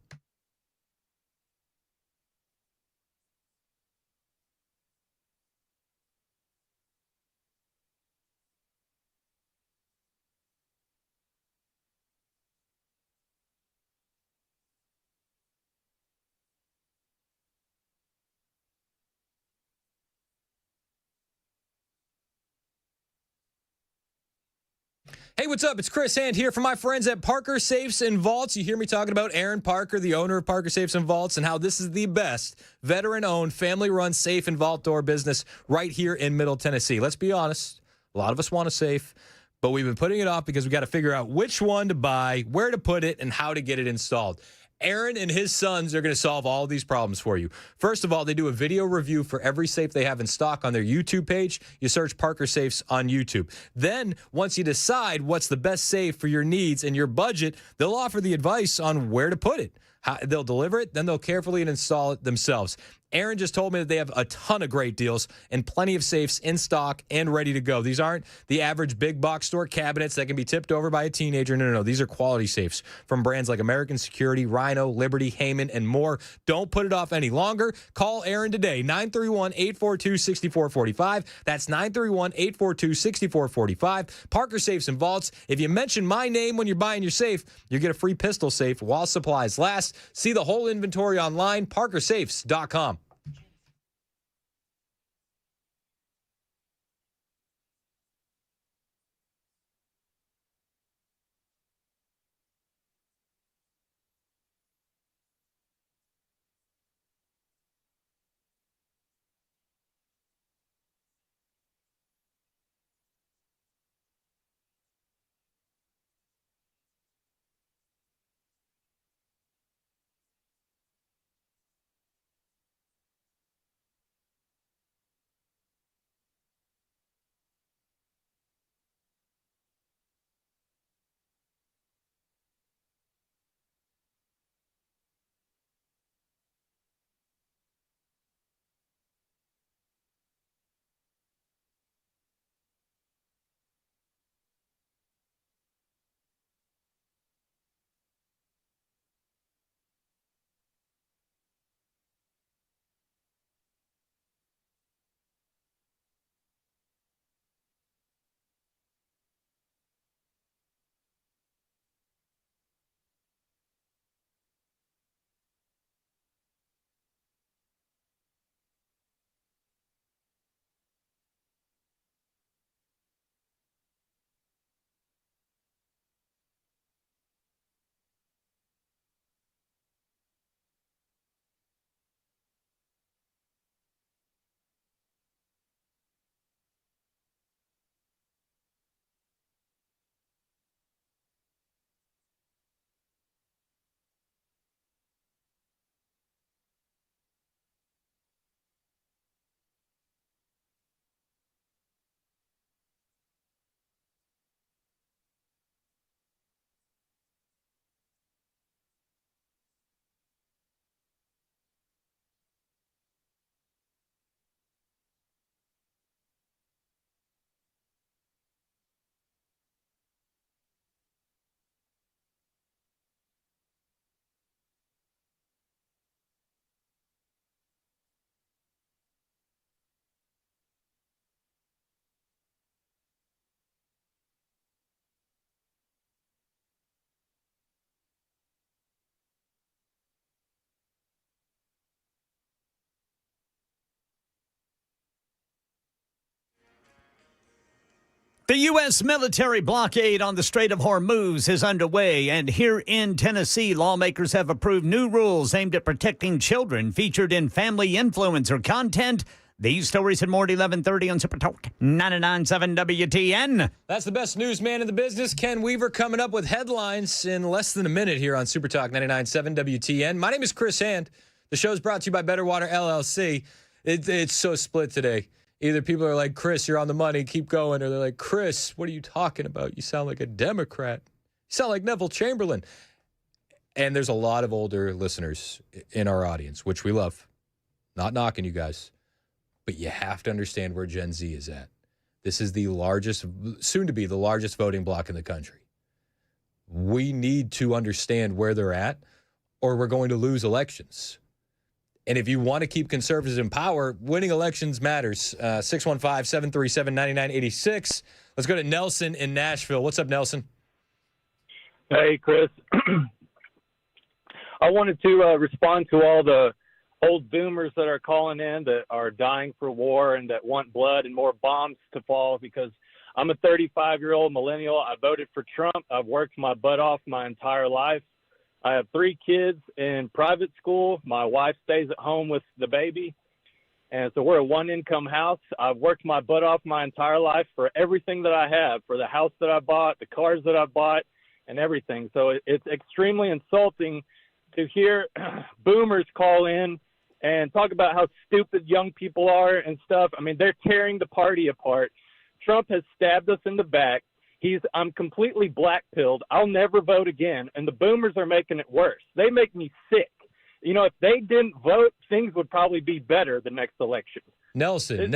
Hey, what's up? It's Chris Hand here from my friends at Parker Safes and Vaults. You hear me talking about Aaron Parker, the owner of Parker Safes and Vaults, and how this is the best veteran-owned, family-run safe and vault door business right here in Middle Tennessee. Let's be honest, a lot of us want a safe, but we've been putting it off because we got to figure out which one to buy, where to put it, and how to get it installed. Aaron and his sons are going to solve all of these problems for you. First of all, they do a video review for every safe they have in stock on their YouTube page. You search Parker Safes on YouTube. Then, once you decide what's the best safe for your needs and your budget, they'll offer the advice on where to put it. They'll deliver it, then they'll carefully install it themselves. Aaron just told me that they have a ton of great deals and plenty of safes in stock and ready to go. These aren't the average big box store cabinets that can be tipped over by a teenager. No. These are quality safes from brands like American Security, Rhino, Liberty, Heyman, and more. Don't put it off any longer. Call Aaron today, 931-842-6445. That's 931-842-6445. Parker Safes and Vaults. If you mention my name when you're buying your safe, you get a free pistol safe while supplies last. See the whole inventory online, parkersafes.com. The U.S. military blockade on the Strait of Hormuz is underway, and here in Tennessee, lawmakers have approved new rules aimed at protecting children featured in family influencer content. These stories and more at 11:30 on Super Talk 99.7 WTN. That's the best newsman in the business, Ken Weaver, coming up with headlines in less than a minute here on Super Talk 99.7 WTN. My name is Chris Hand. The show's brought to you by Better Water LLC. It's so split today. Either people are like, Chris, you're on the money, keep going. Or they're like, Chris, what are you talking about? You sound like a Democrat. You sound like Neville Chamberlain. And there's a lot of older listeners in our audience, which we love. Not knocking you guys. But you have to understand where Gen Z is at. This is the largest, soon to be the largest voting bloc in the country. We need to understand where they're at, or we're going to lose elections. And if you want to keep conservatives in power, winning elections matters. 615-737-9986. Let's go to Nelson in Nashville. What's up, Nelson? Hey, Chris. I wanted to respond to all the old boomers that are calling in that are dying for war and that want blood and more bombs to fall, because I'm a 35-year-old millennial. I voted for Trump. I've worked my butt off my entire life. I have 3 kids in private school. My wife stays at home with the baby. And so we're a one-income house. I've worked my butt off my entire life for everything that I have, for the house that I bought, the cars that I bought, and everything. So it's extremely insulting to hear boomers call in and talk about how stupid young people are and stuff. I mean, they're tearing the party apart. Trump has stabbed us in the back. I'm completely black-pilled. I'll never vote again. And the boomers are making it worse. They make me sick. You know, if they didn't vote, things would probably be better the next election. Nelson.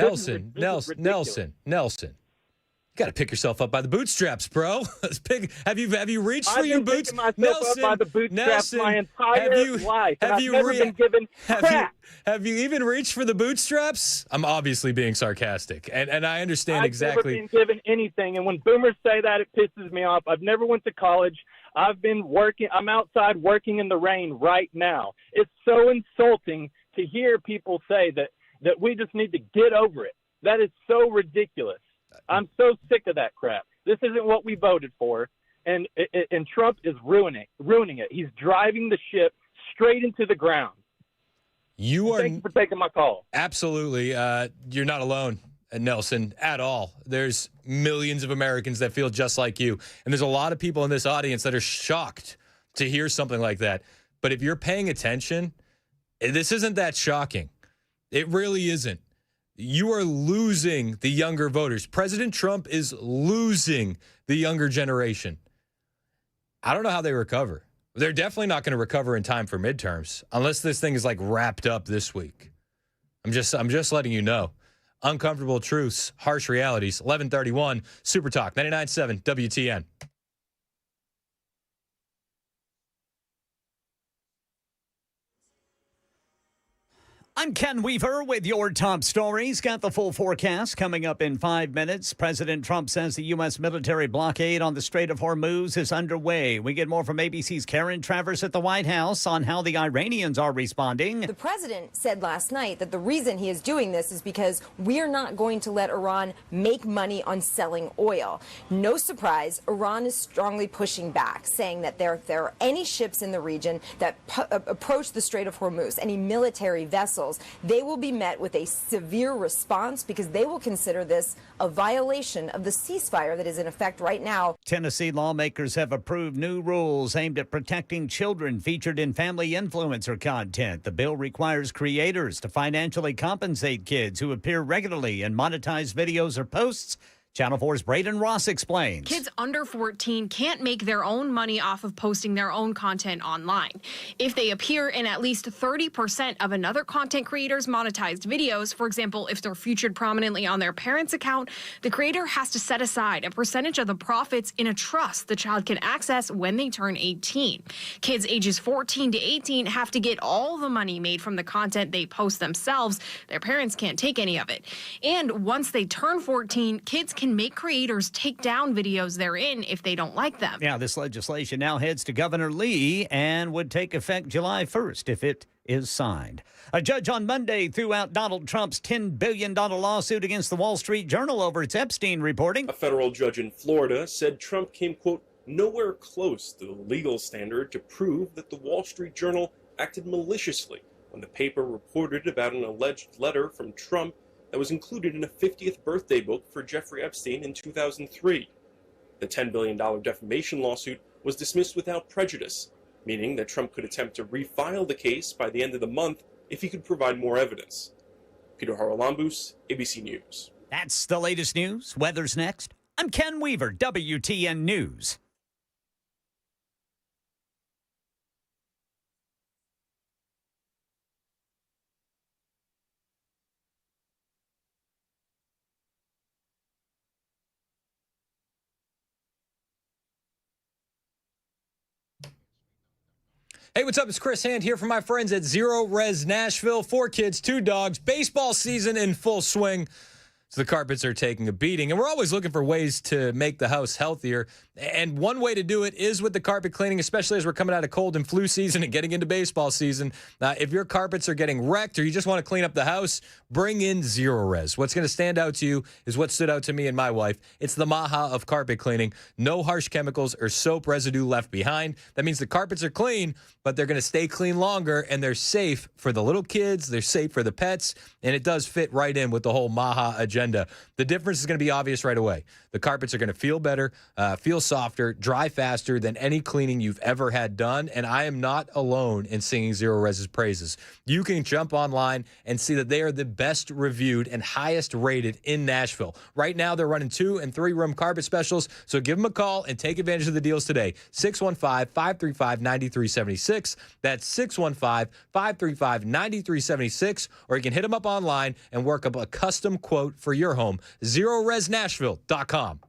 You got to pick yourself up by the bootstraps, bro. Have you reached for your boots? Nelson, up by the bootstraps my entire life. Have you been given crap? Have you even reached for the bootstraps? I'm obviously being sarcastic, and I understand exactly. I've never been given anything, and when boomers say that, it pisses me off. I've never went to college. I've been working. I'm outside working in the rain right now. It's so insulting to hear people say that we just need to get over it. That is so ridiculous. I'm so sick of that crap. This isn't what we voted for, and Trump is ruining it. He's driving the ship straight into the ground. Thank you for taking my call. Absolutely. You're not alone, Nelson, at all. There's millions of Americans that feel just like you, and there's a lot of people in this audience that are shocked to hear something like that. But if you're paying attention, this isn't that shocking. It really isn't. You are losing the younger voters. President Trump is losing the younger generation. I don't know how they recover. They're definitely not going to recover in time for midterms unless this thing is like wrapped up this week. I'm just letting you know. Uncomfortable truths, harsh realities. 11:31 Super Talk 99.7 WTN. I'm Ken Weaver with your top stories. Got the full forecast coming up in 5 minutes. President Trump says the U.S. military blockade on the Strait of Hormuz is underway. We get more from ABC's Karen Travers at the White House on how the Iranians are responding. The president said last night that the reason he is doing this is because we're not going to let Iran make money on selling oil. No surprise, Iran is strongly pushing back, saying that if there are any ships in the region that approach the Strait of Hormuz, any military vessels, they will be met with a severe response because they will consider this a violation of the ceasefire that is in effect right now. Tennessee lawmakers have approved new rules aimed at protecting children featured in family influencer content. The bill requires creators to financially compensate kids who appear regularly in monetized videos or posts. Channel 4's Braden Ross explains. Kids under 14 can't make their own money off of posting their own content online. If they appear in at least 30% of another content creator's monetized videos, for example, if they're featured prominently on their parents' account, the creator has to set aside a percentage of the profits in a trust the child can access when they turn 18. Kids ages 14 to 18 have to get all the money made from the content they post themselves. Their parents can't take any of it. And once they turn 14, kids can make creators take down videos they're in if they don't like them. Yeah, this legislation now heads to Governor Lee and would take effect July 1st if it is signed. A judge on Monday threw out Donald Trump's $10 billion lawsuit against the Wall Street Journal over its Epstein reporting. A federal judge in Florida said Trump came, quote, nowhere close to the legal standard to prove that the Wall Street Journal acted maliciously when the paper reported about an alleged letter from Trump that was included in a 50th birthday book for Jeffrey Epstein in 2003. The $10 billion defamation lawsuit was dismissed without prejudice, meaning that Trump could attempt to refile the case by the end of the month if he could provide more evidence. Peter Haralambous, ABC News. That's the latest news. Weather's next. I'm Ken Weaver, WTN News. Hey, what's up? It's Chris Hand here from my friends at Zero Res Nashville. 4 kids, 2 dogs. Baseball season in full swing. So the carpets are taking a beating. And we're always looking for ways to make the house healthier. And one way to do it is with the carpet cleaning, especially as we're coming out of cold and flu season and getting into baseball season. If your carpets are getting wrecked or you just want to clean up the house, bring in Zero Res. What's going to stand out to you is what stood out to me and my wife. It's the Maha of carpet cleaning. No harsh chemicals or soap residue left behind. That means the carpets are clean, but they're going to stay clean longer, and they're safe for the little kids. They're safe for the pets, and it does fit right in with the whole Maha agenda. The difference is going to be obvious right away. The carpets are going to feel better, feel softer, dry faster than any cleaning you've ever had done, and I am not alone in singing Zero Res's praises. You can jump online and see that they are the best reviewed and highest rated in Nashville. Right now, they're running 2- and 3-room carpet specials, so give them a call and take advantage of the deals today. 615-535-9376. That's 615-535-9376, or you can hit them up online and work up a custom quote for your home. ZeroResNashville.com.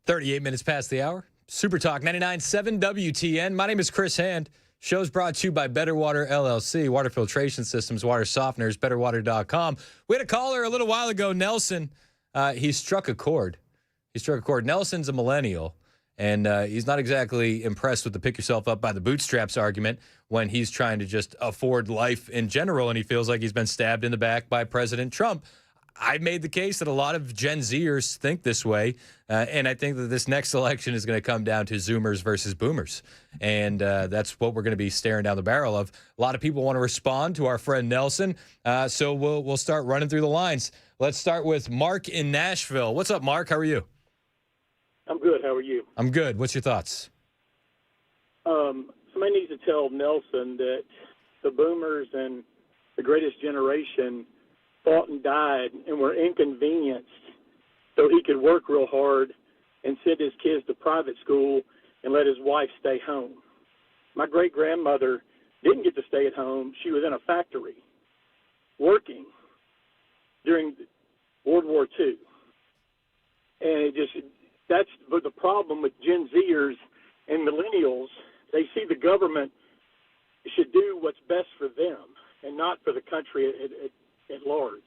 38 minutes past the hour. Super Talk 99.7 WTN. My name is Chris Hand. Show's brought to you by Better Water LLC, water filtration systems, water softeners, betterwater.com. We had a caller a little while ago, Nelson. He struck a chord. Nelson's a millennial, and he's not exactly impressed with the pick yourself up by the bootstraps argument when he's trying to just afford life in general, and he feels like he's been stabbed in the back by President Trump. I made the case that a lot of Gen Zers think this way, and I think that this next election is going to come down to Zoomers versus Boomers, and that's what we're going to be staring down the barrel of. A lot of people want to respond to our friend Nelson, so we'll start running through the lines. Let's start with Mark in Nashville. What's up, Mark? How are you? I'm good. How are you? I'm good. What's your thoughts? Somebody needs to tell Nelson that the Boomers and the greatest generation fought and died and were inconvenienced so he could work real hard and send his kids to private school and let his wife stay home. My great-grandmother didn't get to stay at home. She was in a factory working during World War II. And but the problem with Gen Zers and millennials, they see the government should do what's best for them and not for the country at large.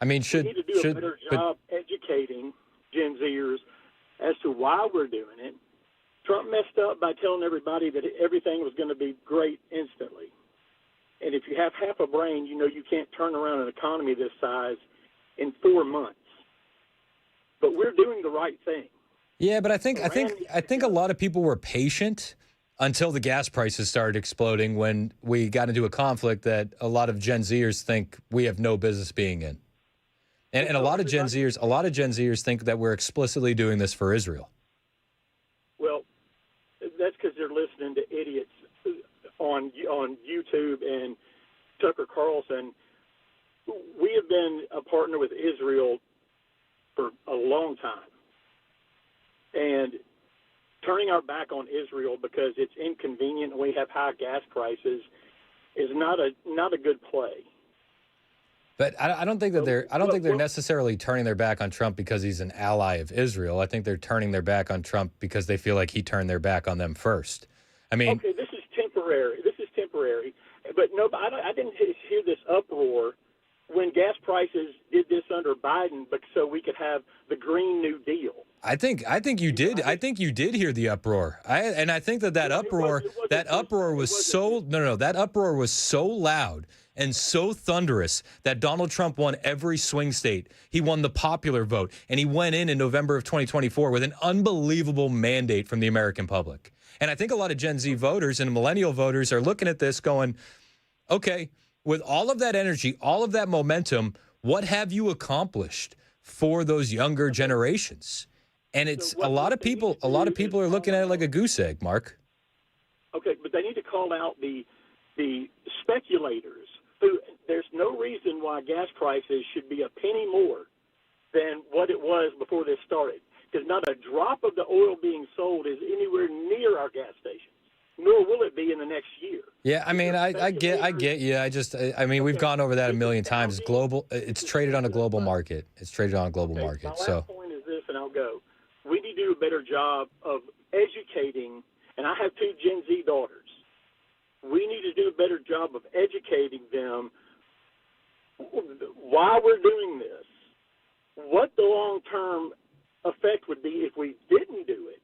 I mean, we need to do a better job educating Gen Zers as to why we're doing it. Trump messed up by telling everybody that everything was going to be great instantly. And if you have half a brain, you know you can't turn around an economy this size in 4 months. But we're doing the right thing. Yeah, but I think a lot of people were patient until the gas prices started exploding when we got into a conflict that a lot of Gen Zers think we have no business being in. And a lot of Gen Zers think that we're explicitly doing this for Israel. Well, that's because they're listening to idiots on YouTube and Tucker Carlson. We have been a partner with Israel for a long time. And turning our back on Israel because it's inconvenient and we have high gas prices is not a good play. But I don't think that they're necessarily turning their back on Trump because he's an ally of Israel. I think they're turning their back on Trump because they feel like he turned their back on them first. I mean, okay, this is temporary. But no, I didn't hear this uproar when gas prices did this under Biden, but so we could have the Green New Deal. I think you did. I think you did hear the uproar. I think that uproar was so loud and so thunderous that Donald Trump won every swing state. He won the popular vote, and he went in November of 2024 with an unbelievable mandate from the American public. And I think a lot of Gen Z voters and millennial voters are looking at this going, okay, with all of that energy, all of that momentum, what have you accomplished for those younger generations? And it's a lot of people are looking at it like a goose egg, Mark. Okay, but they need to call out the speculators who there's no reason why gas prices should be a penny more than what it was before this started. Because not a drop of the oil being sold is anywhere near our gas stations, nor will it be in the next year. Yeah, I mean, I get you. I mean, we've gone over that a million times. It's traded on a global market. My last point is this, and I'll go. We need to do a better job of educating, and I have 2 Gen Z daughters. We need to do a better job of educating them why we're doing this, what the long-term effect would be if we didn't do it.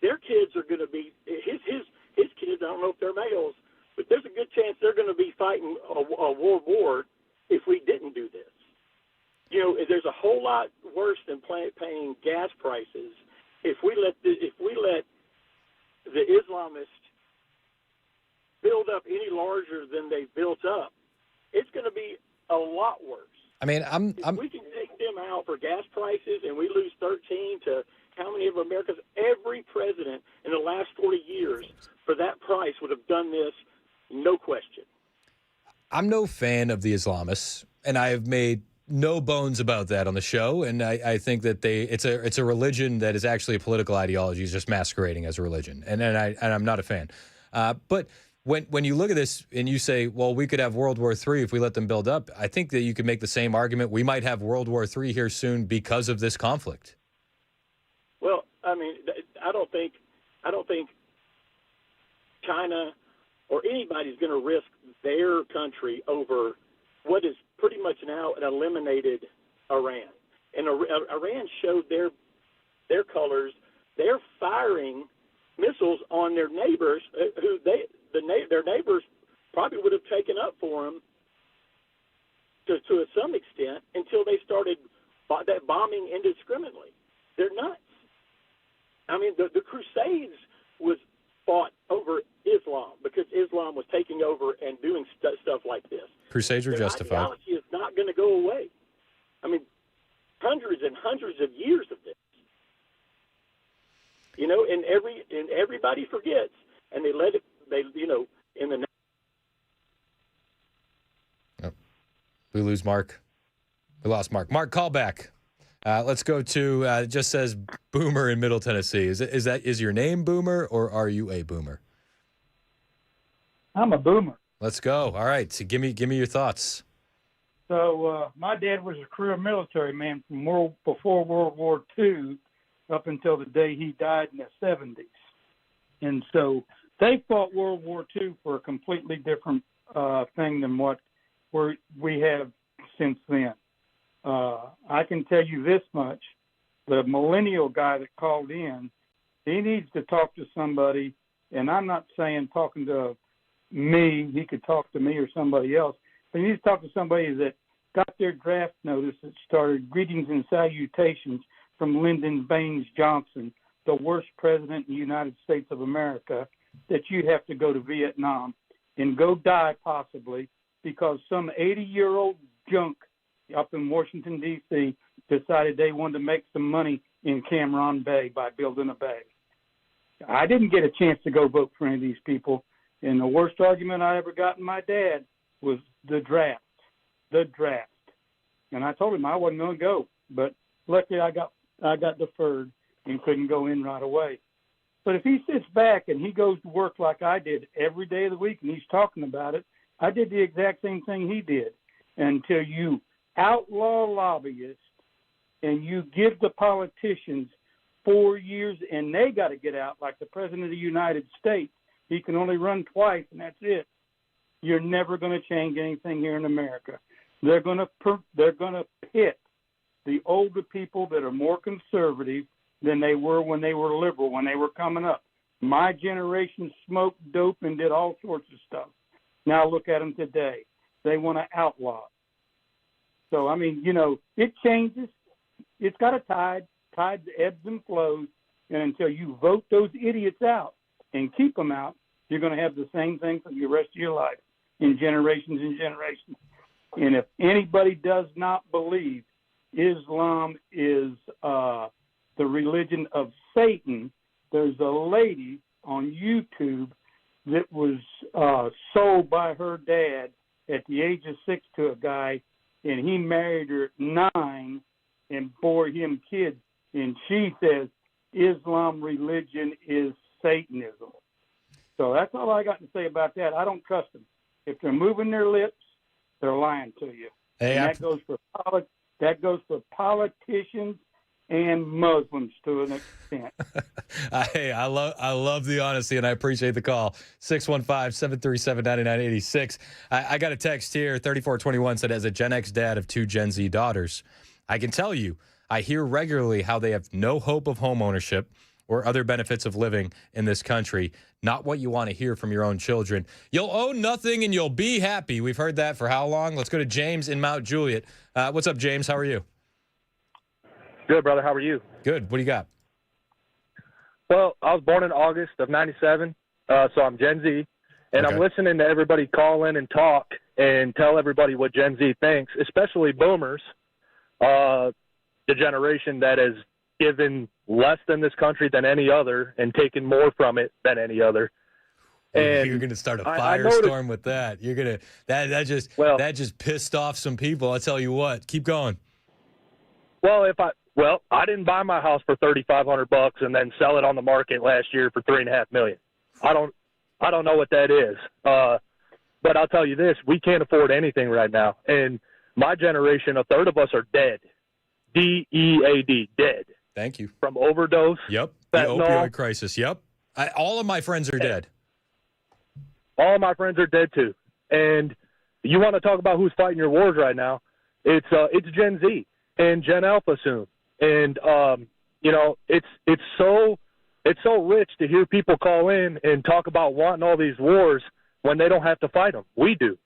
Their kids are going to be his kids. I don't know if they're males, but there's a good chance they're going to be fighting a world war if we didn't do this. You know, there's a whole lot worse than paying gas prices if we let the Islamists build up any larger than they've built up. It's going to be a lot worse. I mean, if we can take them out for gas prices and we lose 13 to how many of America's, every president in the last 40 years for that price would have done this, no question. I'm no fan of the Islamists, and I have made no bones about that on the show. And I think that it's a religion that is actually a political ideology, is just masquerading as a religion. And I'm not a fan. But when you look at this and you say, well, we could have World War III if we let them build up, I think that you could make the same argument. We might have World War III here soon because of this conflict. Well, I mean, I don't think China or anybody's going to risk their country over what is pretty much now an eliminated Iran. And Iran showed their colors. They're firing missiles on their neighbors, who their neighbors probably would have taken up for them to some extent until they started that bombing indiscriminately. They're nuts. I mean, the Crusades was fought over Islam because Islam was taking over and doing stuff like this. Crusades are justified. Ideology is not going to go away. I mean, hundreds and hundreds of years of this. You know, and everybody forgets, and they let it. In the. Oh. We lose Mark. We lost Mark. Mark, call back. Let's go to. It just says Boomer in Middle Tennessee. Is your name Boomer, or are you a Boomer? I'm a boomer. Let's go. All right. So give me your thoughts. So my dad was a career military man from before World War II up until the day he died in the 70s. And so they fought World War II for a completely different thing than what we have since then. I can tell you this much. The millennial guy that called in, he needs to talk to somebody, and I'm not saying talking to me, he could talk to me or somebody else, but he needs to talk to somebody that got their draft notice that started greetings and salutations from Lyndon Baines Johnson, the worst president in the United States of America, that you have to go to Vietnam and go die possibly because some 80-year-old junk up in Washington, D.C. decided they wanted to make some money in Cameron Bay by building a bay. I didn't get a chance to go vote for any of these people, and the worst argument I ever got in my dad was the draft. And I told him I wasn't going to go, but luckily I got deferred and couldn't go in right away. But if he sits back and he goes to work like I did every day of the week and he's talking about it, I did the exact same thing he did. Until you outlaw lobbyists and you give the politicians 4 years and they got to get out, like the President of the United States, he can only run twice and that's it. You're never going to change anything here in America. They're going to pit the older people that are more conservative than they were when they were liberal, when they were coming up. My generation smoked dope and did all sorts of stuff. Now look at them today. They want to outlaw it. So, I mean, it changes. It's got a tide. Tide ebbs and flows. And until you vote those idiots out and keep them out, you're going to have the same thing for the rest of your life in generations and generations. And if anybody does not believe Islam is the religion of Satan, there's a lady on YouTube that was sold by her dad at the age of 6 to a guy, and he married her at 9 and bore him kids. And she says Islam religion is Satanism. So that's all I got to say about that. I don't trust them. If they're moving their lips, they're lying to you. Hey, and that goes for politicians and Muslims to an extent. Hey, I love the honesty, and I appreciate the call. 615-737-9986. I got a text here. 3421 said, as a Gen X dad of 2 Gen Z daughters, I can tell you, I hear regularly how they have no hope of home ownership or other benefits of living in this country. Not what you want to hear from your own children. You'll own nothing and you'll be happy. We've heard that for how long? Let's go to James in Mount Juliet. What's up, James? How are you? Good, brother. How are you? Good. What do you got? Well, I was born in August of 97, so I'm Gen Z, and Okay. I'm listening to everybody call in and talk and tell everybody what Gen Z thinks, especially boomers, the generation that has given less than this country than any other and taken more from it than any other. And you're going to start a I noticed, firestorm with that. You're going to that just pissed off some people. I'll tell you what. Keep going. Well, I didn't buy my house for $3,500 and then sell it on the market last year for $3.5 million. I don't know what that is. But I'll tell you this: we can't afford anything right now. And my generation, a third of us are dead. DEAD, dead. Thank you. From overdose. Yep. Fentanyl. The opioid crisis. Yep. All of my friends are dead. All of my friends are dead too. And you want to talk about who's fighting your wars right now? It's Gen Z and Gen Alpha soon. And it's so rich to hear people call in and talk about wanting all these wars when they don't have to fight them. We do.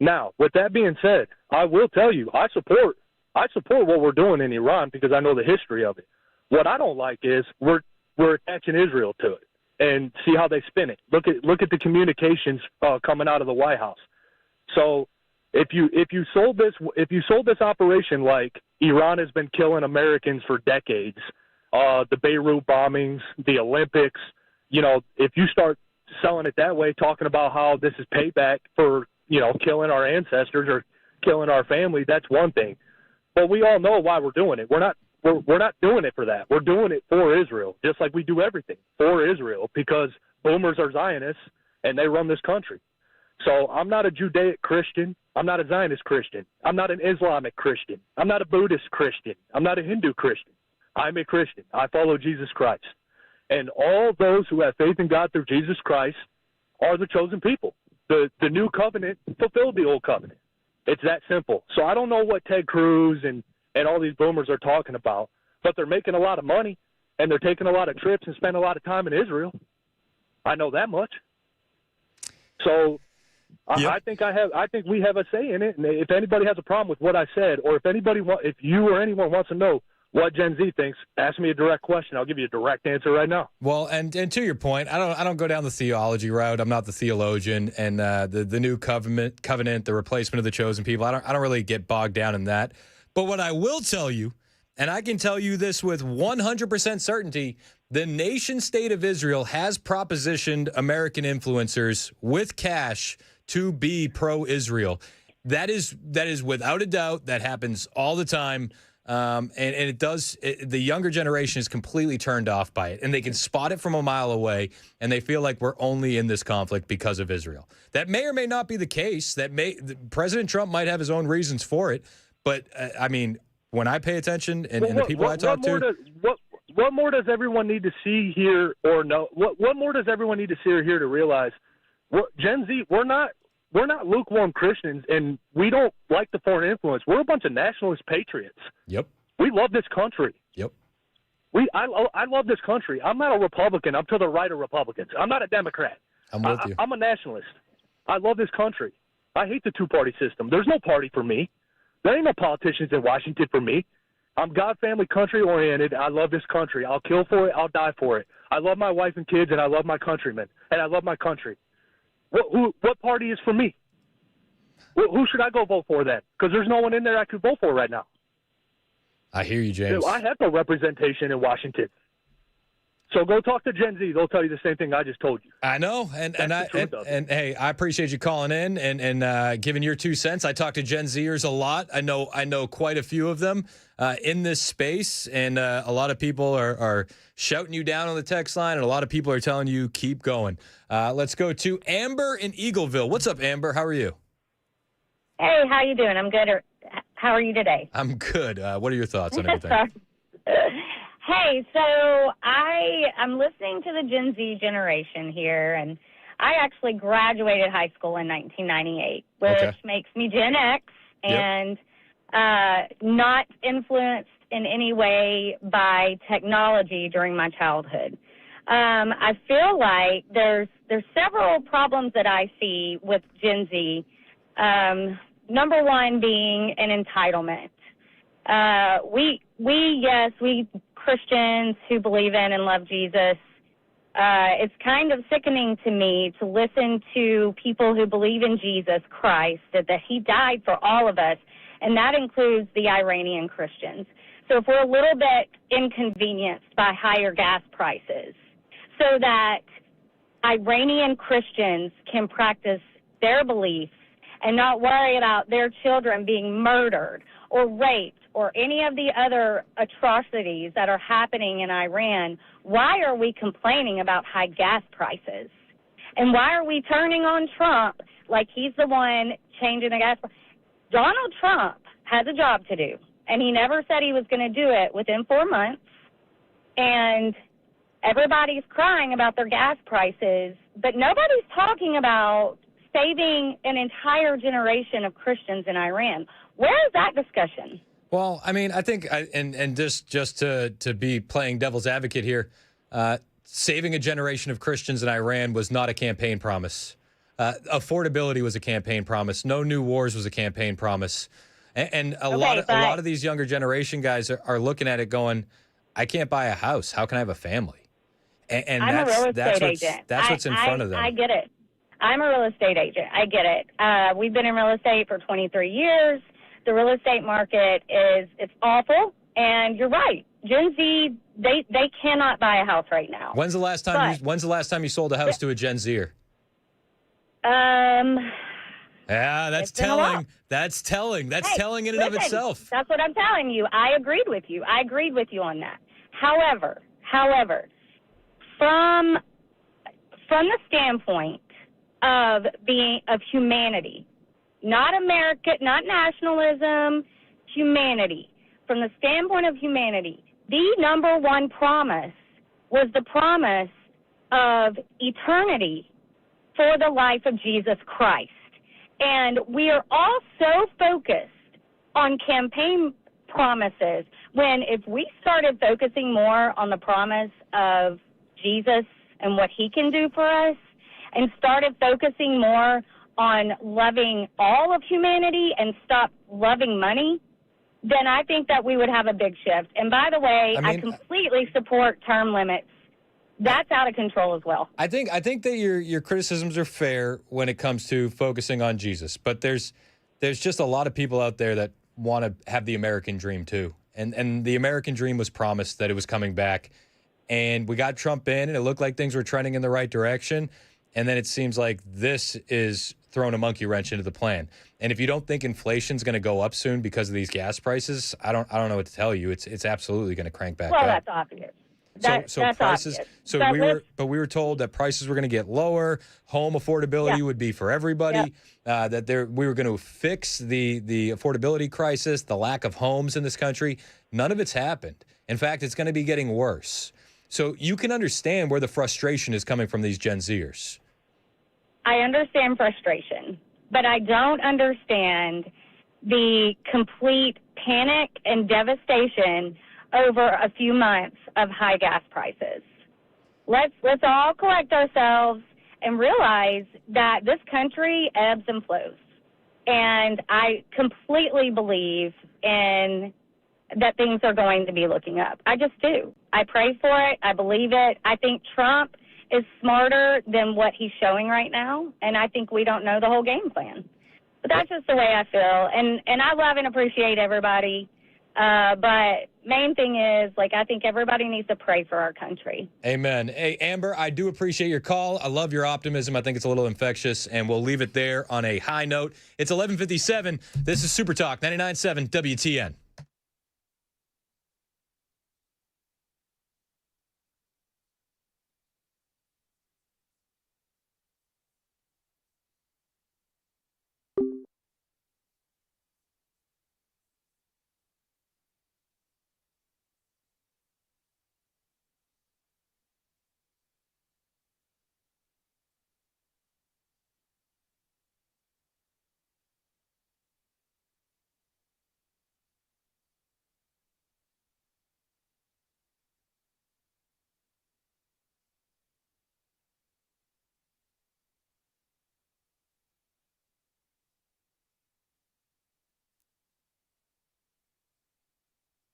Now, with that being said, I will tell you, I support what we're doing in Iran because I know the history of it. What I don't like is we're attaching Israel to it and see how they spin it. Look at the communications coming out of the White House. So if you sold this operation like Iran has been killing Americans for decades, the Beirut bombings, the Olympics, if you start selling it that way, talking about how this is payback for killing our ancestors or killing our family, that's one thing. But we all know why we're doing it. We're not doing it for that. We're doing it for Israel, just like we do everything for Israel, because boomers are Zionists and they run this country. So I'm not a Judaic Christian. I'm not a Zionist Christian. I'm not an Islamic Christian. I'm not a Buddhist Christian. I'm not a Hindu Christian. I'm a Christian. I follow Jesus Christ. And all those who have faith in God through Jesus Christ are the chosen people. The new covenant fulfilled the old covenant. It's that simple. So I don't know what Ted Cruz and all these boomers are talking about, but they're making a lot of money and they're taking a lot of trips and spending a lot of time in Israel. I know that much. So yep. I think we have a say in it. And if anybody has a problem with what I said, or if you or anyone wants to know what Gen Z thinks, ask me a direct question. I'll give you a direct answer right now. Well, and to your point, I don't go down the theology route. I'm not the theologian, and the new covenant, the replacement of the chosen people. I don't really get bogged down in that. But what I will tell you, and I can tell you this with 100% certainty, the nation-state of Israel has propositioned American influencers with cash to be pro-Israel. That is without a doubt. That happens all the time. And it does. The younger generation is completely turned off by it, and they can spot it from a mile away, and they feel like we're only in this conflict because of Israel. That may or may not be the case. President Trump might have his own reasons for it, but I mean, when I pay attention and the people I talk to, what more does everyone need to see here or know? What more does everyone need to see or hear to realize? Gen Z, we're not lukewarm Christians, and we don't like the foreign influence. We're a bunch of nationalist patriots. Yep. We love this country. Yep. I love this country. I'm not a Republican. I'm to the right of Republicans. I'm not a Democrat. I'm with you. I'm a nationalist. I love this country. I hate the two-party system. There's no party for me. There ain't no politicians in Washington for me. I'm God, family, country-oriented. I love this country. I'll kill for it. I'll die for it. I love my wife and kids, and I love my countrymen, and I love my country. What party is for me? Who should I go vote for then? Because there's no one in there I could vote for right now. I hear you, James. I have no representation in Washington. So go talk to Gen Z. They'll tell you the same thing I just told you. I know, and hey, I appreciate you calling in and giving your 2 cents. I talk to Gen Zers a lot. I know quite a few of them in this space, and a lot of people are shouting you down on the text line, and a lot of people are telling you keep going. Let's go to Amber in Eagleville. What's up, Amber? How are you? Hey, how you doing? I'm good. How are you today? I'm good. What are your thoughts on everything? Hey, so I'm listening to the Gen Z generation here, and I actually graduated high school in 1998, which makes me Gen X and not influenced in any way by technology during my childhood. I feel like there's several problems that I see with Gen Z. Number one being an entitlement. We Christians who believe in and love Jesus, it's kind of sickening to me to listen to people who believe in Jesus Christ, that he died for all of us, and that includes the Iranian Christians. So if we're a little bit inconvenienced by higher gas prices, so that Iranian Christians can practice their beliefs and not worry about their children being murdered or raped or any of the other atrocities that are happening in Iran, why are we complaining about high gas prices? And why are we turning on Trump like he's the one changing the gas prices? Donald Trump has a job to do, and he never said he was going to do it within 4 months. And everybody's crying about their gas prices, but nobody's talking about saving an entire generation of Christians in Iran. Where is that discussion? Well, I mean, I think, and just to be playing devil's advocate here, saving a generation of Christians in Iran was not a campaign promise. Affordability was a campaign promise. No new wars was a campaign promise. And a lot of these younger generation guys are looking at it going, I can't buy a house. How can I have a family? And I'm a real estate agent. That's what's in front of them. I get it. I'm a real estate agent. I get it. We've been in real estate for 23 years. The real estate market it's awful. And you're right. Gen Z, they cannot buy a house right now. When's the last time you sold a house to a Gen Zer? Yeah, that's telling. That's telling. That's telling in and of itself. That's what I'm telling you. I agreed with you. On that. However, from the standpoint of humanity, not America, not nationalism, humanity. From the standpoint of humanity, the number one promise was the promise of eternity for the life of Jesus Christ. And we are all so focused on campaign promises when if we started focusing more on the promise of Jesus and what he can do for us and started focusing more on loving all of humanity and stop loving money, then I think that we would have a big shift. And by the way, I completely support term limits. That's out of control as well. I think that your criticisms are fair when it comes to focusing on Jesus, but there's just a lot of people out there that want to have the American dream too. And the American dream was promised that it was coming back. And we got Trump in, and it looked like things were trending in the right direction. And then it seems like this is throwing a monkey wrench into the plan. And if you don't think inflation's going to go up soon because of these gas prices, I don't know what to tell you. It's absolutely going to crank back up. Well, that's obvious. So prices. Obvious. So we were told that prices were going to get lower. Home affordability would be for everybody. We were going to fix the affordability crisis, the lack of homes in this country. None of it's happened. In fact, it's going to be getting worse. So you can understand where the frustration is coming from these Gen Zers. I understand frustration, but I don't understand the complete panic and devastation over a few months of high gas prices. Let's all collect ourselves and realize that this country ebbs and flows. And I completely believe in that things are going to be looking up. I just do. I pray for it. I believe it. I think Trump is smarter than what he's showing right now, and I think we don't know the whole game plan. But that's just the way I feel. And I love and appreciate everybody. But main thing is, I think everybody needs to pray for our country. Amen. Hey, Amber, I do appreciate your call. I love your optimism. I think it's a little infectious, and we'll leave it there on a high note. It's 11:57. This is Super Talk 99.7 WTN.